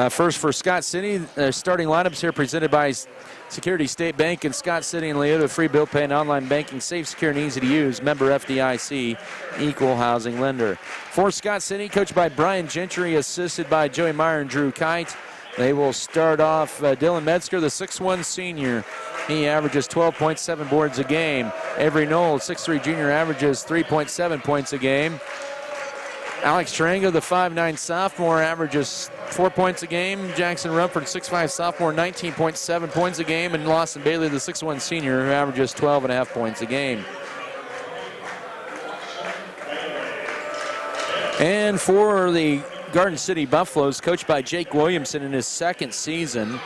First for Scott City, starting lineups here presented by Security State Bank in Scott City and Leota. Free bill pay and online banking, safe, secure, and easy to use. Member FDIC, equal housing lender. For Scott City, coached by Brian Gentry, assisted by Joey Meyer and Drew Kite. They will start off Dylan Metzger, the 6'1 senior. He averages 12.7 boards a game. Avery Knoll, 6'3 junior, averages 3.7 points a game. Alex Tarango, the 5'9 sophomore, averages 4 points a game. Jackson Rumford, 6'5 sophomore, 19.7 points a game. And Lawson Bailey, the 6'1 senior, who averages 12.5 points a game. And for the Garden City Buffaloes, coached by Jake Williamson in his second season.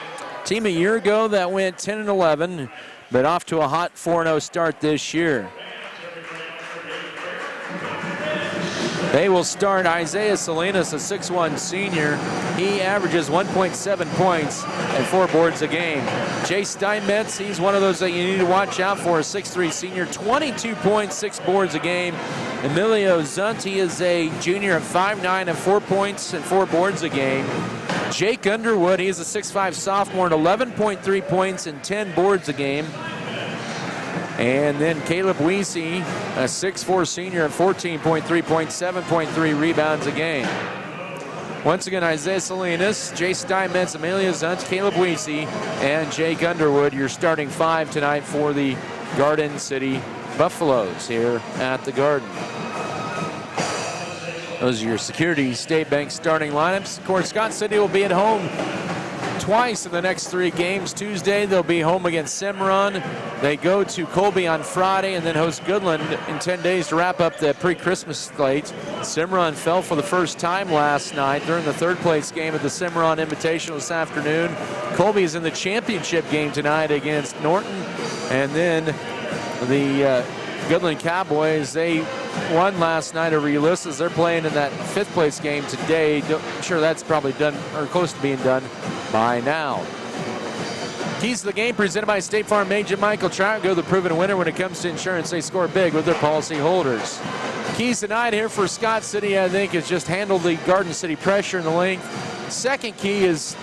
Team a year ago that went 10-11, but off to a hot 4-0 start this year. They will start Isaiah Salinas, a 6'1 senior. He averages 1.7 points and 4 boards a game. Jay Steinmetz, he's one of those that you need to watch out for, a 6'3 senior, 22 points, 6 boards a game. Emilio Zunt, he is a junior at 5'9 and 4 points and 4 boards a game. Jake Underwood, he is a 6'5 sophomore at 11.3 points and 10 boards a game. And then Caleb Weesey, a 6'4 senior at 14.3 points, 7.3 rebounds a game. Once again, Isaiah Salinas, Jay Steinmetz, Amelia Zunt, Caleb Weesey, and Jake Underwood, your starting 5 tonight for the Garden City Buffaloes here at the Garden. Those are your Security State Bank starting lineups. Of course, Scott City will be at home twice in the next 3 games. Tuesday, they'll be home against Cimarron. They go to Colby on Friday and then host Goodland in 10 days to wrap up the pre-Christmas slate. Cimarron fell for the first time last night during the third-place game at the Cimarron Invitational this afternoon. Colby is in the championship game tonight against Norton. And then the Goodland Cowboys, they won last night over Ulysses. They're playing in that 5th-place game today. I'm sure that's probably done or close to being done by now. Keys to the game presented by State Farm agent Michael Trout. Go the proven winner when it comes to insurance. They score big with their policy holders. Keys tonight here for Scott City, I think, is just handle the Garden City pressure in the length. Second key is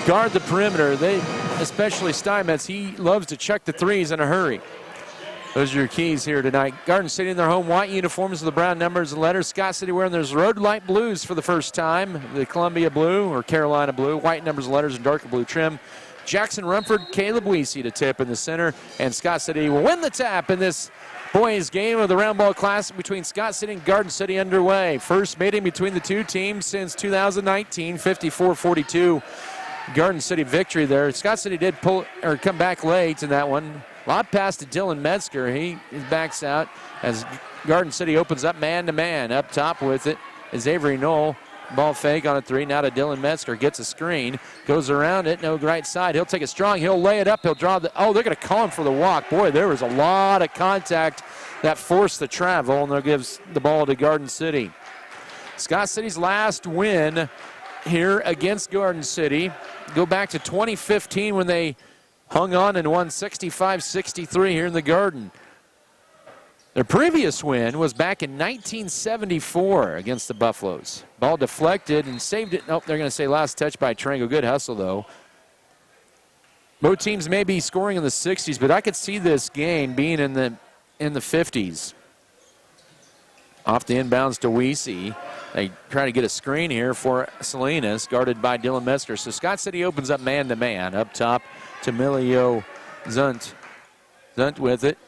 guard the perimeter. They, especially Steinmetz, he loves to chuck the threes in a hurry. Those are your keys here tonight. Garden City in their home white uniforms with the brown numbers and letters. Scott City wearing those road light blues for the first time. The Columbia blue or Carolina blue. White numbers and letters and darker blue trim. Jackson Rumford, Caleb Weesey to tip in the center. And Scott City will win the tap in this boys game of the Roundball Classic between Scott City and Garden City underway. First meeting between the two teams since 2019, 54-42. Garden City victory there. Scott City did come back late in that one. Lob pass to Dylan Metzger. He backs out as Garden City opens up man-to-man. Up top with it is Avery Knoll. Ball fake on a 3. Now to Dylan Metzger. Gets a screen. Goes around it. No right side. He'll take it strong. He'll lay it up. He'll draw the... Oh, they're going to call him for the walk. Boy, there was a lot of contact that forced the travel, and they'll give the ball to Garden City. Scott City's last win here against Garden City. Go back to 2015 when they hung on and won 65-63 here in the Garden. Their previous win was back in 1974 against the Buffaloes. Ball deflected and saved it. Nope, they're going to say last touch by Trango. Good hustle, though. Both teams may be scoring in the 60s, but I could see this game being in the 50s. Off the inbounds to Weesey. They try to get a screen here for Salinas, guarded by Dylan Metzger. So Scott City opens up man-to-man. Up top to Emilio Zunt. Zunt with it.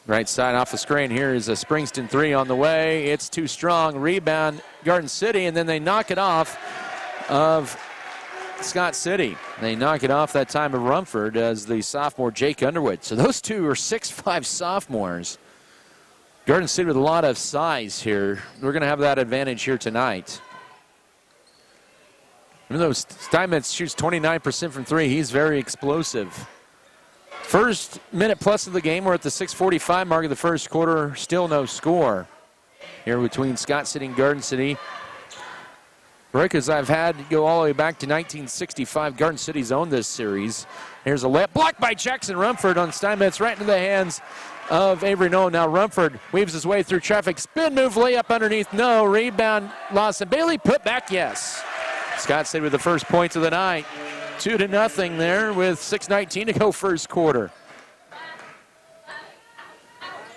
Right side off the screen. Here is a Springston 3 on the way. It's too strong. Rebound Garden City, and then they knock it off of Scott City. They knock it off that time of Rumford as the sophomore Jake Underwood. So those two are 6'5" sophomores. Garden City with a lot of size here. We're going to have that advantage here tonight. Even though Steinmetz shoots 29% from 3, he's very explosive. First minute plus of the game. We're at the 6:45 mark of the first quarter. Still no score here between Scott City and Garden City. Records I've had go all the way back to 1965. Garden City's owned this series. Here's a layup blocked by Jackson Rumford on Steinmetz right into the hands of Avery Knoll. Now Rumford weaves his way through traffic. Spin move layup underneath. No. Rebound Lawson Bailey. Put back. Yes. Scott City with the first points of the night. 2-0 there with 6:19 to go first quarter.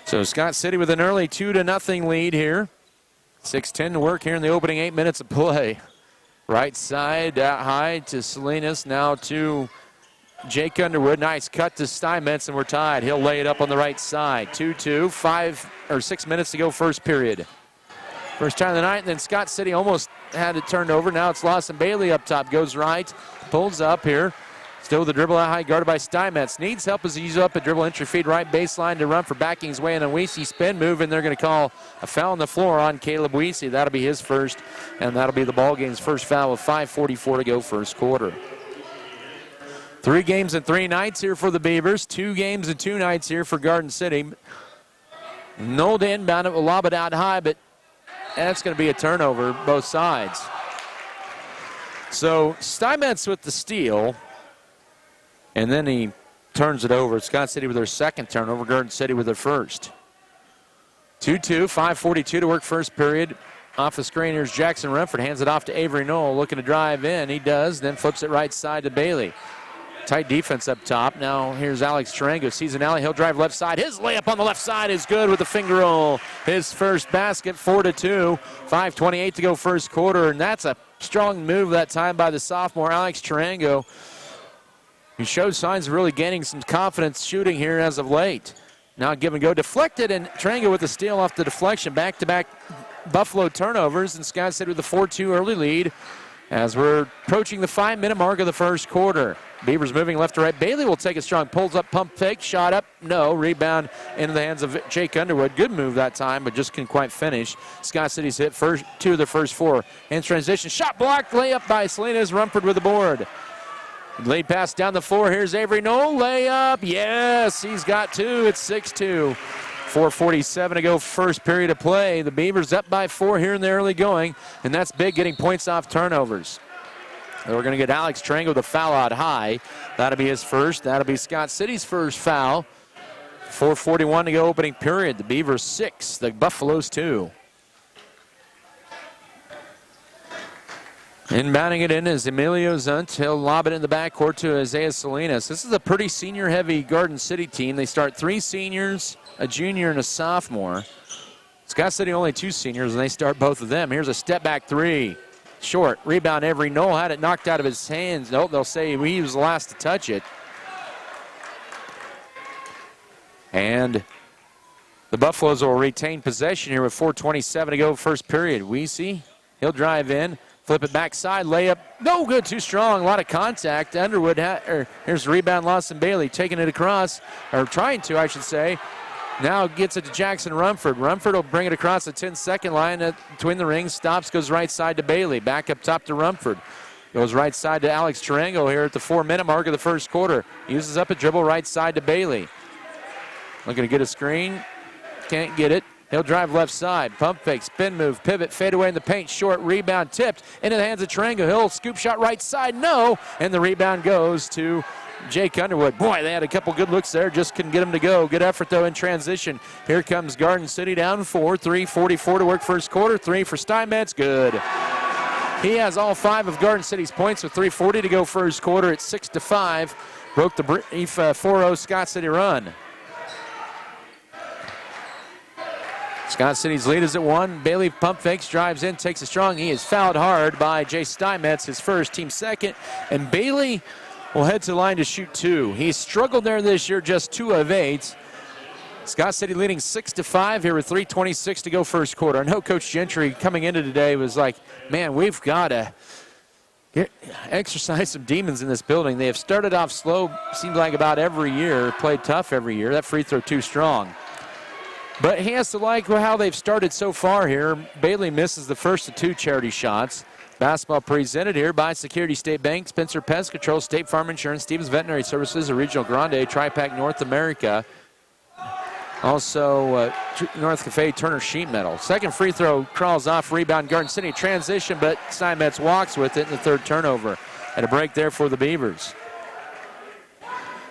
So Scott City with an early 2-0 lead here. 6:10 to work here in the opening 8 minutes of play. Right side out high to Salinas. Now to Jake Underwood. Nice cut to Steinmetz, and we're tied. He'll lay it up on the right side. 2-2. 6 minutes to go first period. First time of the night, and then Scott City almost had it turned over. Now it's Lawson Bailey up top. Goes right. Pulls up here. Still with the dribble out high, guarded by Steinmetz. Needs help as he uses up a dribble entry feed right baseline to run for backing his way in a Weesey spin move, and they're going to call a foul on the floor on Caleb Weesey. That'll be his first, and that'll be the ball game's first foul with 5:44 to go first quarter. 3 games and 3 nights here for the Beavers. 2 games and 2 nights here for Garden City. Knoll to inbound it, will lob it out high, but that's going to be a turnover both sides. So Steinmetz with the steal, and then he turns it over. Scott City with their second turnover, Garden City with their first. 2-2, 5:42 to work first period. Off the screen, here's Jackson Rumford, hands it off to Avery Knoll, looking to drive in. He does, then flips it right side to Bailey. Tight defense up top. Now here's Alex Tarango, sees an alley. He'll drive left side. His layup on the left side is good with the finger roll. His first basket, 4-2. 5:28 to go first quarter, and that's a strong move that time by the sophomore Alex Tarango. He showed signs of really gaining some confidence shooting here as of late. Now give and go deflected, and Tarango with the steal off the deflection. Back-to-back Buffalo turnovers, and Scott City with a 4-2 early lead. as we're approaching the 5-minute mark of the first quarter. Beavers moving left to right. Bailey will take a strong, pulls up, pump fake, shot up, no. Rebound into the hands of Jake Underwood. Good move that time, but just couldn't quite finish. Scott City's hit two of their first 4. In transition, shot blocked, layup by Salinas. Rumford with the board. Laid pass down the floor. Here's Avery Knoll. Layup. Yes, he's got 2. It's 6-2. 4:47 to go, first period of play. The Beavers up by 4 here in the early going, and that's big, getting points off turnovers. We're going to get Alex Trango with a foul out high. That'll be his first. That'll be Scott City's first foul. 4:41 to go, opening period. The Beavers 6, the Buffaloes 2. Inbounding it in is Emilio Zunt. He'll lob it in the backcourt to Isaiah Salinas. This is a pretty senior-heavy Garden City team. They start 3 seniors, a junior, and a sophomore. Scott City only 2 seniors, and they start both of them. Here's a step-back 3. Short. Rebound, Avery Knoll had it knocked out of his hands. Nope, they'll say he was the last to touch it. And the Buffaloes will retain possession here with 4:27 to go, first period. Weesey, he'll drive in. Flip it backside, layup, no good, too strong, a lot of contact. Underwood, here's the rebound, Lawson Bailey taking it across, or trying to, I should say. Now gets it to Jackson Rumford. Rumford will bring it across the 10-second line between the rings, stops, goes right side to Bailey. Back up top to Rumford. Goes right side to Alex Tarango here at the 4-minute mark of the first quarter. Uses up a dribble right side to Bailey. Looking to get a screen, can't get it. He'll drive left side, pump fake, spin move, pivot, fade away in the paint, short rebound, tipped into the hands of Tarango. He'll scoop shot right side, no, and the rebound goes to Jake Underwood. Boy, they had a couple good looks there, just couldn't get them to go. Good effort, though, in transition. Here comes Garden City down 4, 3:44 to work first quarter, 3 for Steinmetz, good. He has all 5 of Garden City's points with 3:40 to go first quarter at 6-5. Broke the brief 4-0 Scott City run. Scott City's lead is at 1. Bailey pump fakes, drives in, takes a strong. He is fouled hard by Jay Steinmetz, his first, team second. And Bailey will head to the line to shoot 2. He's struggled there this year, just 2 of 8. Scott City leading 6-5 here with 3:26 to go first quarter. I know Coach Gentry coming into today was like, man, we've got to exercise some demons in this building. They have started off slow, seems like about every year, played tough every year. That free throw too strong. But he has to like how they've started so far here. Bailey misses the first of 2 charity shots. Basketball presented here by Security State Bank, Spencer Pest Control, State Farm Insurance, Stevens Veterinary Services, Regional Grande, Tri-Pac North America. Also, North Cafe, Turner Sheet Metal. Second free throw crawls off, rebound, Garden City transition, but Steinmetz walks with it in the third turnover. At a break there for the Beavers.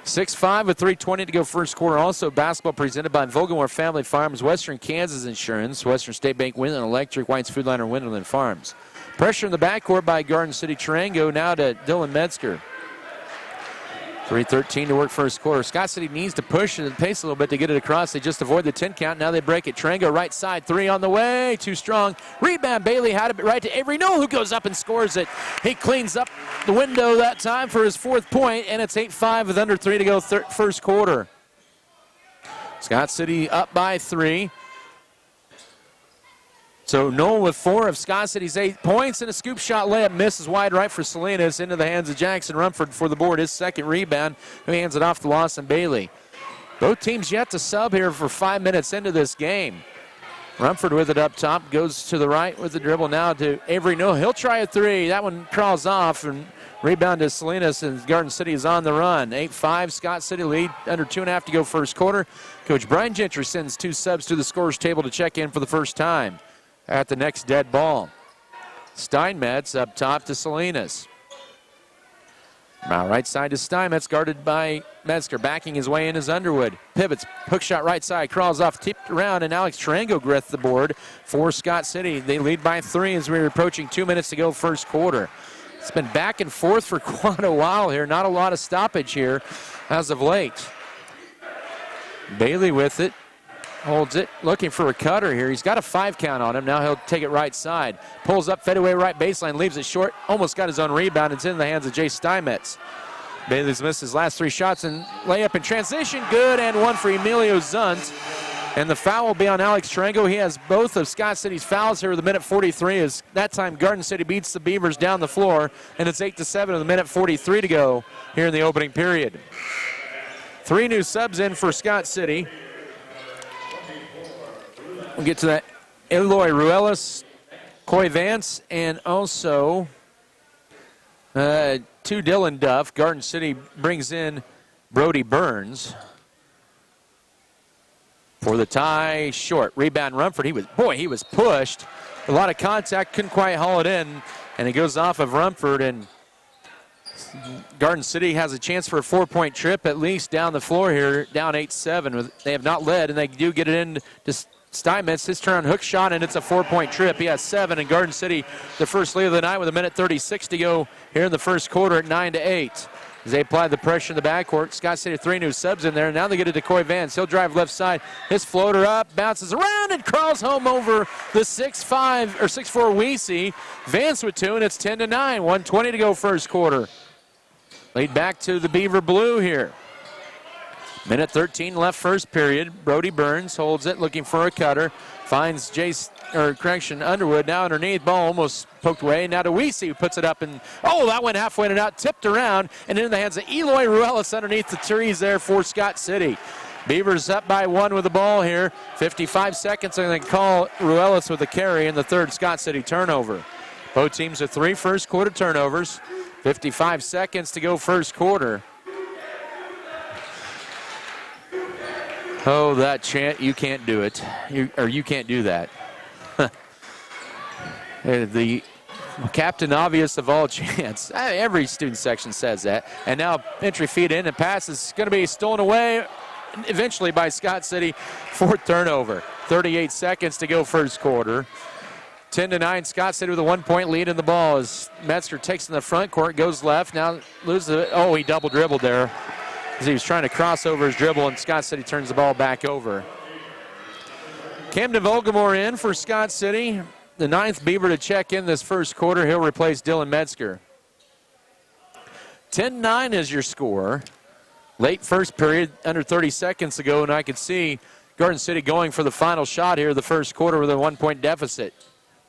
6-5 with 3:20 to go first quarter. Also basketball presented by Vogelmore Family Farms, Western Kansas Insurance, Western State Bank, Windland Electric, White's Food Line, or Windland Farms. Pressure in the backcourt by Garden City Tarango, now to Dylan Metzger. 3:13 to work first quarter. Scott City needs to push the pace a little bit to get it across. They just avoid the 10 count. Now they break it. Tarango right side, 3 on the way. Too strong. Rebound. Bailey had it right to Avery Knoll, who goes up and scores it. He cleans up the window that time for his 4th point, and it's 8-5 with under 3 to go first quarter. Scott City up by 3. So Knoll with 4 of Scott City's 8 points, and a scoop shot layup misses wide right for Salinas into the hands of Jackson Rumford for the board. His second rebound, who hands it off to Lawson Bailey. Both teams yet to sub here for 5 minutes into this game. Rumford with it up top, goes to the right with the dribble now to Avery Knoll. He'll try a 3. That one crawls off, and rebound to Salinas, and Garden City is on the run. 8-5, Scott City lead, under 2.5 to go first quarter. Coach Brian Gentry sends 2 subs to the scorer's table to check in for the first time at the next dead ball. Steinmetz up top to Salinas. Now right side to Steinmetz, guarded by Metzger. Backing his way in is Underwood. Pivots, hook shot right side, crawls off, tipped around, and Alex Tarango gets the board for Scott City. They lead by 3 as we're approaching 2 minutes to go first quarter. It's been back and forth for quite a while here. Not a lot of stoppage here as of late. Bailey with it. Holds it, looking for a cutter here. He's got a 5 count on him. Now he'll take it right side. Pulls up, fadeaway right baseline, leaves it short. Almost got his own rebound. It's in the hands of Jay Steinmetz. Bailey's missed his last 3 shots and layup in transition. Good, and 1 for Emilio Zunt. And the foul will be on Alex Tarango. He has both of Scott City's fouls here with a minute 43. As that time Garden City beats the Beavers down the floor, and it's 8-7 with a minute 43 to go here in the opening period. 3 new subs in for Scott City. We'll get to that. Eloy Ruelas, Coy Vance, and also to Dylan Duff. Garden City brings in Brody Burns. For the tie, short. Rebound Rumford. He was pushed. A lot of contact, couldn't quite haul it in. And it goes off of Rumford, and Garden City has a chance for a 4-point trip at least down the floor here, down 8-7. They have not led, and they do get it in to Steinmetz. His turn on hook shot, and it's a 4-point trip. He has 7, and Garden City, the first lead of the night with a minute 36 to go here in the first quarter at 9-8. As they apply the pressure in the backcourt, Scott City 3 new subs in there. Now they get it to Coy Vance. He'll drive left side. His floater up, bounces around, and crawls home over the 6'4" Weesey. Vance with 2, and it's 10-9. 1:20 to go first quarter. Lead back to the Beaver Blue here. Minute 13 left first period. Brody Burns holds it, looking for a cutter. Finds Underwood now underneath. Ball almost poked away. Now to Weesey, who puts it up, and that went halfway and out, tipped around, and into the hands of Eloy Ruelas underneath the trees there for Scott City. Beavers up by 1 with the ball here. 55 seconds, and they call Ruelas with the carry, and the third Scott City turnover. Both teams with 3 first quarter turnovers. 55 seconds to go first quarter. Oh, that chant, you can't do it. You can't do that. The Captain Obvious of all chants. Every student section says that. And now entry feed in, and pass is going to be stolen away eventually by Scott City. 4th turnover. 38 seconds to go first quarter. 10-9, Scott City with a 1-point lead in the ball as Metzger takes in the front court, goes left, now loses it. Oh, he double dribbled there as he was trying to cross over his dribble, and Scott City turns the ball back over. Camden Volgamore in for Scott City. The 9th Beaver to check in this first quarter. He'll replace Dylan Metzger. 10-9 is your score. Late first period, under 30 seconds ago, and I could see Garden City going for the final shot here the first quarter with a 1-point deficit.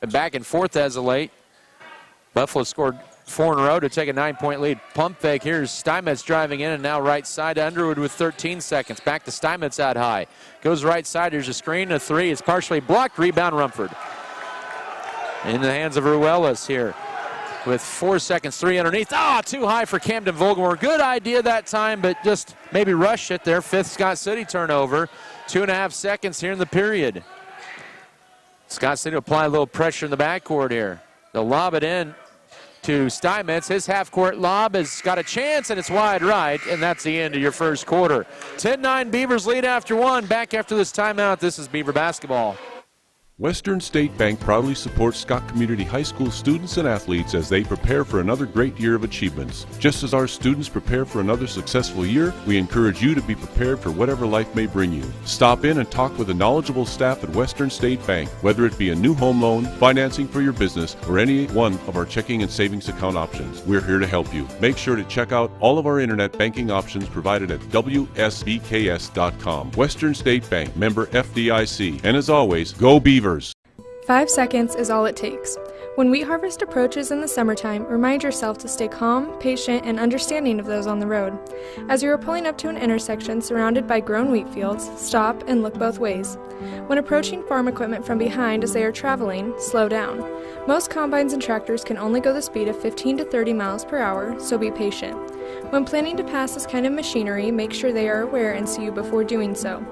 And back and forth as of late. Buffalo scored 4 in a row to take a 9-point lead. Pump fake. Here's Steinmetz driving in, and now right side to Underwood with 13 seconds. Back to Steinmetz out high. Goes right side. There's a screen. A 3. It's partially blocked. Rebound Rumford. In the hands of Ruelas here with 4 seconds. 3 underneath. Too high for Camden Volgamore. Good idea that time, but just maybe rushed it there. 5th Scott City turnover. 2.5 seconds here in the period. Scott City will apply a little pressure in the backcourt here. They'll lob it in to Steinmetz. His half-court lob has got a chance, and it's wide right, and that's the end of your first quarter. 10-9 Beavers lead after 1. Back after this timeout, this is Beaver basketball. Western State Bank proudly supports Scott Community High School students and athletes as they prepare for another great year of achievements. Just as our students prepare for another successful year, we encourage you to be prepared for whatever life may bring you. Stop in and talk with the knowledgeable staff at Western State Bank, whether it be a new home loan, financing for your business, or any one of our checking and savings account options. We're here to help you. Make sure to check out all of our internet banking options provided at WSBKS.com. Western State Bank, member FDIC. And as always, go Beavers! 5 seconds is all it takes. When wheat harvest approaches in the summertime, remind yourself to stay calm, patient, and understanding of those on the road. As you are pulling up to an intersection surrounded by grown wheat fields, stop and look both ways. When approaching farm equipment from behind as they are traveling, slow down. Most combines and tractors can only go the speed of 15 to 30 miles per hour, so be patient. When planning to pass this kind of machinery, make sure they are aware and see you before doing so.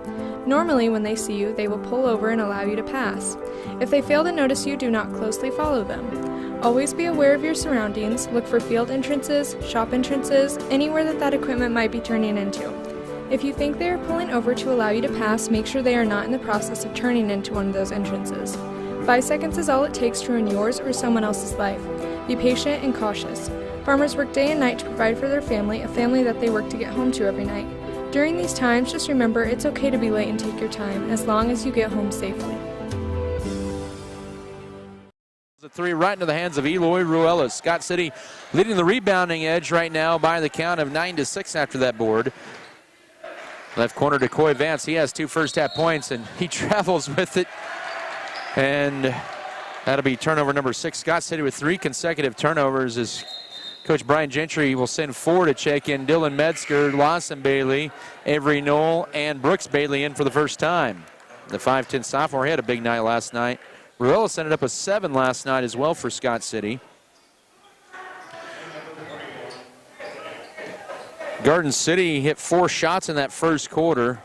Normally, when they see you, they will pull over and allow you to pass. If they fail to notice you, do not closely follow them. Always be aware of your surroundings, look for field entrances, shop entrances, anywhere that equipment might be turning into. If you think they are pulling over to allow you to pass, make sure they are not in the process of turning into one of those entrances. 5 seconds is all it takes to ruin yours or someone else's life. Be patient and cautious. Farmers work day and night to provide for their family, a family that they work to get home to every night. During these times, just remember it's okay to be late and take your time, as long as you get home safely. The 3 right into the hands of Eloy Ruelas. Scott City leading the rebounding edge right now by the count of 9-6 after that board. Left corner to Coy Vance. He has 2 first-half points, and he travels with it. And that'll be turnover number 6. Scott City with 3 consecutive turnovers as Coach Brian Gentry will send 4 to check in. Dylan Metzger, Lawson Bailey, Avery Knoll, and Brooks Bailey in for the first time. The 5'10 sophomore, he had a big night last night. Ruelas ended up with 7 last night as well for Scott City. Garden City hit 4 shots in that first quarter.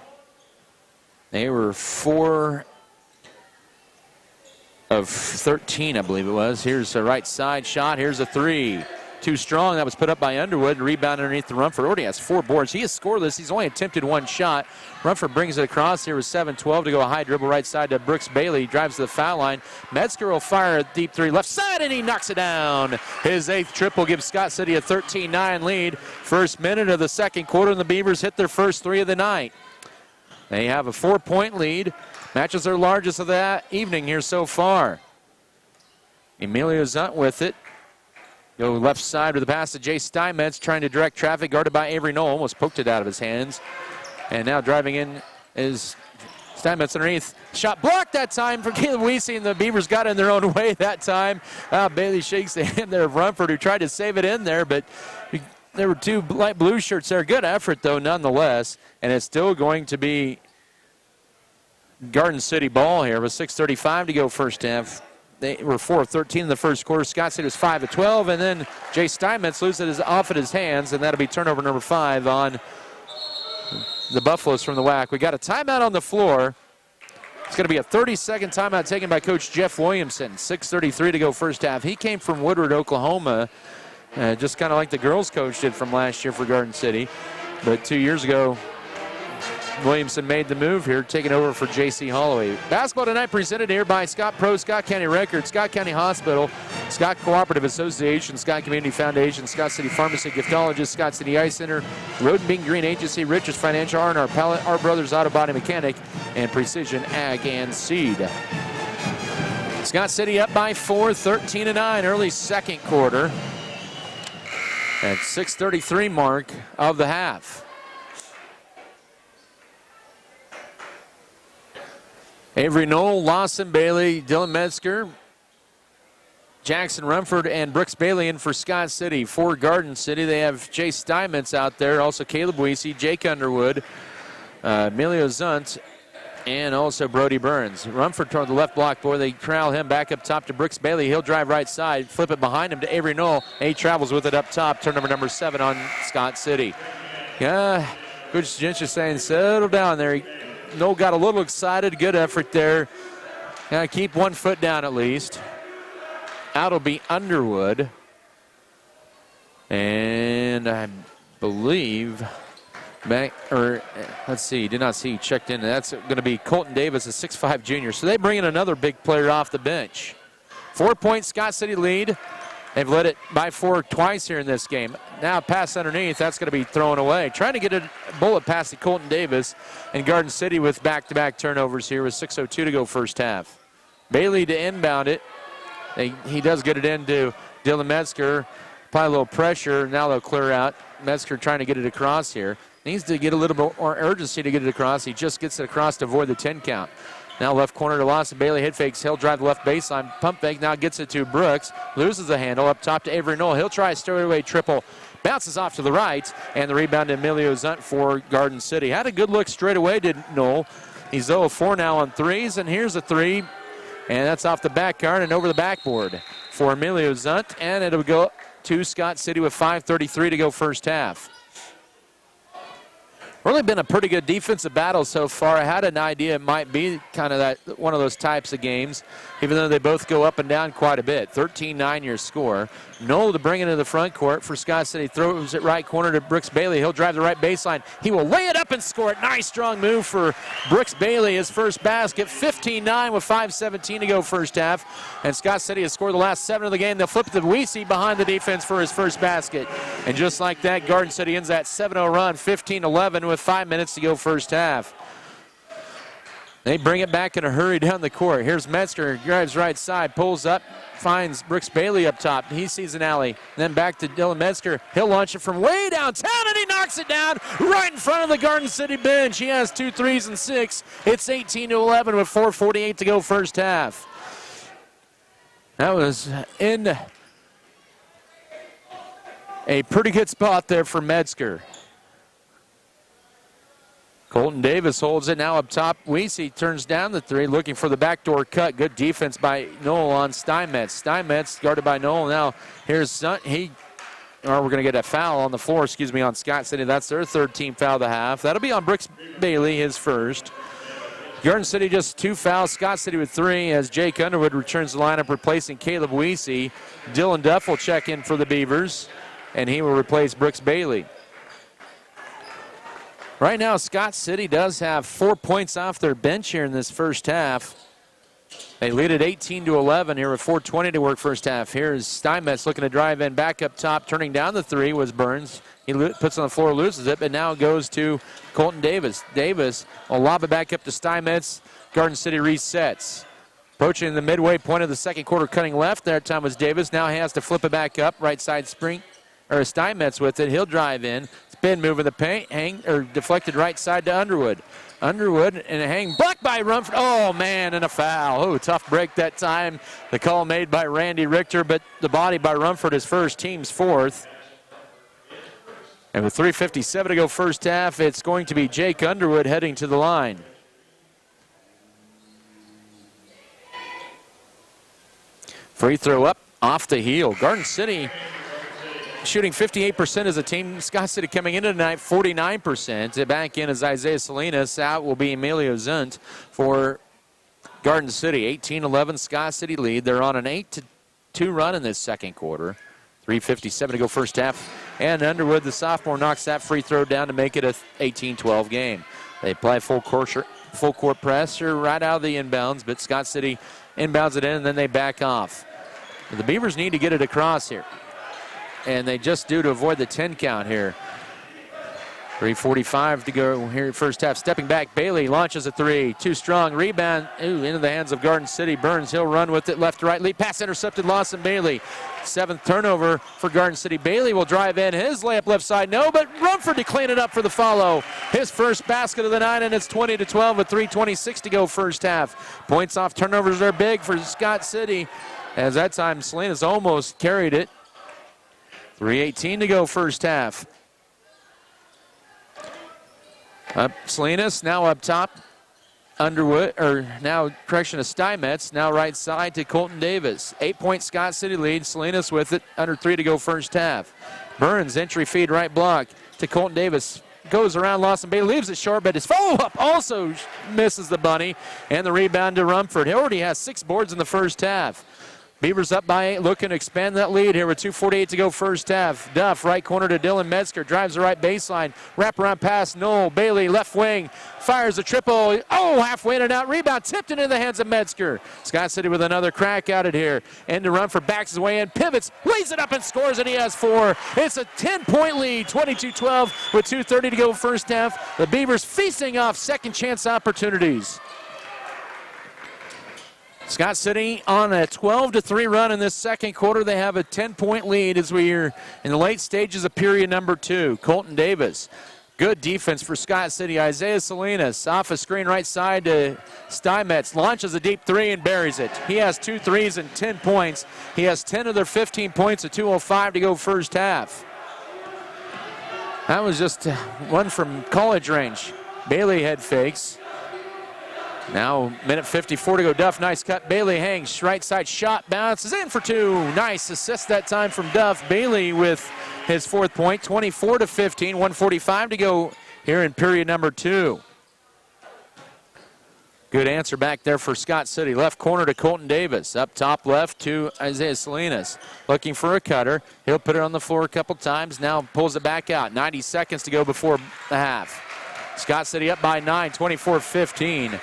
They were 4 of 13, I believe it was. Here's a right side shot. Here's a 3. Too strong. That was put up by Underwood. Rebound underneath the Rumford. Already has 4 boards. He is scoreless. He's only attempted 1 shot. Rumford brings it across here with 7-12 to go. A high dribble right side to Brooks Bailey. Drives to the foul line. Metzger will fire a deep 3 left side, and he knocks it down. His 8th triple gives Scott City a 13-9 lead. First minute of the second quarter, and the Beavers hit their first 3 of the night. They have a 4-point lead. Matches their largest of that evening here so far. Emilio Zunt with it. Go left side with the pass to Jay Steinmetz, trying to direct traffic, guarded by Avery Knoll. Almost poked it out of his hands. And now driving in is Steinmetz underneath. Shot blocked that time from Caleb Weesey, and the Beavers got in their own way that time. Bailey shakes the hand there of Rumford, who tried to save it in there, but there were 2 light blue shirts there. Good effort, though, nonetheless. And it's still going to be Garden City ball here with 6:35 to go first half. They were 4 of 13 in the first quarter. Scott City was 5 of 12, and then Jay Steinmetz loses it off at his hands, and that'll be turnover number 5 on the Buffaloes from the WAC. We got a timeout on the floor. It's going to be a 30-second timeout taken by Coach Jeff Williamson. 6:33 to go first half. He came from Woodward, Oklahoma, just kind of like the girls coach did from last year for Garden City. But 2 years ago, Williamson made the move here, taking over for J.C. Holloway. Basketball tonight presented here by Scott Pro, Scott County Records, Scott County Hospital, Scott Cooperative Association, Scott Community Foundation, Scott City Pharmacy Giftologist, Scott City Ice Center, Road and Bean Green Agency, Richards Financial, R&R Pallet, Our Brothers Auto Body Mechanic, and Precision Ag and Seed. Scott City up by 4, 13-9, early second quarter. At 6:33 mark of the half. Avery Knoll, Lawson Bailey, Dylan Metzger, Jackson Rumford, and Brooks Bailey in for Scott City. For Garden City, they have Jay Steinmetz out there, also Caleb Weesey, Jake Underwood, Emilio Zunt, and also Brody Burns. Rumford toward the left block boy. They corral him back up top to Brooks Bailey. He'll drive right side, flip it behind him to Avery Knoll. He travels with it up top. Turnover number 7 on Scott City. Coach Gentry saying, settle down there. Knoll got a little excited. Good effort there. Keep 1 foot down at least. Out will be Underwood. And I believe let's see, did not see, checked in. That's going to be Colton Davis, a 6'5 junior. So they bring in another big player off the bench. 4-point Scott City lead. They've led it by 4 twice here in this game. Now pass underneath, that's going to be thrown away. Trying to get a bullet past to Colton Davis, and Garden City with back-to-back turnovers here with 6:02 to go first half. Bailey to inbound it. He does get it into Dylan Metzger. Probably a little pressure. Now they'll clear out. Metzger trying to get it across here. Needs to get a little bit more urgency to get it across. He just gets it across to avoid the 10 count. Now left corner to Lawson Bailey. Head fakes. He'll drive the left baseline. Pump fake. Now gets it to Brooks. Loses the handle. Up top to Avery Knoll. He'll try a straightaway triple. Bounces off to the right. And the rebound to Emilio Zunt for Garden City. Had a good look straight away, did Knoll. He's 0 of 4 now on threes. And here's a 3. And that's off the back card and over the backboard for Emilio Zunt. And it'll go to Scott City with 5:33 to go first half. Really been a pretty good defensive battle so far. I had an idea it might be kind of that one of those types of games, even though they both go up and down quite a bit. 13-9 your score. Knoll to bring it into the front court for Scott City. Throws it right corner to Brooks Bailey. He'll drive the right baseline. He will lay it up and score it. Nice strong move for Brooks Bailey. His first basket. 15-9 with 5:17 to go first half. And Scott City has scored the last 7 of the game. They'll flip it to Weesey behind the defense for his first basket. And just like that, Garden City ends that 7-0 run. 15-11 with 5 minutes to go first half. They bring it back in a hurry down the court. Here's Metzger, drives right side, pulls up, finds Brooks Bailey up top. He sees an alley. Then back to Dylan Metzger. He'll launch it from way downtown, and he knocks it down right in front of the Garden City bench. He has 2 threes and 6. It's 18-11 with 4:48 to go first half. That was in a pretty good spot there for Metzger. Colton Davis holds it now up top. Weesey turns down the 3, looking for the backdoor cut. Good defense by Noel on Steinmetz. Steinmetz guarded by Noel. Now here's Sun. We're going to get a foul on the floor, on Scott City. That's their 3rd team foul of the half. That'll be on Brooks Bailey, his first. Garden City just 2 fouls. Scott City with 3 as Jake Underwood returns the lineup, replacing Caleb Weesey. Dylan Duff will check in for the Beavers, and he will replace Brooks Bailey. Right now, Scott City does have 4 points off their bench here in this first half. They lead at 18-11 here with 4:20 to work first half. Here's Steinmetz looking to drive in back up top. Turning down the 3 was Burns. He puts on the floor, loses it, but now it goes to Colton Davis. Davis will lob it back up to Steinmetz. Garden City resets. Approaching the midway point of the second quarter, cutting left. That time was Davis. Now he has to flip it back up. Right side Steinmetz with it. He'll drive in. Spin move in the paint, deflected right side to Underwood. Underwood and a hang blocked by Rumford. Oh, man, and a foul. Oh, tough break that time. The call made by Randy Richter, but the body by Rumford is first, team's 4th. And with 3:57 to go first half, it's going to be Jake Underwood heading to the line. Free throw up off the heel. Garden City shooting 58% as a team. Scott City coming into tonight 49%. Back in is Isaiah Salinas. Out will be Emilio Zunt for Garden City. 18-11 Scott City lead. They're on an 8-2 run in this second quarter. 3:57 to go first half. And Underwood, the sophomore, knocks that free throw down to make it a 18-12 game. They play full court pressure right out of the inbounds, but Scott City inbounds it in, and then they back off. The Beavers need to get it across here, and they just do to avoid the 10 count here. 3:45 to go here first half. Stepping back, Bailey launches a 3. Too strong. Rebound into the hands of Garden City. Burns, he'll run with it left to right. Lead pass intercepted. Lawson Bailey. 7th turnover for Garden City. Bailey will drive in. His layup left side. No, but Rumford to clean it up for the follow. His first basket of the night, and it's 20-12 with 3:26 to go first half. Points off turnovers are big for Scott City. As that time, Salinas almost carried it. 3:18 to go first half. Salinas now up top. Underwood, Steinmetz. Now right side to Colton Davis. 8-point Scott City lead. Salinas with it. Under 3 to go first half. Burns, entry feed right block to Colton Davis. Goes around Lawson Bailey, leaves it short, but his follow-up also misses the bunny. And the rebound to Rumford. He already has 6 boards in the first half. Beavers up by 8, looking to expand that lead here with 2:48 to go first half. Duff, right corner to Dylan Metzger, drives the right baseline. Wraparound pass, Noel Bailey, left wing, fires a triple. Oh, halfway in and out. Rebound tipped into the hands of Metzger. Scott City with another crack at it here. End to Rumford, backs his way in, pivots, lays it up and scores, and he has 4. It's a 10-point lead, 22-12 with 2:30 to go first half. The Beavers feasting off second chance opportunities. Scott City on a 12-3 run in this second quarter. They have a 10-point lead as we are in the late stages of period number 2. Colton Davis, good defense for Scott City. Isaiah Salinas off a screen right side to Steinmetz, launches a deep 3 and buries it. He has 2 threes and 10 points. He has 10 of their 15 points at 2:05 to go first half. That was just one from college range. Bailey head fakes. Now, minute 54 to go. Duff, nice cut. Bailey hangs. Right side shot, bounces in for 2. Nice assist that time from Duff. Bailey with his 4th point, 24-15. 1:45 to go here in period number 2. Good answer back there for Scott City. Left corner to Colton Davis. Up top left to Isaiah Salinas. Looking for a cutter. He'll put it on the floor a couple times. Now pulls it back out. 90 seconds to go before the half. Scott City up by 9, 24-15.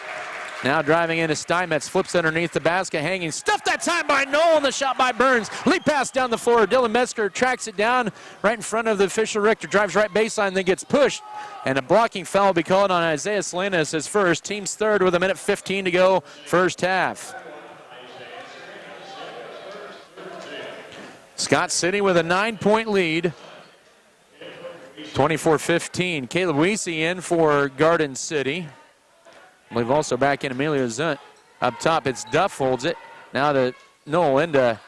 Now driving into Steinmetz, flips underneath the basket, hanging, stuffed that time by Knoll, and the shot by Burns. Lead pass down the floor. Dylan Metzger tracks it down right in front of the official. Richter drives right baseline, then gets pushed, and a blocking foul will be called on Isaiah Salinas, his first. Team's third with 1:15 to go, first half. Scott City with a 9-point lead. 24-15. Caleb Weesey in for Garden City. I believe also back in Emilio Zunt. Up top, it's Duff holds it. Now to Knoll into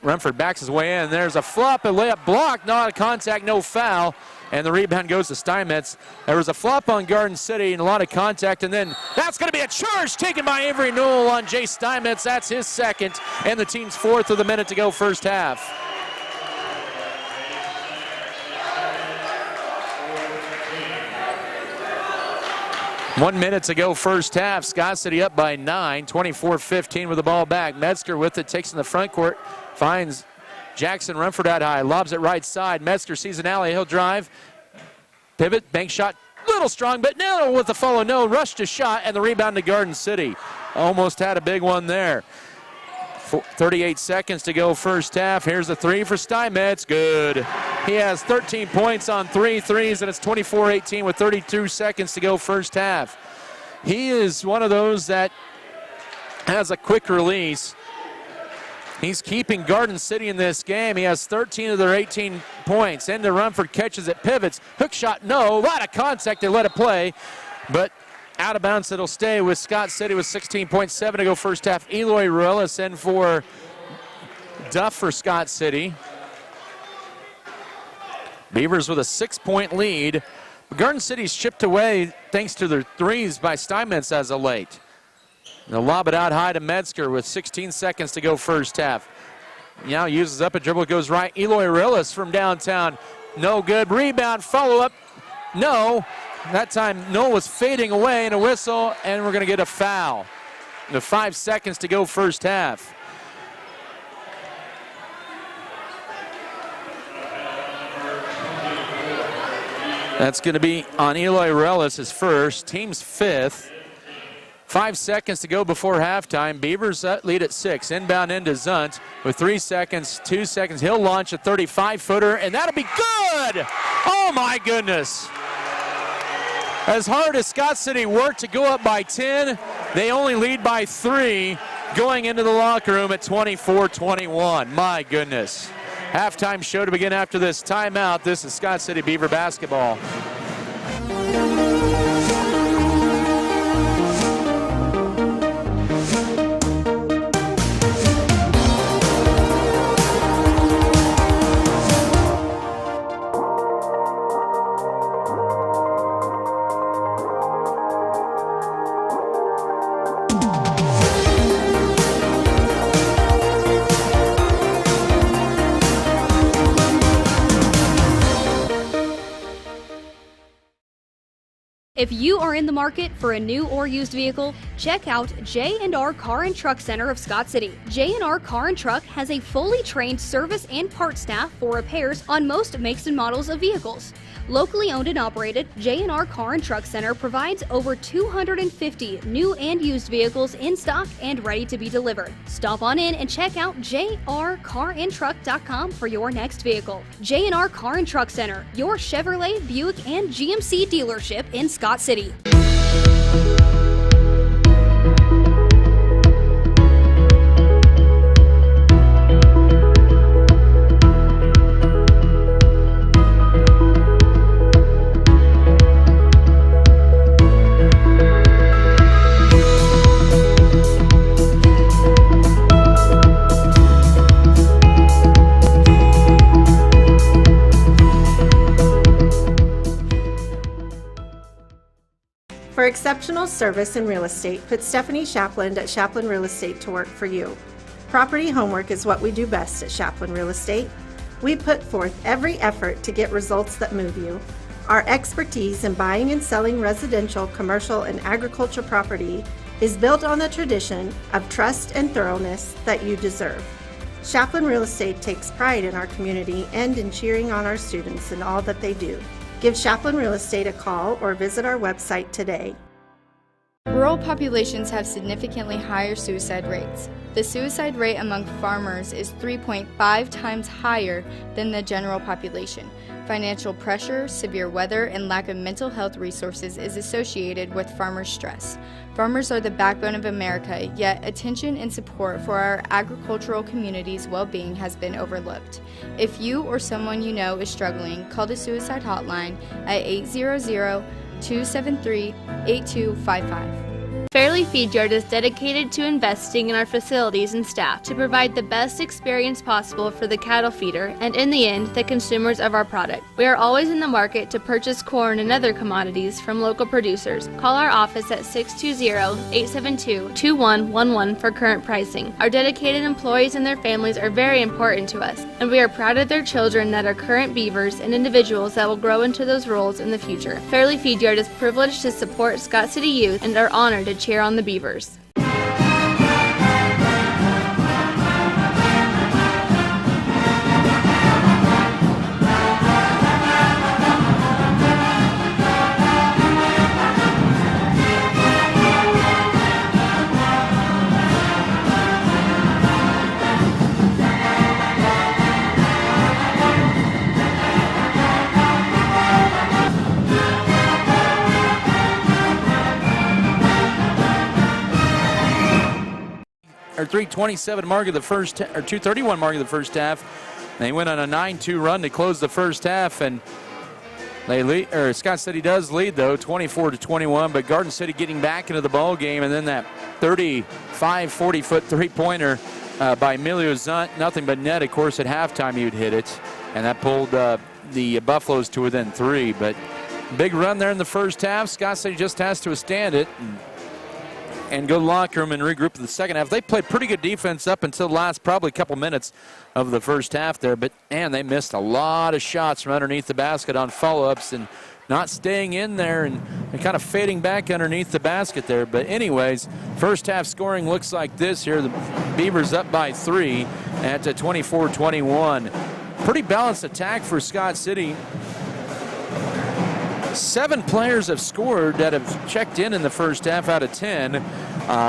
Rumford, backs his way in. There's a flop, a layup blocked, not a contact, no foul. And the rebound goes to Steinmetz. There was a flop on Garden City and a lot of contact, and then that's going to be a charge taken by Avery Knoll on Jay Steinmetz. That's his second, and the team's fourth with a minute to go, first half. One minute to go, first half. Scott City up by 9, 24-15 with the ball back. Metzger with it, takes in the front court, finds Jackson Rumford out high, lobs it right side. Metzger sees an alley, he'll drive, pivot, bank shot, little strong, but no, with the follow, no, rush to shot, and the rebound to Garden City. Almost had a big one there. 38 seconds to go, first half. Here's a three for Steinmetz, good. He has 13 points on 3 threes, and it's 24-18 with 32 seconds to go, first half. He is one of those that has a quick release. He's keeping Garden City in this game. He has 13 of their 18 points. Into Rumford, catches it, pivots, hook shot, no, a lot of contact, they let it play, but out of bounds, it'll stay with Scott City with 16.7 to go, first half. Eloy Ruelas in for Duff for Scott City. Beavers with a 6-point lead. Garden City's chipped away thanks to their threes by Steinmetz as of late. They'll lob it out high to Metzger with 16 seconds to go, first half. Now uses up a dribble, goes right. Eloy Ruelas from downtown, no good. Rebound, follow up, no. That time, Knoll was fading away, and a whistle, and we're going to get a foul. The 5 seconds to go, first half. That's going to be on Eloy Ruelas, his first, team's fifth. 5 seconds to go before halftime. Beavers lead at 6. Inbound into Zunt with 3 seconds, 2 seconds. He'll launch a 35-footer, and that'll be good! Oh, my goodness. As hard as Scott City worked to go up by 10, they only lead by 3 going into the locker room at 24-21. My goodness. Halftime show to begin after this timeout. This is Scott City Beaver basketball. If you are in the market for a new or used vehicle, check out J&R Car and Truck Center of Scott City. J&R Car and Truck has a fully trained service and part staff for repairs on most makes and models of vehicles. Locally owned and operated, J&R Car and Truck Center provides over 250 new and used vehicles in stock and ready to be delivered. Stop on in and check out jrcarandtruck.com for your next vehicle. J&R Car and Truck Center, your Chevrolet, Buick, and GMC dealership in Scott City. For exceptional service in real estate, put Stephanie Shapland at Shapland Real Estate to work for you. Property homework is what we do best at Shapland Real Estate. We put forth every effort to get results that move you. Our expertise in buying and selling residential, commercial, and agriculture property is built on the tradition of trust and thoroughness that you deserve. Shapland Real Estate takes pride in our community and in cheering on our students in all that they do. Give Shapland Real Estate a call or visit our website today. Rural populations have significantly higher suicide rates. The suicide rate among farmers is 3.5 times higher than the general population. Financial pressure, severe weather, and lack of mental health resources is associated with farmer stress. Farmers are the backbone of America, yet attention and support for our agricultural community's well-being has been overlooked. If you or someone you know is struggling, call the suicide hotline at 800-273-8255. Fairleigh Feed Yard is dedicated to investing in our facilities and staff to provide the best experience possible for the cattle feeder and, in the end, the consumers of our product. We are always in the market to purchase corn and other commodities from local producers. Call our office at 620-872-2111 for current pricing. Our dedicated employees and their families are very important to us, and we are proud of their children that are current beavers and individuals that will grow into those roles in the future. Fairleigh Feed Yard is privileged to support Scott City youth and are honored to cheer on the Beavers. Or 3:27 mark of the first, or 2:31 mark of the first half. They went on a 9-2 run to close the first half, and they lead, or Scott City does lead though, 24-21. But Garden City getting back into the ball game, and then that 40-foot three-pointer by Emilio Zunt, nothing but net. Of course, at halftime you'd hit it, and that pulled the Buffaloes to within 3. But big run there in the first half. Scott City just has to withstand it and go to the locker room and regroup in the second half. They played pretty good defense up until the last probably couple minutes of the first half there, but man, they missed a lot of shots from underneath the basket on follow-ups and not staying in there and kind of fading back underneath the basket there. But anyways, first half scoring looks like this here. The Beavers up by 3 at 24-21. Pretty balanced attack for Scott City. 7 players have scored that have checked in the first half out of 10.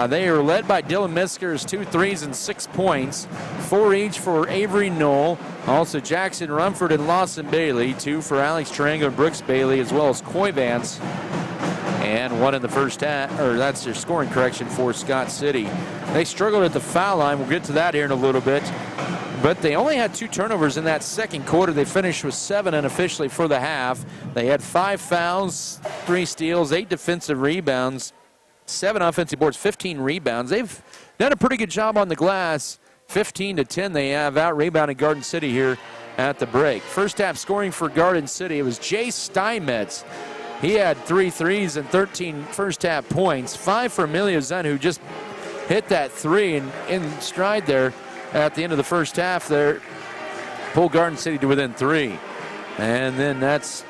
They are led by Dylan Miskers, 2 threes and 6 points. 4 each for Avery Knoll. Also Jackson Rumford and Lawson Bailey. 2 for Alex Tarango and Brooks Bailey, as well as Coy Vance. And 1 in the first half, or that's their scoring correction for Scott City. They struggled at the foul line. We'll get to that here in a little bit. But they only had 2 turnovers in that second quarter. They finished with 7 unofficially for the half. They had 5 fouls, 3 steals, 8 defensive rebounds, 7 offensive boards, 15 rebounds. They've done a pretty good job on the glass. 15-10 they have out-rebounded Garden City here at the break. First half scoring for Garden City, it was Jay Steinmetz. He had 3 threes and 13 first half points. 5 for Emilio Zun, who just hit that 3 and in stride there at the end of the first half there. Pulled Garden City to within 3. And then that's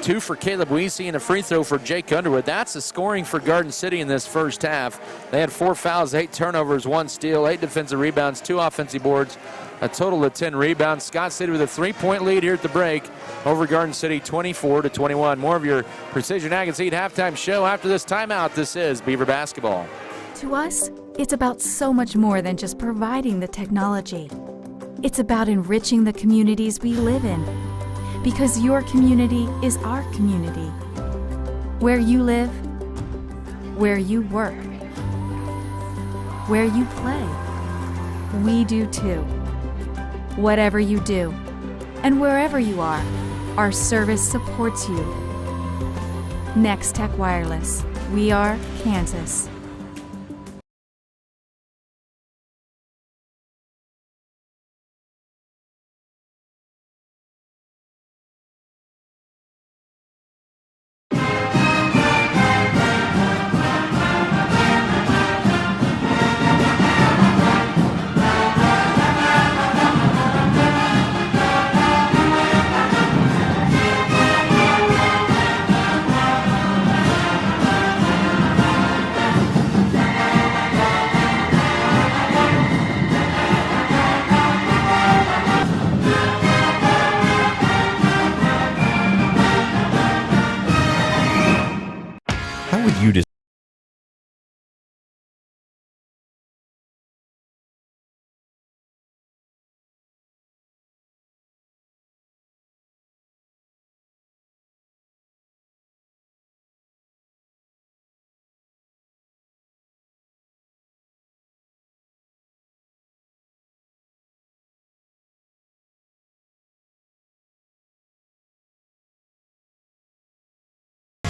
2 for Caleb Weesey and a free throw for Jake Underwood. That's the scoring for Garden City in this first half. They had 4 fouls, 8 turnovers, 1 steal, 8 defensive rebounds, 2 offensive boards, a total of 10 rebounds. Scott City with a 3-point lead here at the break over Garden City, 24-21. More of your Precision Ag and Seed halftime show after this timeout. This is Beaver Basketball. To us, it's about so much more than just providing the technology. It's about enriching the communities we live in. Because your community is our community. Where you live, where you work, where you play, we do too. Whatever you do, and wherever you are, our service supports you. Next Tech Wireless. We are Kansas.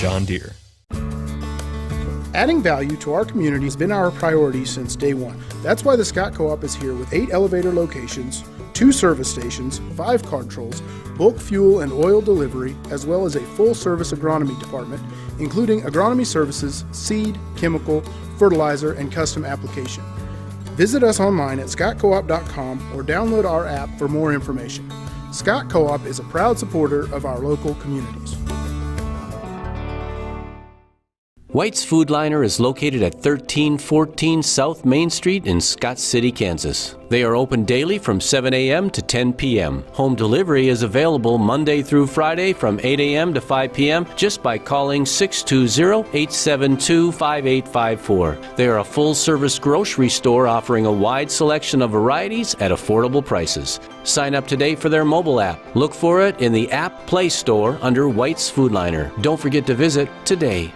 John Deere. Adding value to our community has been our priority since day one. That's why the Scott Co-op is here with 8 elevator locations, 2 service stations, 5 card trolls, bulk fuel and oil delivery, as well as a full-service agronomy department, including agronomy services, seed, chemical, fertilizer, and custom application. Visit us online at scottcoop.com or download our app for more information. Scott Co-op is a proud supporter of our local communities. White's Food Liner is located at 1314 South Main Street in Scott City, Kansas. They are open daily from 7 a.m. to 10 p.m. Home delivery is available Monday through Friday from 8 a.m. to 5 p.m. just by calling 620-872-5854. They are a full-service grocery store offering a wide selection of varieties at affordable prices. Sign up today for their mobile app. Look for it in the App Play Store under White's Food Liner. Don't forget to visit today.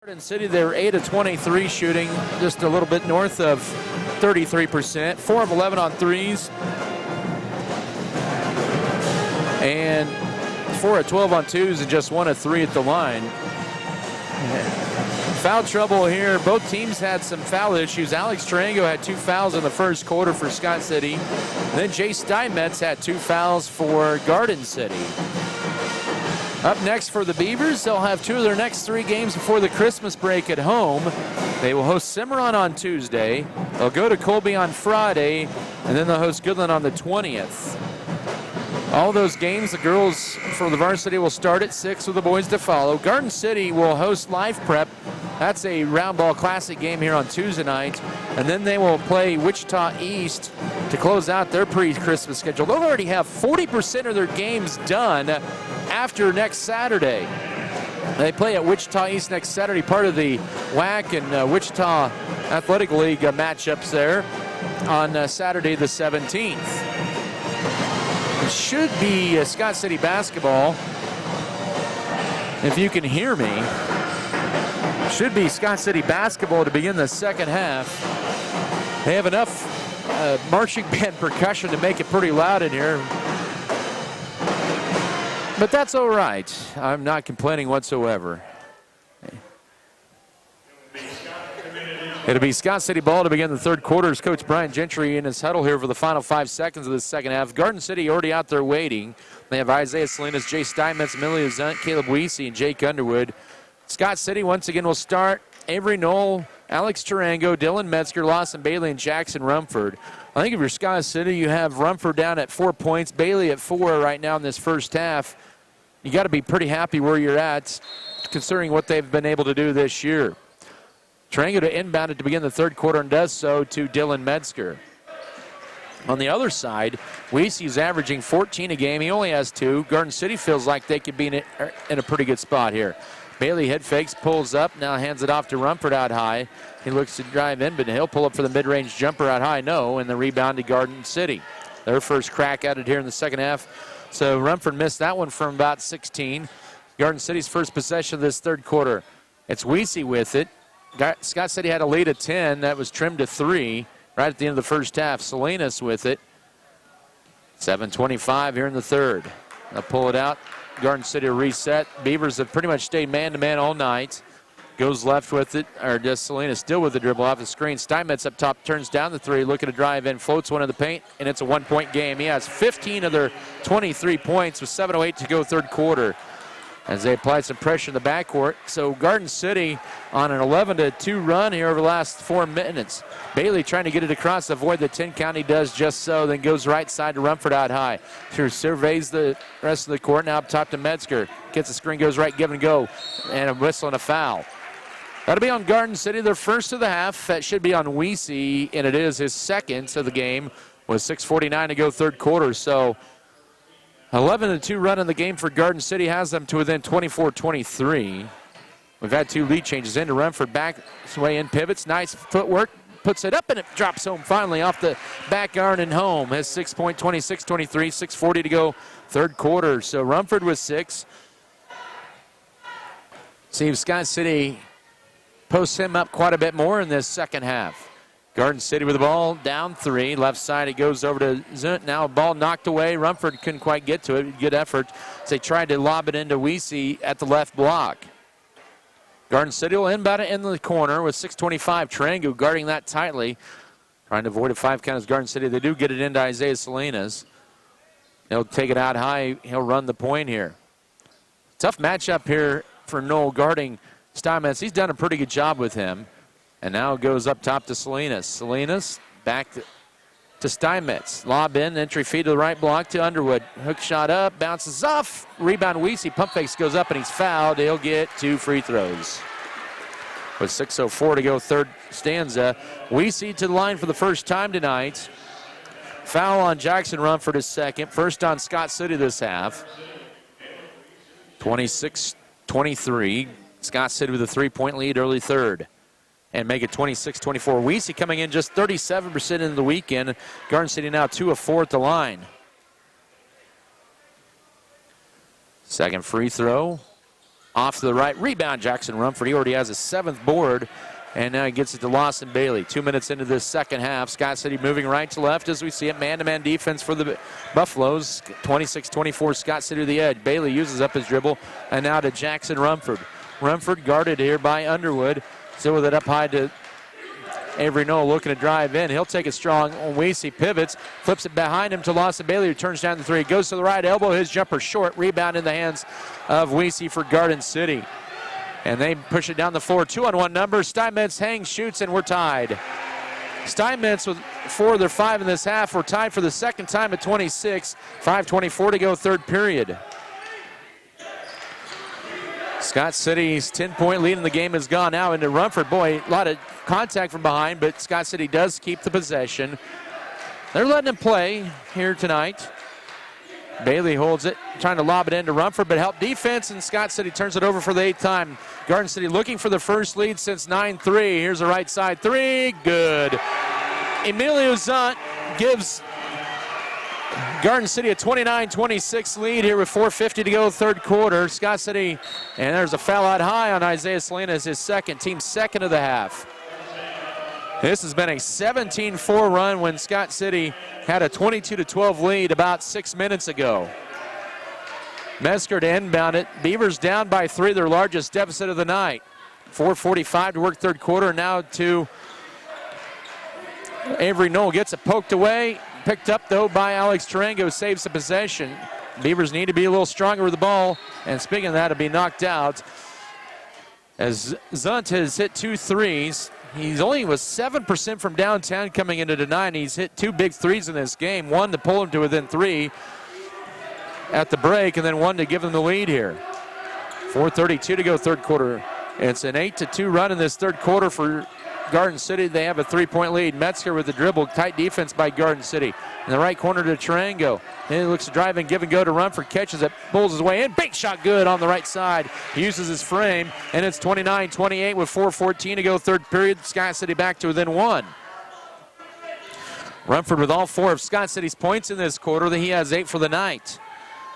Garden City, they were 8 of 23 shooting, just a little bit north of 33%. 4 of 11 on threes. And 4 of 12 on twos and just 1 of 3 at the line. Foul trouble here. Both teams had some foul issues. Alex Tarango had 2 fouls in the first quarter for Scott City. And then Jay Steinmetz had 2 fouls for Garden City. Up next for the Beavers, they'll have 2 of their next 3 games before the Christmas break at home. They will host Cimarron on Tuesday. They'll go to Colby on Friday, and then they'll host Goodland on the 20th. All those games, the girls for the varsity will start at 6 with the boys to follow. Garden City will host Live Prep. That's a Roundball Classic game here on Tuesday night. And then they will play Wichita East to close out their pre-Christmas schedule. They'll already have 40% of their games done after next Saturday. They play at Wichita East next Saturday, part of the WAC and Wichita Athletic League matchups there on Saturday the 17th. It should be Scott City basketball, if you can hear me. Should be Scott City basketball to begin the second half. They have enough marching band percussion to make it pretty loud in here. But that's all right. I'm not complaining whatsoever. It'll be Scott City ball to begin the third quarter as Coach Brian Gentry in his huddle here for the final 5 seconds of the second half. Garden City already out there waiting. They have Isaiah Salinas, Jay Steinmetz, Amelia Zunt, Caleb Weesey, and Jake Underwood. Scott City once again will start Avery Knoll, Alex Tarango, Dylan Metzger, Lawson Bailey, and Jackson Rumford. I think if you're Scott City, you have Rumford down at 4 points, Bailey at 4 right now in this first half. You got to be pretty happy where you're at, considering what they've been able to do this year. Tarango to inbound it to begin the third quarter and does so to Dylan Metzger. On the other side, Weesey's averaging 14 a game. He only has 2. Garden City feels like they could be in a pretty good spot here. Bailey head fakes, pulls up, now hands it off to Rumford out high. He looks to drive in, but he'll pull up for the mid-range jumper out high. No, and the rebound to Garden City. Their first crack at it here in the second half. So Rumford missed that one from about 16. Garden City's first possession of this third quarter. It's Weesey with it. Scott City had a lead of 10. That was trimmed to 3 right at the end of the first half. Salinas with it. 7:25 here in the third. They'll pull it out. Garden City reset. Beavers have pretty much stayed man-to-man all night. Goes left with it, or does Salinas still with the dribble off the screen. Steinmetz up top, turns down the 3, looking to drive in, floats one in the paint, and it's a 1-point game. He has 15 of their 23 points with 7:08 to go third quarter as they apply some pressure in the backcourt. So Garden City on an 11-2 run here over the last 4 minutes. Bailey trying to get it across, avoid the 10 count. He does just so, then goes right side to Rumford out high. Sure, surveys the rest of the court. Now up top to Metzger. Gets the screen, goes right, give and go, and a whistle and a foul. That'll be on Garden City, their first of the half. That should be on Weesey, and it is his second of the game with 6:49 to go third quarter. So 11-2 run in the game for Garden City has them to within 24-23. We've had 2 lead changes into Rumford, back his way in, pivots, nice footwork, puts it up, and it drops home finally off the back iron and home. Has 6-point, 26-23, 6:40 to go third quarter. So Rumford with 6. See if Scott City posts him up quite a bit more in this second half. Garden City with the ball, down 3. Left side, it goes over to Zunt. Now a ball knocked away. Rumford couldn't quite get to it. Good effort as they tried to lob it into Weesey at the left block. Garden City will inbound it in the corner with 6:25. Tarango guarding that tightly. Trying to avoid a 5 count as Garden City. They do get it into Isaiah Salinas. He'll take it out high. He'll run the point here. Tough matchup here for Noel guarding Steinmetz. He's done a pretty good job with him. And now it goes up top to Salinas. Salinas back to Steinmetz. Lob in, entry feed to the right block to Underwood. Hook shot up, bounces off. Rebound Weesey. Pump fakes goes up and he's fouled. He'll get 2 free throws. With 6:04 to go, third stanza. Weesey to the line for the first time tonight. Foul on Jackson Rumford is second. First on Scott City this half. 26-23. Scott City with a 3-point lead early third. And make it 26-24. Weesey coming in just 37% into the weekend. Garden City now 2 of 4 at the line. Second free throw. Off to the right. Rebound Jackson Rumford. He already has his 7th board. And now he gets it to Lawson Bailey. 2 minutes into this second half. Scott City moving right to left as we see it. Man-to-man defense for the Buffaloes. 26-24, Scott City to the edge. Bailey uses up his dribble. And now to Jackson Rumford. Rumford guarded here by Underwood. Still with it up high to Avery Noel looking to drive in. He'll take it strong on Weesey. Pivots. Flips it behind him to Lawson Bailey, who turns down the 3. Goes to the right elbow. His jumper short. Rebound in the hands of Weesey for Garden City. And they push it down the floor. 2-on-1 number. Steinmetz hangs, shoots, and we're tied. Steinmetz with 4 of their 5 in this half. We're tied for the second time at 26. 5:24 to go, third period. Scott City's 10-point lead in the game has gone now into Rumford. Boy, a lot of contact from behind, but Scott City does keep the possession. They're letting him play here tonight. Bailey holds it, trying to lob it into Rumford, but help defense, and Scott City turns it over for the 8th time. Garden City looking for the first lead since 9-3. Here's a right side 3, good. Emilio Zunt gives Garden City a 29-26 lead here with 4:50 to go, third quarter. Scott City, and there's a foul out high on Isaiah Salinas, his second, team second of the half. This has been a 17-4 run when Scott City had a 22-12 lead about 6 minutes ago. Metzger to inbound it. Beavers down by 3, their largest deficit of the night. 4:45 to work third quarter. Now to Avery Noel, gets it poked away. Picked up, though, by Alex Tarango, saves the possession. Beavers need to be a little stronger with the ball. And speaking of that, it'll be knocked out. As Zunt has hit 2 threes. He's only was 7% from downtown coming into tonight. He's hit 2 big threes in this game. One to pull him to within 3 at the break, and then one to give him the lead here. 4:32 to go, third quarter. It's an 8-2 run in this third quarter for Garden City. They have a 3-point lead. Metzger with the dribble. Tight defense by Garden City. In the right corner to Tarango. Then he looks to drive and give and go to Rumford. Catches it. Pulls his way in. Big shot good on the right side. He uses his frame. And it's 29-28 with 4:14 to go. Third period. Scott City back to within 1. Rumford with all 4 of Scott City's points in this quarter. He has 8 for the night.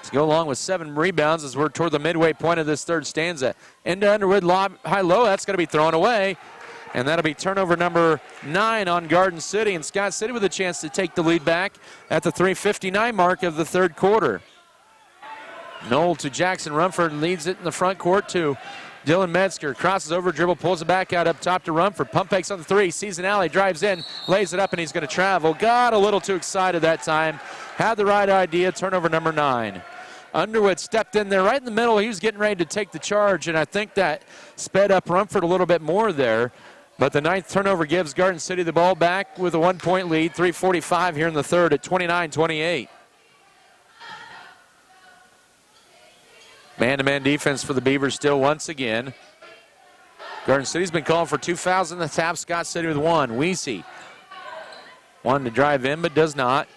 To go along with 7 rebounds as we're toward the midway point of this third stanza. Into Underwood. Lob high-low. That's going to be thrown away. And that'll be turnover number 9 on Garden City. And Scott City with a chance to take the lead back at the 3:59 mark of the third quarter. Noel to Jackson Rumford, leads it in the front court to Dylan Metzger. Crosses over, dribble, pulls it back out up top to Rumford. Pump fakes on the 3, sees an alley, drives in, lays it up, and he's going to travel. Got a little too excited that time. Had the right idea, turnover number 9. Underwood stepped in there right in the middle. He was getting ready to take the charge, and I think that sped up Rumford a little bit more there. But the 9th turnover gives Garden City the ball back with a 1-point lead. 3:45 here in the third at 29-28. Man-to-man defense for the Beavers still once again. Garden City's been calling for 2 fouls in the half. Scott City with 1. Weesey wanted to drive in but does not.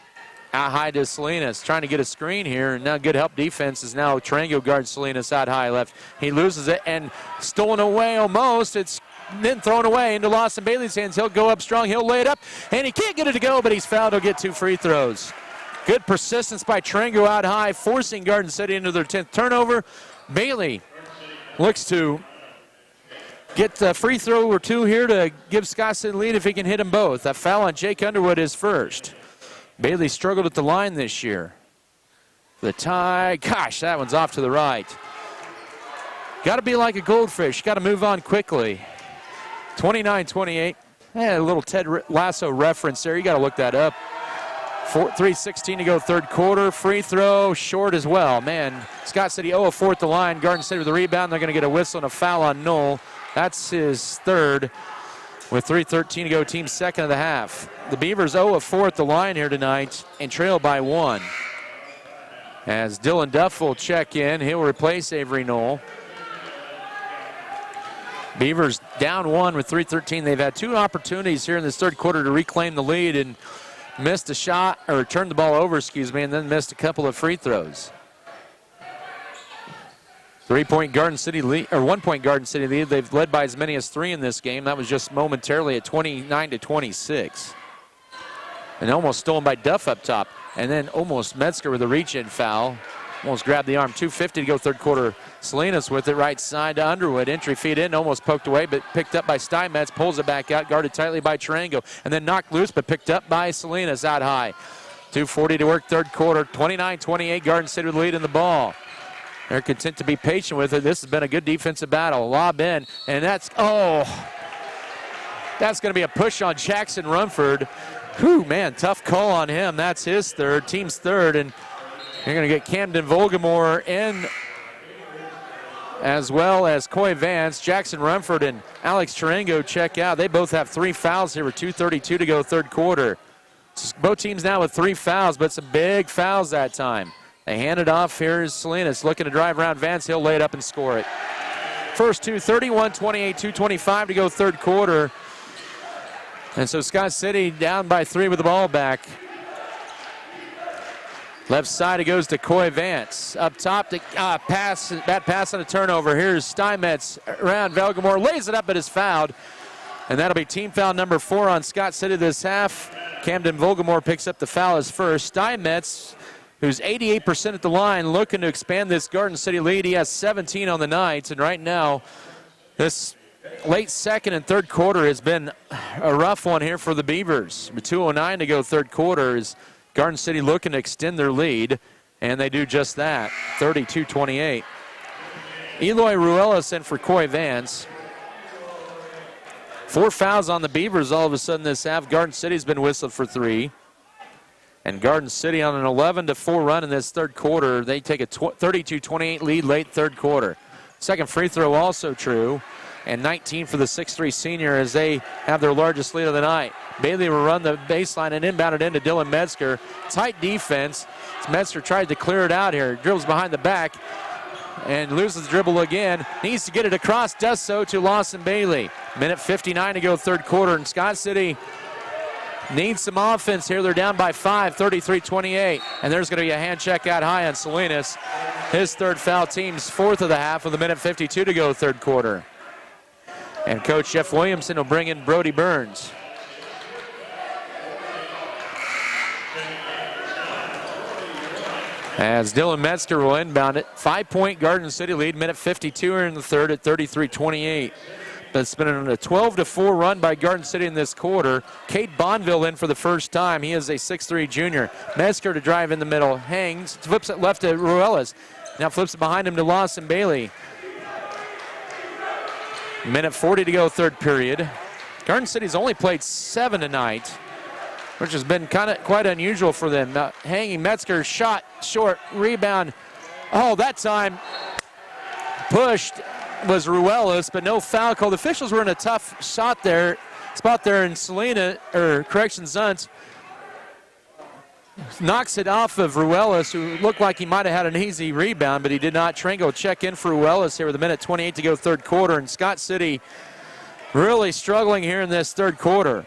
Out high to Salinas, trying to get a screen here, and now good help defense is now Tarango guards Salinas out high left. He loses it and stolen away almost. It's then thrown away into Lawson Bailey's hands. He'll go up strong, he'll lay it up, and he can't get it to go, but he's fouled. He'll get 2 free throws. Good persistence by Tarango out high, forcing Garden City into their 10th turnover. Bailey looks to get the free throw or two here to give Scott City the lead if he can hit them both. That foul on Jake Underwood is first. Bailey struggled at the line this year. The tie, gosh, that one's off to the right. Got to be like a goldfish. Got to move on quickly. 29-28. A little Ted Lasso reference there. You got to look that up. 3:16 to go third quarter. Free throw short as well. Man, Scott City 0 of 4 at the line. Garden City with the rebound. They're going to get a whistle and a foul on Knoll. That's his third. With 3:13 to go, team second of the half. The Beavers 0 of 4 at the line here tonight and trail by 1. As Dylan Duff will check in, he'll replace Avery Knoll. Beavers down 1 with 3:13. They've had 2 opportunities here in this third quarter to reclaim the lead and missed a shot, or turned the ball over, and then missed a couple of free throws. 3-point Garden City lead, or 1-point Garden City lead. They've led by as many as 3 in this game. That was just momentarily at 29-26. And almost stolen by Duff up top. And then almost Metzger with a reach-in foul. Almost grabbed the arm. 2:50 to go third quarter. Salinas with it right side to Underwood. Entry feed in, almost poked away, but picked up by Steinmetz. Pulls it back out, guarded tightly by Tarango. And then knocked loose, but picked up by Salinas out high. 2:40 to work third quarter. 29-28, Garden City with the lead in the ball. They're content to be patient with it. This has been a good defensive battle. Lob in, and that's going to be a push on Jackson Rumford. Whew, man, tough call on him. That's his third, team's third, and you're going to get Camden Volgamore in, as well as Coy Vance. Jackson Rumford and Alex Tarango check out. They both have 3 fouls here with 2:32 to go third quarter. Both teams now with 3 fouls, but some big fouls that time. They hand it off. Here's Salinas looking to drive around Vance. He'll lay it up and score it. First 2, 31-28, 2:25 to go third quarter. And so Scott City down by 3 with the ball back. Left side, it goes to Coy Vance. Up top, the bad pass on a turnover. Here's Steinmetz around Velgamore, lays it up, but is fouled. And that'll be team foul number 4 on Scott City this half. Camden Volgamore picks up the foul as first. Steinmetz, who's 88% at the line, looking to expand this Garden City lead. He has 17 on the night, and right now, this late second and third quarter has been a rough one here for the Beavers. With 2:09 to go third quarter, is Garden City looking to extend their lead, and they do just that, 32-28. Eloy Ruelas in for Coy Vance. 4 fouls on the Beavers all of a sudden this half. Garden City's been whistled for 3. And Garden City on an 11-4 run in this third quarter. They take a 32-28 lead late third quarter. Second free throw also true. And 19 for the 6'3 senior as they have their largest lead of the night. Bailey will run the baseline and inbound it into Dylan Metzger. Tight defense. Metzger tried to clear it out here. Dribbles behind the back and loses the dribble again. Needs to get it across, does so to Lawson Bailey. Minute 59 to go third quarter, and Scott City needs some offense here. They're down by 5, 33-28. And there's going to be a hand check out high on Salinas. His third foul, team's 4th of the half with a minute 52 to go third quarter. And Coach Jeff Williamson will bring in Brody Burns. As Dylan Metzger will inbound it. 5-point Garden City lead, minute 52 here in the third at 33-28. But it's been a 12-4 run by Garden City in this quarter. Cade Bonville in for the first time. He is a 6'3 junior. Metzger to drive in the middle, hangs, flips it left to Ruelas. Now flips it behind him to Lawson Bailey. Minute 40 to go third period. Garden City's only played 7 tonight, which has been quite unusual for them. Hanging Metzger, shot short, rebound. Oh, that time pushed was Ruelas, but no foul call. The officials were in a tough spot there, and Zuntz knocks it off of Ruelas, who looked like he might have had an easy rebound, but he did not. Trango check in for Ruelas here with a minute 28 to go third quarter, and Scott City really struggling here in this third quarter.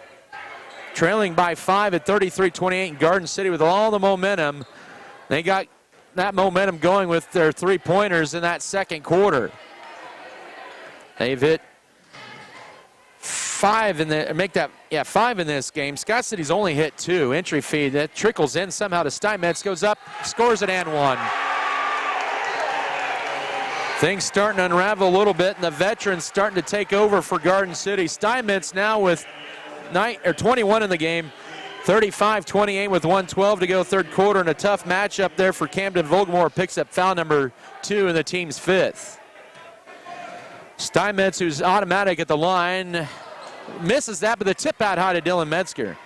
Trailing by 5 at 33-28 in Garden City with all the momentum. They got that momentum going with their 3-pointers in that second quarter. They've hit 5 in this game. Scott City's only hit 2. Entry feed that trickles in somehow to Steinmetz, goes up, scores it and 1. Things starting to unravel a little bit, and the veterans starting to take over for Garden City. Steinmetz now with 21 in the game, 35-28 with 1:12 to go third quarter, and a tough matchup there for Camden. Vogelmore picks up foul number 2 in the team's 5th. Steinmetz, who's automatic at the line, misses that, but the tip out high to Dylan Metzger.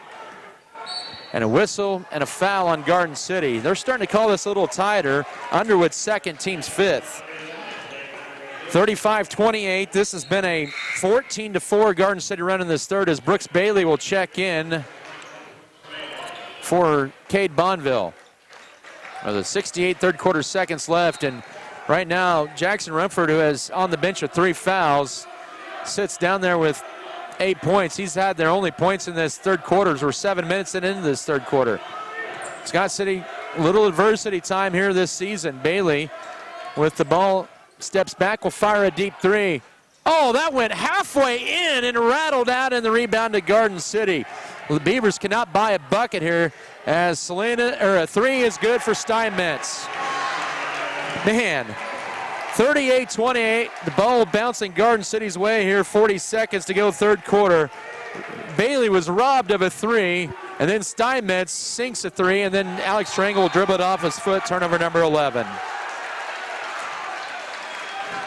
And a whistle and a foul on Garden City. They're starting to call this a little tighter. Underwood's second, team's 5th. 35-28. This has been a 14-4 Garden City run in this third as Brooks Bailey will check in for Cade Bonville. The 68 third quarter seconds left, and right now Jackson Rumford, who has on the bench with 3 fouls, sits down there with 8 points. He's had their only points in this third quarter. We're 7 minutes into this third quarter. Scott City, little adversity time here this season. Bailey with the ball, steps back, will fire a deep 3. Oh, that went halfway in and rattled out in the rebound to Garden City. The Beavers cannot buy a bucket here as a 3 is good for Steinmetz. Man, 38-28, the ball bouncing Garden City's way here, 40 seconds to go third quarter. Bailey was robbed of a 3, and then Steinmetz sinks a 3, and then Alex Strangle will dribble it off his foot, turnover number 11.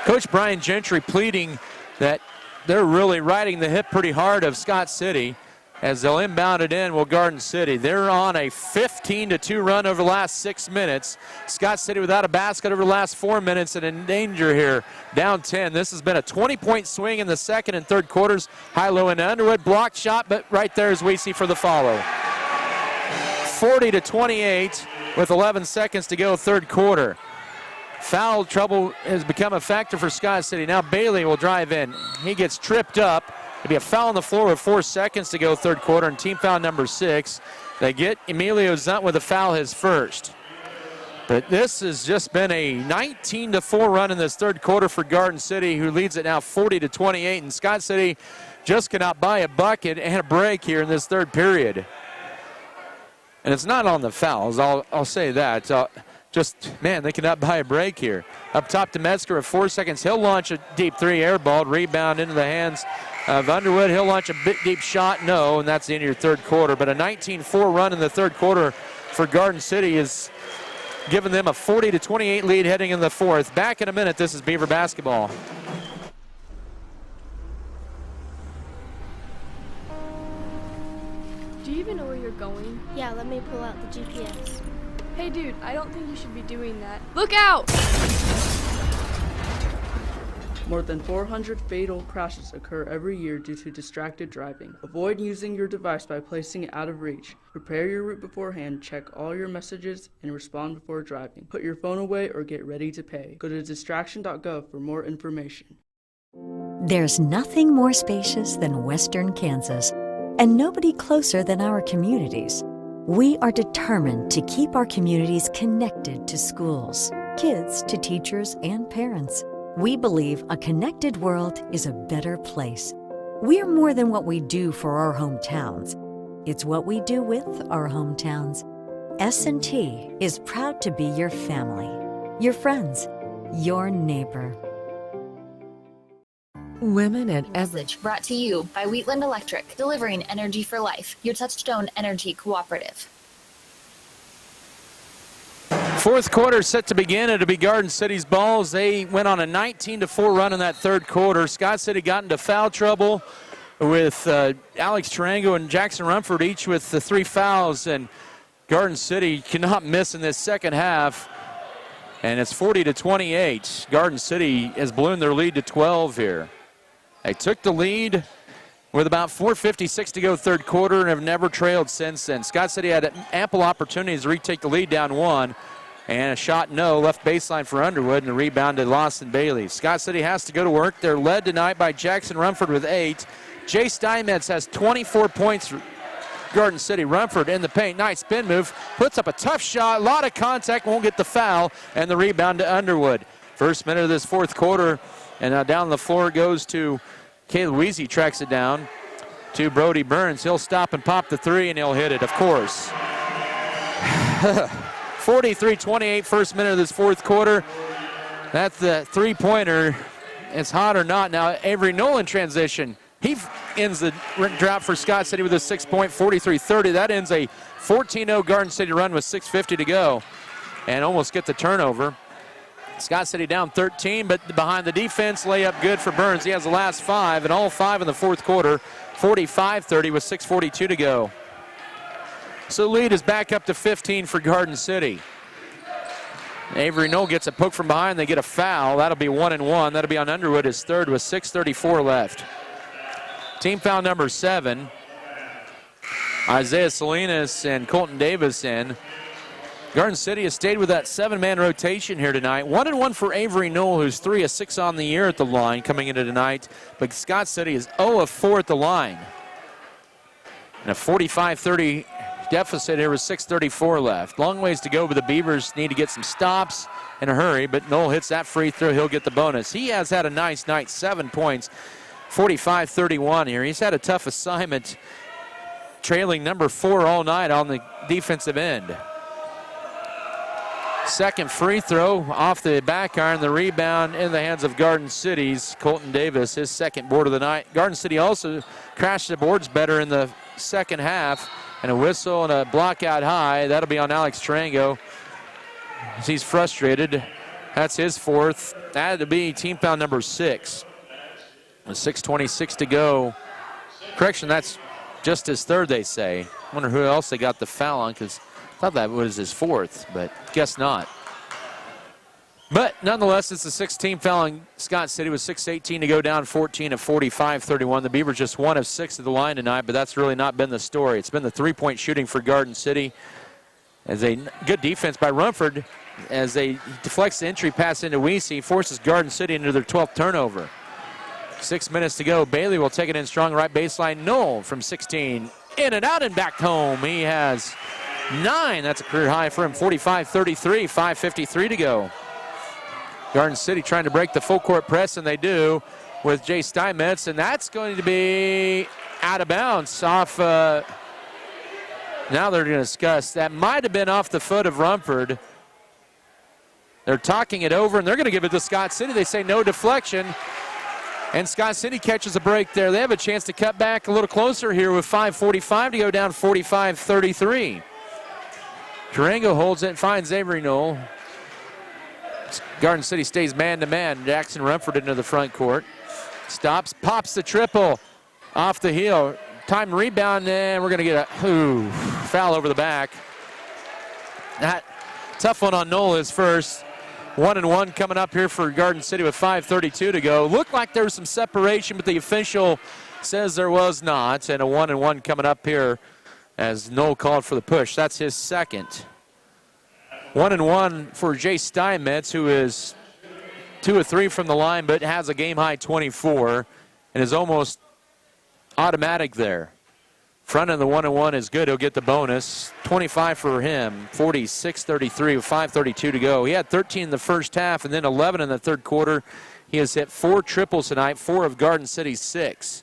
Coach Brian Gentry pleading that they're really riding the hip pretty hard of Scott City as they'll inbound it in. Will Garden City. They're on a 15-2 run over the last 6 minutes. Scott City without a basket over the last 4 minutes and in danger here, down 10. This has been a 20-point swing in the second and third quarters. High-low into Underwood, blocked shot, but right there is Weesey for the follow. 40-28 with 11 seconds to go third quarter. Foul trouble has become a factor for Scott City. Now Bailey will drive in. He gets tripped up. It'll be a foul on the floor with 4 seconds to go third quarter, and team foul number 6. They get Emilio Zunt with a foul, his first. But this has just been a 19-4 run in this third quarter for Garden City, who leads it now 40-28, and Scott City just cannot buy a bucket and a break here in this third period. And it's not on the fouls, I'll say that. Man, they cannot buy a break here. Up top to Metzger with 4 seconds. He'll launch a deep 3 airball, rebound into the hands of Underwood. He'll launch a bit deep shot, no, and that's the end of your third quarter. But a 19-4 run in the third quarter for Garden City is giving them a 40-28 lead heading in the fourth. Back in a minute, this is Beaver basketball. Do you even know where you're going? Yeah, let me pull out the GPS. Hey dude, I don't think you should be doing that. Look out! More than 400 fatal crashes occur every year due to distracted driving. Avoid using your device by placing it out of reach. Prepare your route beforehand, check all your messages, and respond before driving. Put your phone away or get ready to pay. Go to distraction.gov for more information. There's nothing more spacious than Western Kansas, and nobody closer than our communities. We are determined to keep our communities connected to schools, kids to teachers and parents. We believe a connected world is a better place. We're more than what we do for our hometowns. It's what we do with our hometowns. S&T is proud to be your family, your friends, your neighbor. Women at Message brought to you by Wheatland Electric, delivering energy for life, your Touchstone Energy Cooperative. Fourth quarter set to begin. It'll be Garden City's balls. They went on a 19-4 run in that third quarter. Scott City got into foul trouble with Alex Tarango and Jackson Rumford, each with the 3 fouls, and Garden City cannot miss in this second half. And it's 40-28. Garden City has ballooned their lead to 12 here. They took the lead with about 4:56 to go third quarter and have never trailed since then. Scott City had ample opportunities to retake the lead down 1. And a shot no, left baseline for Underwood, and a rebound to Lawson Bailey. Scott City has to go to work. They're led tonight by Jackson Rumford with 8. Jay Steinmetz has 24 points for Garden City. Rumford in the paint, nice spin move, puts up a tough shot, a lot of contact, won't get the foul, and the rebound to Underwood. First minute of this fourth quarter, and now down the floor goes to Caleb Weezy, tracks it down to Brody Burns. He'll stop and pop the 3, and he'll hit it, of course. 43-28, first minute of this fourth quarter. That's the three-pointer. It's hot or not. Now Avery Nolan transition. He ends the drought for Scott City with a 6-point, 43-30. That ends a 14-0 Garden City run with 6:50 to go, and almost get the turnover. Scott City down 13, but behind the defense, layup good for Burns. He has the last 5, and all 5 in the fourth quarter, 45-30 with 6:42 to go. So the lead is back up to 15 for Garden City. Avery Knoll gets a poke from behind. They get a foul. That'll be 1 and 1. That'll be on Underwood, his third, with 6:34 left. Team foul number 7. Isaiah Salinas and Colton Davis in. Garden City has stayed with that 7-man rotation here tonight. 1 and 1 for Avery Knoll, who's 3 of 6 on the year at the line coming into tonight. But Scott City is 0 of 4 at the line. And a 45-30 deficit here with 6:34 left. Long ways to go, but the Beavers need to get some stops in a hurry. But Knoll hits that free throw. He'll get the bonus. He has had a nice night, 7 points, 45-31 here. He's had a tough assignment, trailing number 4 all night on the defensive end. Second free throw off the back iron. The rebound in the hands of Garden City's Colton Davis, his second board of the night. Garden City also crashed the boards better in the second half. And a whistle and a block out high. That'll be on Alex Tarango. He's frustrated. That's his fourth. That'll be team foul number 6. With 6:26 to go. Correction, that's just his third, they say. Wonder who else they got the foul on, because I thought that was his fourth, but guess not. But nonetheless, it's the 6th team foul on Scott City with 6:18 to go, down 14 at 45-31. The Beavers just 1 of 6 at the line tonight, but that's really not been the story. It's been the three-point shooting for Garden City. As a good defense by Rumford, as they deflects the entry pass into Weesey, forces Garden City into their 12th turnover. 6 minutes to go. Bailey will take it in strong right baseline. Knoll from 16. In and out and back home. He has 9. That's a career high for him. 45-33, 5:53 to go. Garden City trying to break the full court press, and they do with Jay Steinmetz, and that's going to be out of bounds off. Now they're going to discuss. That might have been off the foot of Rumford. They're talking it over, and they're going to give it to Scott City. They say no deflection, and Scott City catches a break there. They have a chance to cut back a little closer here with 5:45 to go, down 45-33. Tarango holds it and finds Avery Knoll. Garden City stays man-to-man. Jackson Rumford into the front court. Stops, pops the triple off the heel. Time rebound, and we're going to get a foul over the back. That tough one on Knoll is first. 1 and 1 coming up here for Garden City with 5:32 to go. Looked like there was some separation, but the official says there was not. And a 1 and 1 coming up here as Knoll called for the push. That's his second. 1 and 1 for Jay Steinmetz, who is 2 of 3 from the line, but has a game-high 24 and is almost automatic there. Front of the 1 and 1 is good. He'll get the bonus. 25 for him, 46-33 with 5:32 to go. He had 13 in the first half and then 11 in the third quarter. He has hit 4 triples tonight, 4 of Garden City's 6.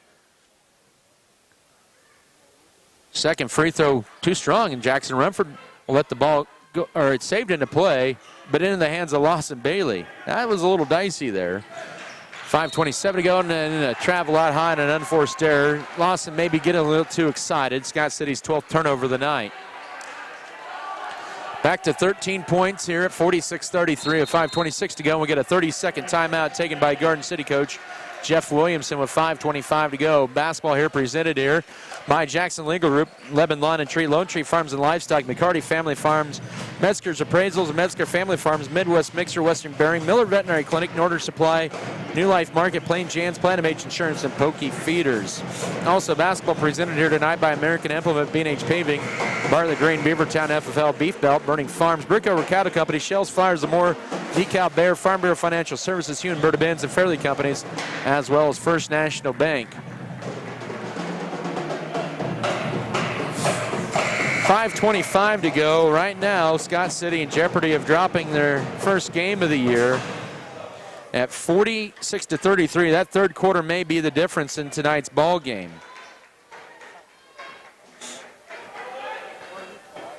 Second free throw too strong, and Jackson Rumford will let the ball go, or it's saved into play, but into the hands of Lawson Bailey. That was a little dicey there. 5:27 to go, and a travel out high and an unforced error. Lawson maybe getting a little too excited. Scott City's 12th turnover of the night. Back to 13 points here at 46-33 with 5:26 to go. And we get a 30-second timeout taken by Garden City coach Jeff Williamson with 5:25 to go. Basketball here presented here by Jackson Legal Group, Lebanon Lawn and Tree, Lone Tree Farms and Livestock, McCarty Family Farms, Metzger's Appraisals, Metzger Family Farms, Midwest Mixer, Western Bearing, Miller Veterinary Clinic, Northern Supply, New Life Market, Plain Jan's, Platinum H Insurance, and Pokey Feeders. Also basketball presented here tonight by American Implement, B&H Paving, Bartlett Green, Beavertown FFL, Beef Belt, Burning Farms, Brick Over Cattle Company, Shells, Flyers, Amore, Decal Bear, Farm Bureau Financial Services, Hugh and Berta Benz, and Fairleigh Companies, as well as First National Bank. 5:25 to go. Right now, Scott City in jeopardy of dropping their first game of the year at 46-33. That third quarter may be the difference in tonight's ball game.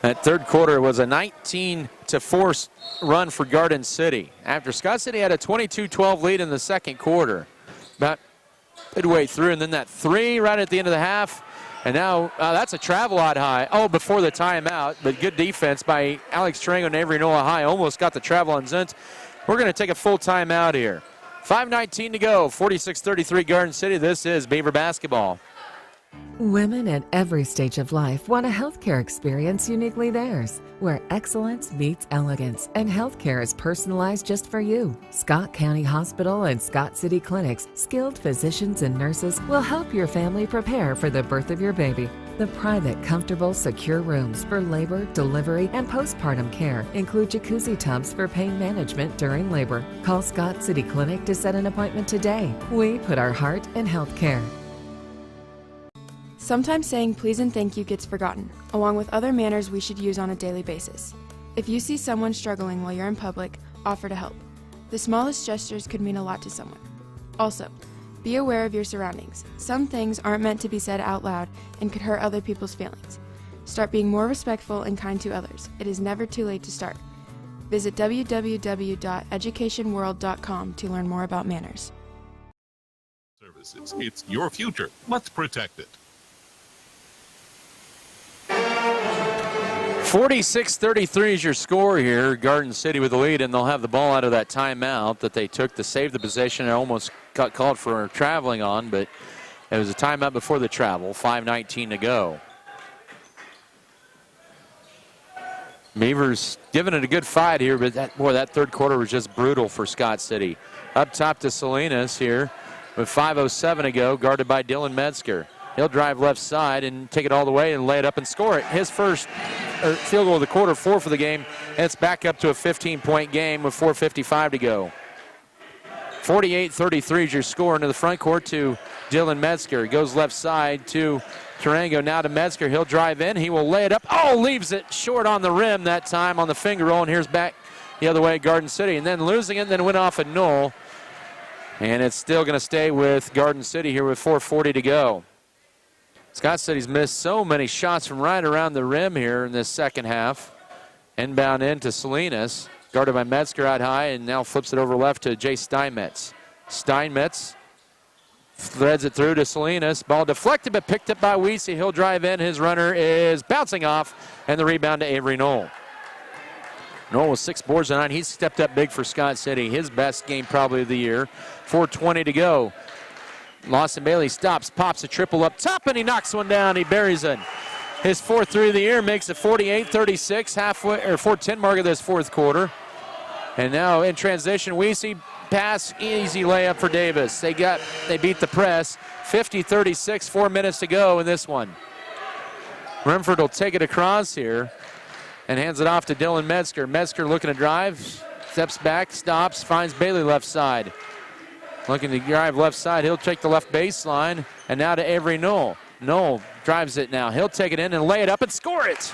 That third quarter was a 19-10 to force run for Garden City. After Scott City had a 22-12 lead in the second quarter. About midway through, and then that three right at the end of the half. And now that's a travel out high. Oh, before the timeout, but good defense by Alex Tarango and Avery Noah High. Almost got the travel on Zunt. We're going to take a full timeout here. 5:19 to go, 46-33 Garden City. This is Beaver basketball. Women at every stage of life want a healthcare experience uniquely theirs, where excellence meets elegance and healthcare is personalized just for you. Scott County Hospital and Scott City Clinic's skilled physicians and nurses will help your family prepare for the birth of your baby. The private, comfortable, secure rooms for labor, delivery, and postpartum care include jacuzzi tubs for pain management during labor. Call Scott City Clinic to set an appointment today. We put our heart in healthcare. Sometimes saying please and thank you gets forgotten, along with other manners we should use on a daily basis. If you see someone struggling while you're in public, offer to help. The smallest gestures could mean a lot to someone. Also, be aware of your surroundings. Some things aren't meant to be said out loud and could hurt other people's feelings. Start being more respectful and kind to others. It is never too late to start. Visit www.educationworld.com to learn more about manners. Services. It's your future. Let's protect it. 46-33 is your score here. Garden City with the lead, and they'll have the ball out of that timeout that they took to save the possession. It almost got called for traveling on, but it was a timeout before the travel. 5:19 to go. Beavers giving it a good fight here, but that third quarter was just brutal for Scott City. Up top to Salinas here with 5:07 to go, guarded by Dylan Metzger. He'll drive left side and take it all the way and lay it up and score it. His first field goal of the quarter, 4 for the game, and it's back up to a 15-point game with 4:55 to go. 48-33 is your score into the front court to Dylan Metzger. He goes left side to Tarango, now to Metzger. He'll drive in. He will lay it up. Oh, leaves it short on the rim that time on the finger roll, and here's back the other way, Garden City. And then losing it, then went off a null. And it's still going to stay with Garden City here with 4:40 to go. Scott City's missed so many shots from right around the rim here in this second half. Inbound into Salinas, guarded by Metzger out high, and now flips it over left to Jay Steinmetz. Steinmetz threads it through to Salinas. Ball deflected but picked up by Weesey. He'll drive in. His runner is bouncing off, and the rebound to Avery Knoll. Knoll with 6 boards tonight. He's stepped up big for Scott City. His best game probably of the year. 4:20 to go. Lawson Bailey stops, pops a triple up top, and he knocks one down. He buries it. His 4th three of the year makes it 48-36, halfway or 4:10 mark of this fourth quarter. And now in transition, Weesey pass, easy layup for Davis. They beat the press. 50-36, 4 minutes to go in this one. Remford will take it across here and hands it off to Dylan Metzger. Metzger looking to drive, steps back, stops, finds Bailey left side. Looking to drive left side, he'll take the left baseline, and now to Avery Knoll. Knoll drives it now. He'll take it in and lay it up and score it.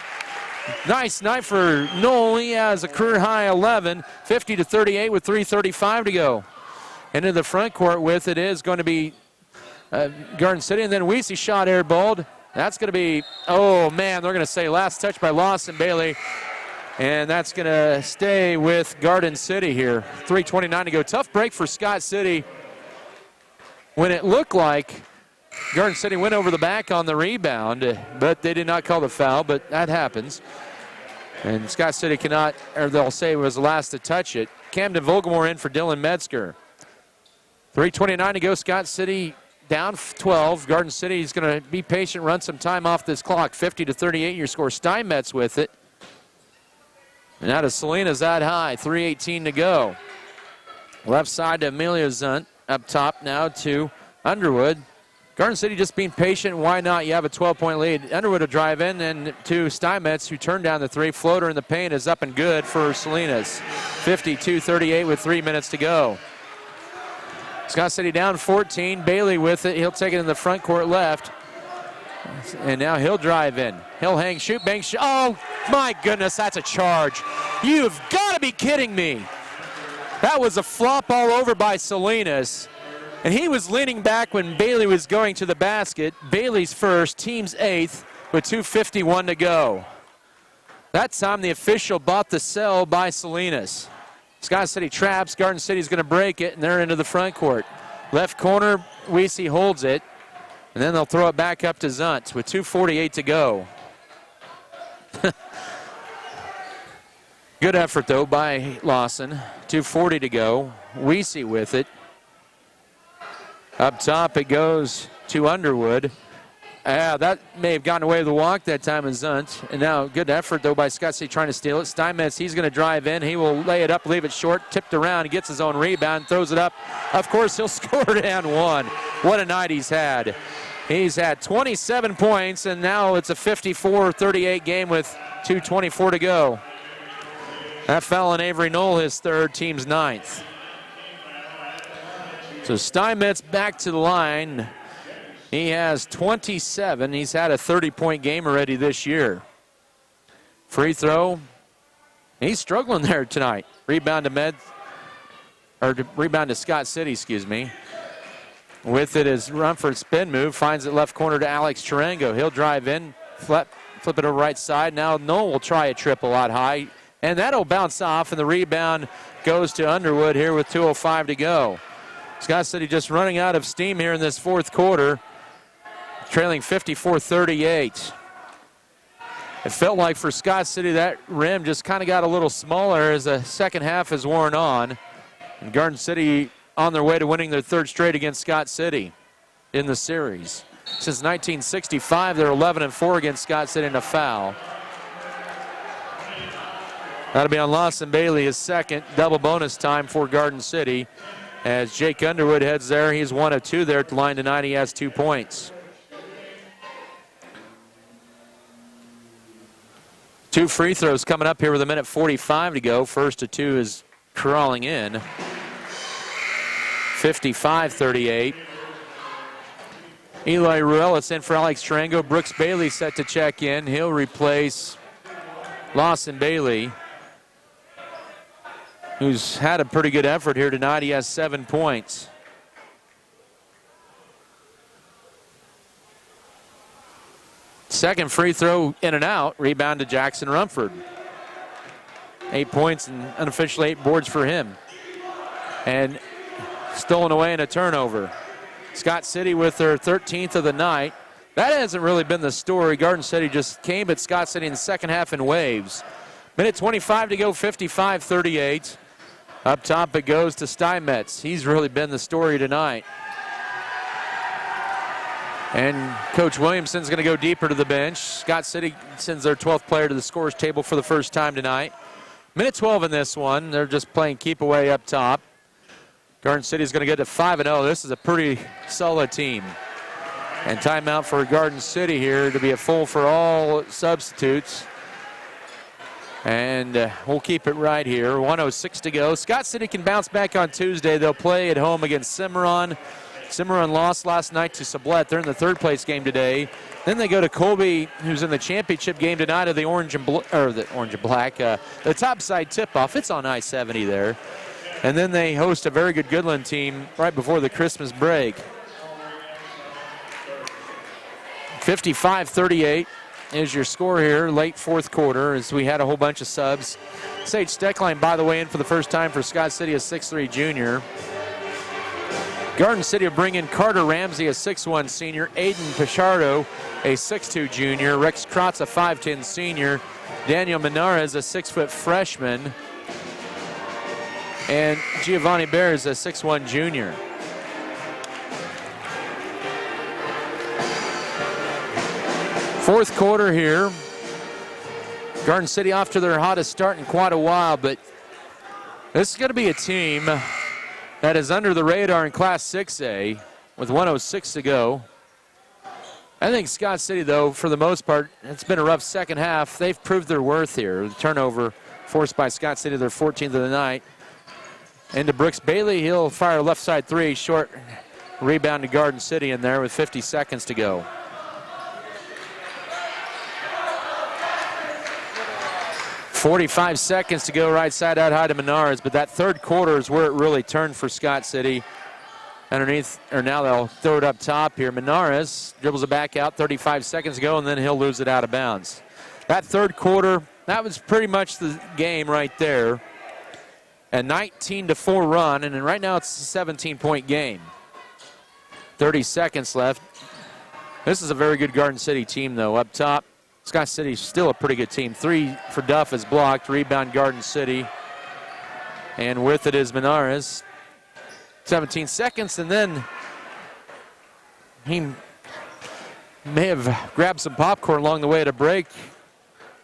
Nice night for Knoll. He has a career high 11, 50-38 with 3:35 to go. Into the front court with it is going to be Garden City, and then Weesey shot airballed. That's going to be, oh man, they're going to say last touch by Lawson Bailey. And that's going to stay with Garden City here. 3:29 to go. Tough break for Scott City when it looked like Garden City went over the back on the rebound, but they did not call the foul, but that happens. And Scott City cannot, or they'll say it was the last to touch it. Camden Vogelmore in for Dylan Metzger. 3:29 to go. Scott City down 12. Garden City is going to be patient, run some time off this clock. 50-38 your score. Steinmetz with it. And now to Salinas out high, 3:18 to go. Left side to Emilio Zunt. Up top now to Underwood. Garden City just being patient. Why not? You have a 12-point lead. Underwood will drive in, and to Steinmetz, who turned down the three. Floater in the paint is up and good for Salinas. 52-38 with 3 minutes to go. Scott City down 14. Bailey with it. He'll take it in the front court left. And now he'll drive in. He'll hang, shoot, bang, shoot. Oh, my goodness, that's a charge. You've got to be kidding me. That was a flop all over by Salinas. And he was leaning back when Bailey was going to the basket. Bailey's first, team's 8th, with 2:51 to go. That time the official bought the sell by Salinas. Scott City traps. Garden City's going to break it, and they're into the front court. Left corner, Weesey holds it, and then they'll throw it back up to Zuntz with 2:48 to go. Good effort, though, by Lawson. 2:40 to go. Weesey with it. Up top, it goes to Underwood. That may have gotten away with the walk that time in Zuntz. And now good effort, though, by Scott City trying to steal it. Steinmetz, he's going to drive in. He will lay it up, leave it short, tipped around. He gets his own rebound, throws it up. Of course, he'll score and one. What a night he's had. He's had 27 points, and now it's a 54-38 game with 2:24 to go. That foul on Avery Knoll, his third, team's ninth. So Steinmetz back to the line. He has 27. He's had a 30-point game already this year. Free throw. He's struggling there tonight. Rebound to Scott City, excuse me. With it is Rumford spin move. Finds it left corner to Alex Chirango. He'll drive in, flip it over right side. Now Knoll will try a triple out high. And that'll bounce off, and the rebound goes to Underwood here with 2:05 to go. Scott City just running out of steam here in this fourth quarter, trailing 54-38. It felt like for Scott City that rim just kind of got a little smaller as the second half has worn on. And Garden City on their way to winning their third straight against Scott City in the series. Since 1965, they're 11-4 against Scott City in a foul. That'll be on Lawson Bailey, his second. Double bonus time for Garden City. As Jake Underwood heads there, he's 1 of 2 there at the line tonight. He has 2 points. 2 free throws coming up here with 1:45 to go. First of 2 is crawling in. 55-38. Eloy Ruelas in for Alex Chirango. Brooks Bailey set to check in. He'll replace Lawson Bailey, who's had a pretty good effort here tonight. He has 7 points. Second free throw in and out. Rebound to Jackson Rumford. 8 points and unofficially 8 boards for him. And stolen away in a turnover. Scott City with their 13th of the night. That hasn't really been the story. Garden City just came at Scott City in the second half in waves. 1:25 to go, 55-38. Up top it goes to Steinmetz. He's really been the story tonight. And Coach Williamson's going to go deeper to the bench. Scott City sends their 12th player to the scorer's table for the first time tonight. 12 in this one. They're just playing keep away up top. Garden City's going to get to 5-0. This is a pretty solid team. And timeout for Garden City here to be a full for all substitutes. And we'll keep it right here. 1:06 to go. Scott City can bounce back on Tuesday. They'll play at home against Cimarron. Cimarron lost last night to Sublette. They're in the third place game today. Then they go to Colby, who's in the championship game tonight of the orange and black, the topside tip-off. It's on I-70 there. And then they host a very good Goodland team right before the Christmas break. 55-38 is your score here, late fourth quarter, as we had a whole bunch of subs. Sage Steckline, by the way, in for the first time for Scott City, a 6'3 junior. Garden City will bring in Carter Ramsey, a 6'1 senior. Aiden Pichardo, a 6'2 junior. Rex Kratz, a 5'10 senior. Daniel Menares, a 6-foot freshman. And Giovanni Bears, a 6'1 junior. Fourth quarter here. Garden City off to their hottest start in quite a while, but this is going to be a team that is under the radar in Class 6A with 1:06 to go. I think Scott City, though, for the most part, it's been a rough second half. They've proved their worth here. The turnover forced by Scott City, their 14th of the night. Into Brooks Bailey. He'll fire left side three. Short rebound to Garden City in there with 50 seconds to go. .45 seconds to go, right side out high to Menards, but that third quarter is where it really turned for Scott City. Underneath, or now they'll throw it up top here. Menards dribbles it back out 35 seconds ago, and then he'll lose it out of bounds. That third quarter that was pretty much the game right there. A 19-4 run, and right now it's a 17-point game. 30 seconds left. This is a very good Garden City team, though. Up top, Scott City's still a pretty good team. 3 for Duff is blocked. Rebound Garden City. And with it is Menares. 17 seconds, and then he may have grabbed some popcorn along the way at a break.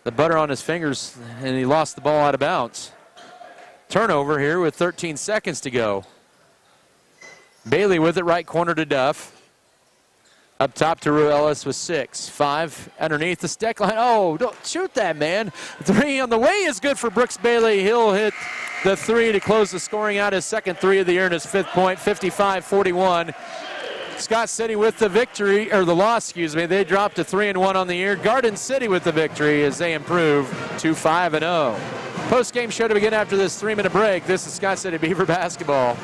The butter on his fingers, and he lost the ball out of bounds. Turnover here with 13 seconds to go. Bailey with it, right corner to Duff. Up top to Ruelas with 6. 5 underneath the stick line. Oh, don't shoot that, man. 3 on the way is good for Brooks Bailey. He'll hit the 3 to close the scoring out. His second 3 of the year and his 5th point, 55-41. Scott City with the victory, or the loss, excuse me. They dropped to 3-1 on the year. Garden City with the victory as they improve to 5-0. Post-game show to begin after this 3-minute break. This is Scott City Beaver basketball.